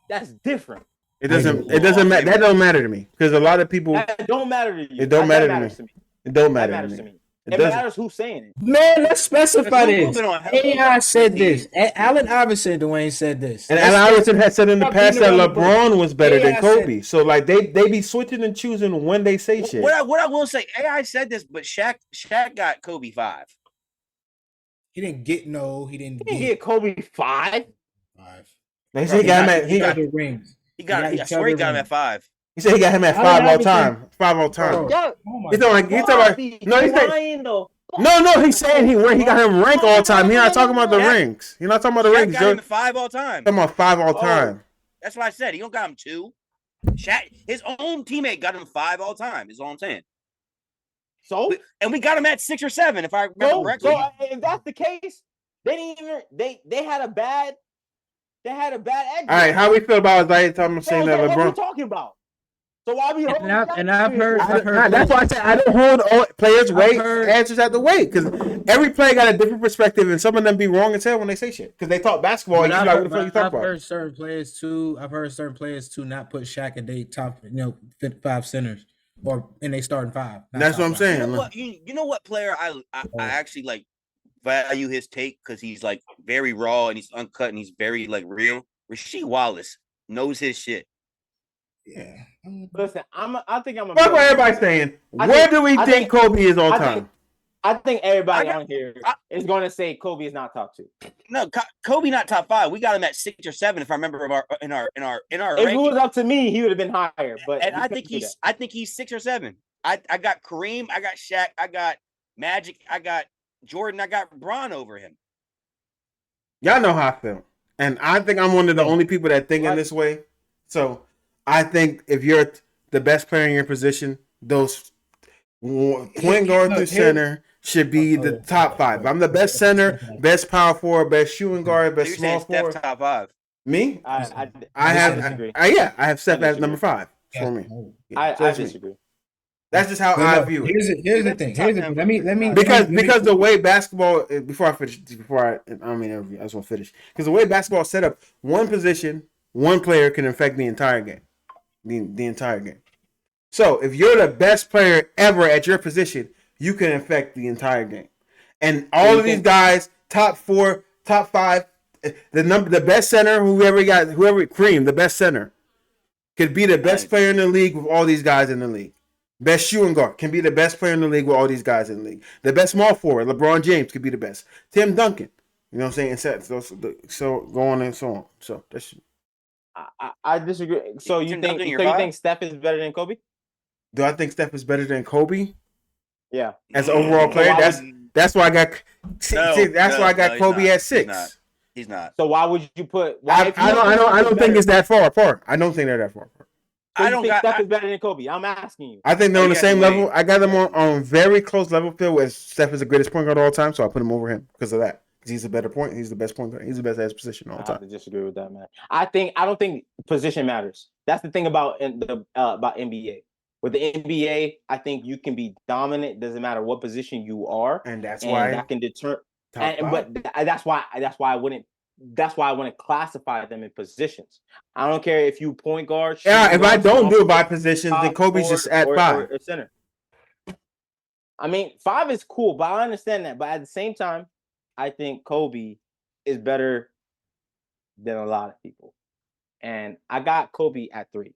that's different. It doesn't matter. That don't matter to me because a lot of people. That don't matter to you. It don't That matter to matters me. It don't matter That to matters me. to me. It It doesn't. matters who's saying it. Man, let's specify Because Lou this. been on hell. AI said this. Allen Iverson, Dwayne said this. And Let's Allen say- Iverson had said in the Stop past that beating around the bush. LeBron was better than AI Kobe. So like they be switching and choosing when they say shit. What I will say, AI said this, but Shaq got Kobe 5. He didn't get no. He didn't He didn't get get Kobe 5. 5. They say he got him at He got the rings. I swear he got him at 5. he said he got him at Allen 5 all Iverson- time. 5 all time. Bro. Yeah, Oh my He's talking about no. He said lying though. no. He's saying he got him rank all time. He's not talking about the rings. He's not talking about the Shaq rings. got Joe. him at 5 all time. Talking about 5 all time. That's what I said. He don't got him 2. Shaq, his own teammate got him 5 all time. Is all I'm saying. So And we got him at 6 or 7, if I remember correctly. so if that's the case, they didn't even they had a bad exit. All right, how we feel about Isaiah Thomas saying that What are we LeBron? talking about? So why we holding And I've heard. That's why I said I don't hold all players' weight heard- answers at the weight because every player got a different perspective and some of them be wrong as hell when they say shit because they talk basketball and you like what the fuck you talk I've about? heard certain players too. I've heard certain players too not put Shaq in their top, 5 centers or in they starting 5. not That's top what I'm 5. saying. You know what? You know what player I actually like value his take because he's like very raw and he's uncut and he's very like real. Rasheed Wallace knows his shit. Yeah. Listen, I think I'm a Fuck what everybody's saying. Where do we think Kobe is all time? I think everybody I got- on here is going to say Kobe is not top 2. No, Kobe not top 5. We got him at 6 or 7 if I remember in our If ranking. it was up to me, he would have been higher. But And we I couldn't think do that. he's 6 or 7. I got Kareem, I got Shaq, I got Magic, I got Jordan, I got Bron over him. Y'all know how I feel. And I think I'm one of the only people that think in this way. So I think if you're the best player in your position, those point guard through center should be the top 5. If I'm the best center, best power forward, best shooting guard, So best you're small saying Steph forward. top 5. Me? I have I have Steph as number 5 for me. I Just me. disagree. That's just how I view it. Here's the thing. Let me Because the way basketball before I just want to finish because the way basketball is set up, one position, one player can affect the entire game, the entire game. So if you're the best player ever at your position, you can affect the entire game. And all of these guys, top 4, top 5, the best center, whoever Kareem, the best center, could be the best player in the league with all these guys in the league. Best shooting guard can be the best player in the league with all these guys in the league. The best small forward, LeBron James, could be the best. Tim Duncan, you know what I'm saying? So go on and so on. So that's. I disagree. So you think Steph is better than Kobe? Do I think Steph is better than Kobe? Yeah. As an overall player, that's why I got. That's why I got Kobe at 6. He's not. So why would you put? I don't think it's that far apart. I don't think they're that far apart. So I don't think Steph is better than Kobe. I'm asking you. I think they're on the same level. I got them on very close level field where Steph is the greatest point guard of all time, so I put him over him because of that. Because he's the better point. He's the best point guard. He's the best at his position all the time. I have to disagree with that, man. I don't think position matters. That's the thing about NBA. With the NBA, I think you can be dominant. Doesn't matter what position you are, and that's why that can deter. But that's why I wouldn't. That's why I want to classify them in positions. I don't care if you point guard. Yeah, if I don't do it by positions, then Kobe's just at 5. Or center. I mean, 5 is cool, but I understand that. But at the same time, I think Kobe is better than a lot of people. And I got Kobe at 3.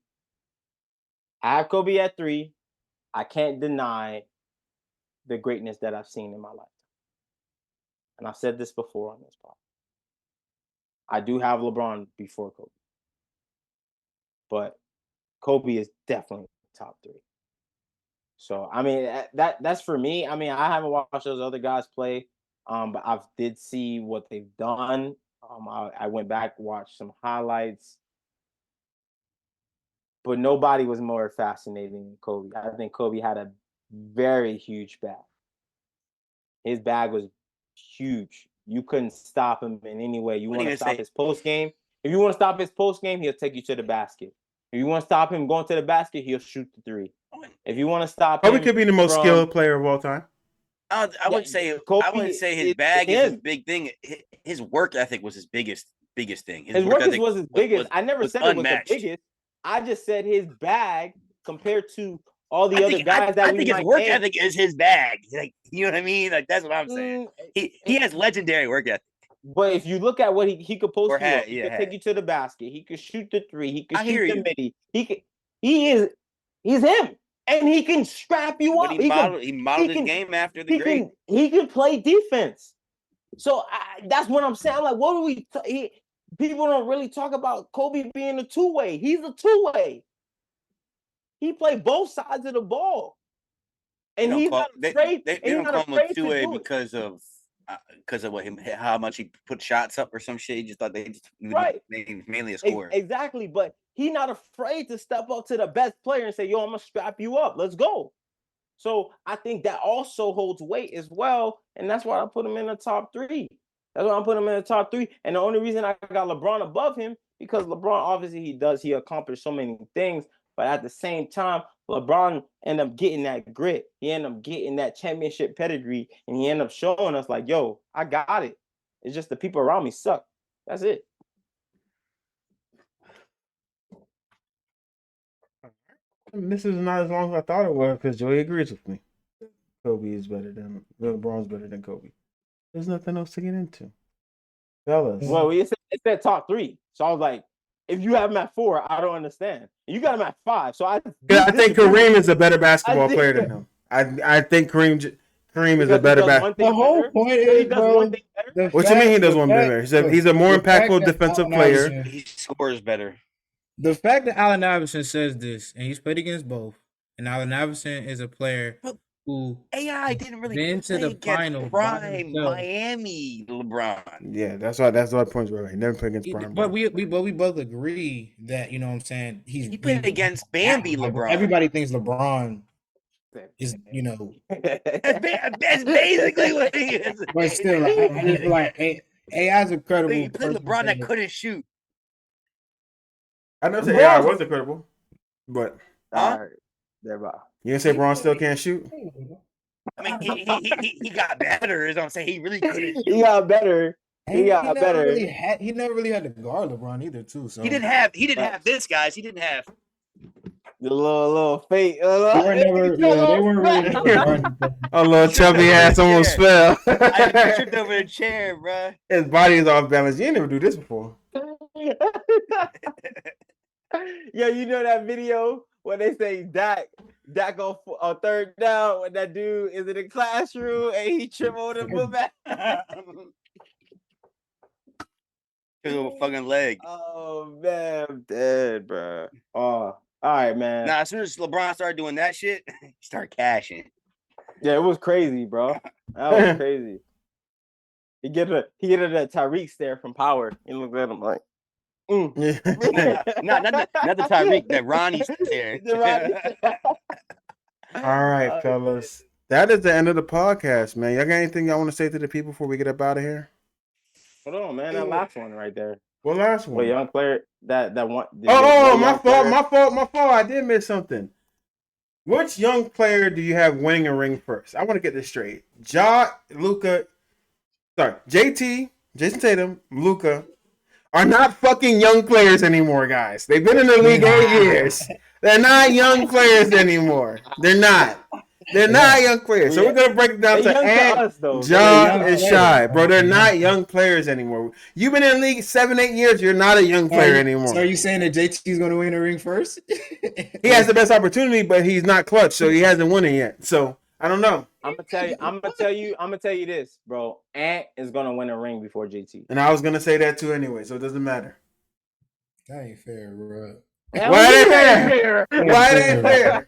I have Kobe at 3. I can't deny the greatness that I've seen in my lifetime. And I've said this before on this podcast. I do have LeBron before Kobe. But Kobe is definitely top 3. So, I mean, that's for me. I mean, I haven't watched those other guys play, but I did see what they've done. I went back, watched some highlights. But nobody was more fascinating than Kobe. I think Kobe had a very huge bag. His bag was huge. You couldn't stop him in any way. You want to stop his post game? If you want to stop his post game, he'll take you to the basket. If you want to stop him going to the basket, he'll shoot the 3. If you want to stop him, Kobe could be the most skilled player of all time. I wouldn't say his bag is his big thing. His work ethic was his biggest thing. His work ethic was his biggest. I never said it was the biggest. I just said his bag compared to all the other guys that we think his work ethic is his bag. Like, you know what I mean? Like, that's what I'm saying. He has legendary work ethic. But if you look at what he could post, he could take you to the basket. He could shoot the 3. He could shoot the midi. He's him, and he can scrap you up. He modeled his game after the great. He can play defense. So that's what I'm saying. I'm like, what do we? People don't really talk about Kobe being a 2-way. He's a 2-way. He played both sides of the ball, and he's not afraid. They don't call him a 2-way because of how much he put shots up or some shit. He just thought they just mainly a scorer. Exactly, but he's not afraid to step up to the best player and say, "Yo, I'm gonna strap you up. Let's go." So I think that also holds weight as well, and that's why I put him in the top 3. That's why I put him in the top 3. And the only reason I got LeBron above him because LeBron obviously he accomplished so many things, but at the same time, LeBron ended up getting that grit. He ended up getting that championship pedigree, and he ended up showing us like, "Yo, I got it. It's just the people around me suck." That's it. This is not as long as I thought it was because Joey agrees with me. Kobe is better than LeBron's better than Kobe. There's nothing else to get into, fellas. Well, it said top 3, so I was like, if you have him at 4, I don't understand. You got him at 5, so I think Kareem is a better basketball player than him. I think Kareem is a better basketball. The whole point is, bro. What you mean he does one better? He's a more impactful defensive player. He scores better. The fact that Allen Iverson says this, and he's played against both, and Allen Iverson is a player who AI didn't really been to the final prime Miami LeBron. Yeah, that's why points were right. He never played against prime. But we both agree that, you know what I'm saying, he played against Bambi LeBron. Everybody thinks LeBron is, you know, that's basically what he is. But still, I just feel like AI is incredible. He played LeBron that couldn't shoot. I know that AI was incredible, but you didn't say Braun still can't shoot? I mean, he got better, is what I'm saying. He really couldn't shoot. He got better. He never really had to guard LeBron either, too. So he didn't have this, guys. He didn't have The little fake. They were never, yeah, they weren't really never guarding. A little chubby ass almost fell. I tripped over the chair, bro. His body is off balance. You ain't never do this before. Yo, you know that video when they say Dak on third down when that dude is in the classroom and he trip over the footback. His little fucking leg. Oh man, I'm dead, bro. Oh, all right, man. Nah, as soon as LeBron started doing that shit, he started cashing. Yeah, it was crazy, bro. That was crazy. He get that Tyreek stare from Power. He looked at him like, not the Tyreek, that Ronnie stare. All right, fellas. That is the end of the podcast, man. Y'all got anything y'all want to say to the people before we get up out of here? Hold on, man. That last one right there. What last one? Wait, young player that one. Oh, my fault. I did miss something. Which young player do you have winning a ring first? I want to get this straight. JT, Jason Tatum, Luka are not fucking young players anymore, guys. They've been in the league 8 years. They're not young players anymore. They're not. They're not young players. So we're gonna break it down to Ant, John, and Shy, bro. They're not young players anymore. You've been in the league 7-8 years. You're not a young player anymore. So are you saying that JT is going to win a ring first? He has the best opportunity, but he's not clutch, so he hasn't won it yet. So I don't know. I'm gonna tell you this, bro. Ant is gonna win a ring before JT. And I was gonna say that too anyway, so it doesn't matter. That ain't fair, bro. Why it ain't fair? Why it ain't fair?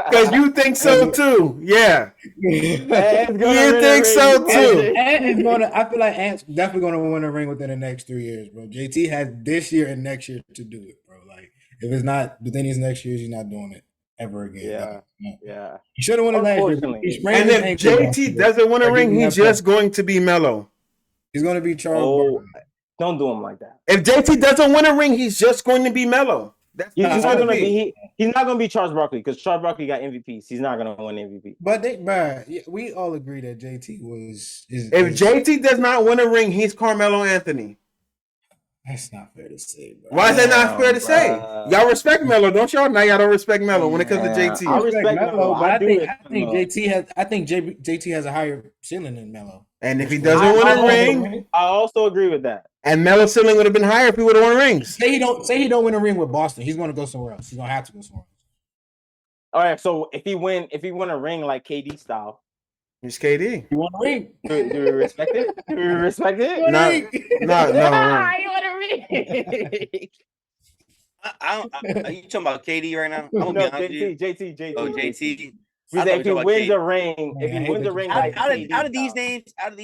Because you think so too. Yeah. You think so too. Ant is gonna. I feel like Ant's definitely gonna win a ring within the next 3 years, bro. JT has this year and next year to do it, bro. Like if it's not within these next years, he's not doing it ever again. Yeah. He should have won it last year. And if JT doesn't win a ring, he's just going to be Melo. He's going to be Charles. Don't do him like that. If JT doesn't win a ring, he's just going to be Melo. He's not going to be Charles Barkley because Charles Barkley got MVPs. He's not going to win MVP. But we all agree that JT was. If JT does not win a ring, he's Carmelo Anthony. That's not fair to say, bro. Why is that not fair to say? Y'all respect Melo, don't y'all? Now y'all don't respect Melo when it comes to JT. I respect Melo, but I think JT has a higher ceiling than Melo. And if he doesn't win a ring, I also agree with that. And Melo's ceiling would have been higher if he would have won rings. Say he don't win a ring with Boston. He's going to go somewhere else. He's going to have to go somewhere else. All right, so if he win a ring like KD style, he's KD. You want a ring? Do we respect it? Do we respect it? No. You want a ring? Are you talking about KD right now? No, JT. Oh, JT. If he wins a ring, out of these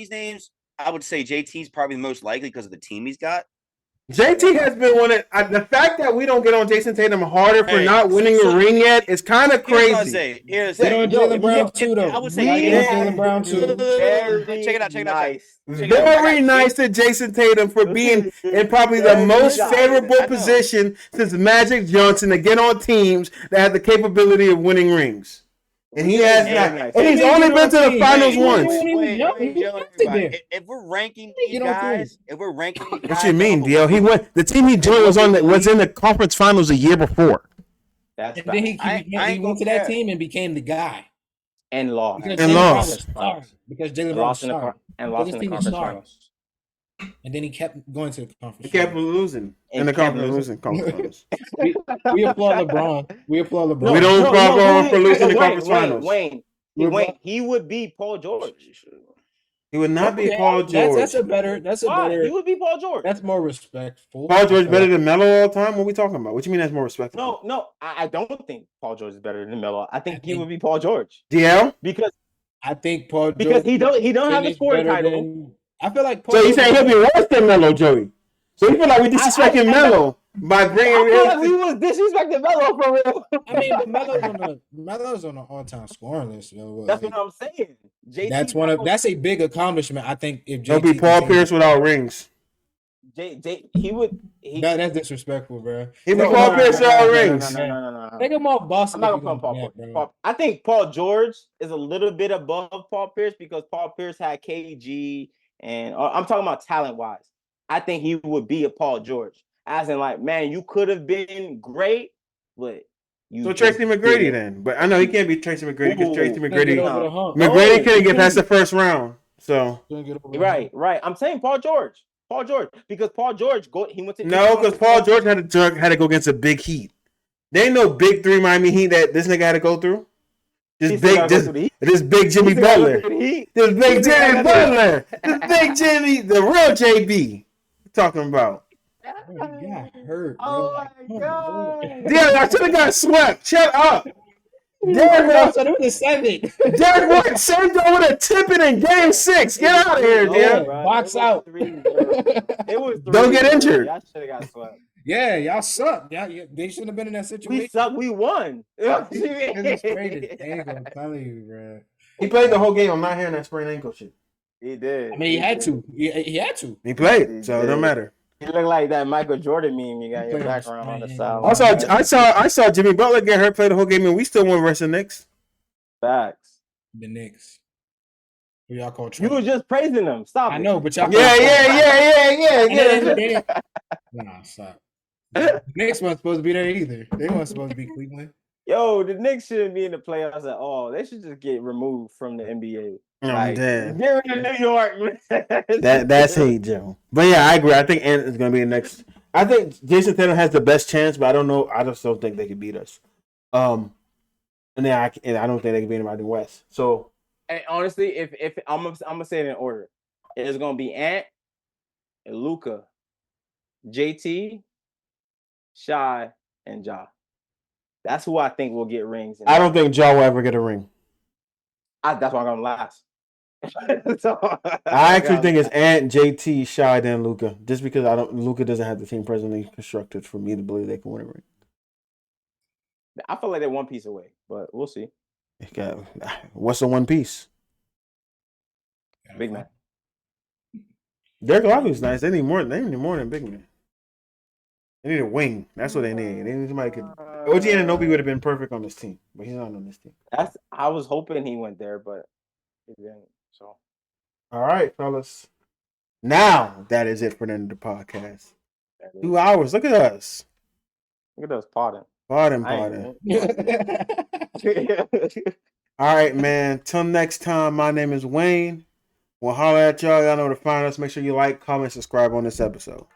names, I would say JT's probably the most likely because of the team he's got. JT has been winning. The fact that we don't get on Jason Tatum harder for not winning a ring yet is kind of crazy. Here's Jaylen Brown too, though. I would say Jaylen Brown too. Check it out. Very nice to Jason Tatum for being in probably the most favorable position since Magic Johnson to get on teams that have the capability of winning rings. And he has not. And he's only been to the finals once. If we're ranking these guys, what you mean, Dio? He went. The team he joined was in the conference finals a year before. And then he went to that team and became the guy. And lost. Because Jaylen lost in the conference finals. And then he kept going to the conference. He kept losing in the conference finals. We applaud LeBron. We don't applaud LeBron for losing the conference finals. Wayne, he would be Paul George. He would not be Paul George. That's a better. He would be Paul George. That's more respectful. Paul George better than Melo all the time? What are we talking about? What do you mean that's more respectful? No, I don't think Paul George is better than Melo. I think he would be Paul George. DL? Because I think Paul George because he don't have a scoring title. I feel like Paul. So you saying he'll be worse than Melo, Joey? So you feel like we disrespecting Melo by bringing? I feel like we was disrespecting Melo for real. I mean, but Melo's on the all-time scoring list. That's what I'm saying. JT that's a big accomplishment. I think if JT will be Paul Pierce without rings. That's disrespectful, bro. He would Paul Pierce without rings. No. Take him off Boston. I'm not gonna put Paul. I think Paul George is a little bit above Paul Pierce because Paul Pierce had KG. And I'm talking about talent-wise. I think he would be a Paul George. As in, like, man, you could have been great, but So Tracy McGrady then. But I know he can't be Tracy McGrady because Tracy Couldn't get McGrady over the hump. McGrady couldn't get past the first round. So Couldn't get over the hump. Right. I'm saying Paul George, because Paul George he went to because Paul George had to go against a big Heat. There ain't no big 3 Miami Heat that this nigga had to go through. This big Jimmy Butler. This big Jimmy Butler. This big Jimmy, the real JB. Talking about. Bro, he got hurt, bro. Oh my god. Yeah, I should have got swept. Shut up. Derek White, it was a 7. Derek White saved over the tipping in game 6. Get out of here, Yeah, dude. box out. It was 3. Don't get injured. Y'all should have got swept. Yeah, y'all suck. They shouldn't have been in that situation. We suck. We won. It's crazy. I'm telling you, bro. He played the whole game. I'm not hearing that sprained ankle shit. He did. I mean, he had to. He had to. He played, so it don't matter. He looked like that Michael Jordan meme you got in your background on the side. I saw Jimmy Butler get hurt, play the whole game, and we still won versus the Knicks. Facts. The Knicks. Who y'all call You was just praising them. Stop. I know, but y'all. Yeah. Nah, stop. The Knicks weren't supposed to be there either. They weren't supposed to be Cleveland. Yo, the Knicks shouldn't be in the playoffs at all. They should just get removed from the NBA. I'm dead. Get rid of New York. That's hate, Joe. But yeah, I agree. I think Ant is going to be the next. I think Jason Tatum has the best chance, but I don't know. I just don't think they can beat us. And I don't think they can beat anybody in the West. So, and honestly, if I'm gonna say it in order, it's gonna be Ant, Luka, JT, Shy, and Ja. That's who I think will get rings. I don't think Ja will ever get a ring. That's why I'm gonna last. I actually think it's Ant, JT, Shy, then Luka. Just because Luka doesn't have the team presently constructed for me to believe they can win a ring. I feel like they're one piece away, but we'll see. What's the one piece? Big man. Derek Lively's nice. They need more than big man. They need a wing. That's what they need. They need somebody could. OG Anunoby would have been perfect on this team, but he's not on this team. I was hoping he went there, but he didn't. So, all right, fellas. Now that is it for the end of the podcast. 2 hours. Look at us. Look at us potting. Potting. All right, man. Till next time, my name is Wayne. We'll holler at y'all. Y'all know where to find us. Make sure you like, comment, subscribe on this episode.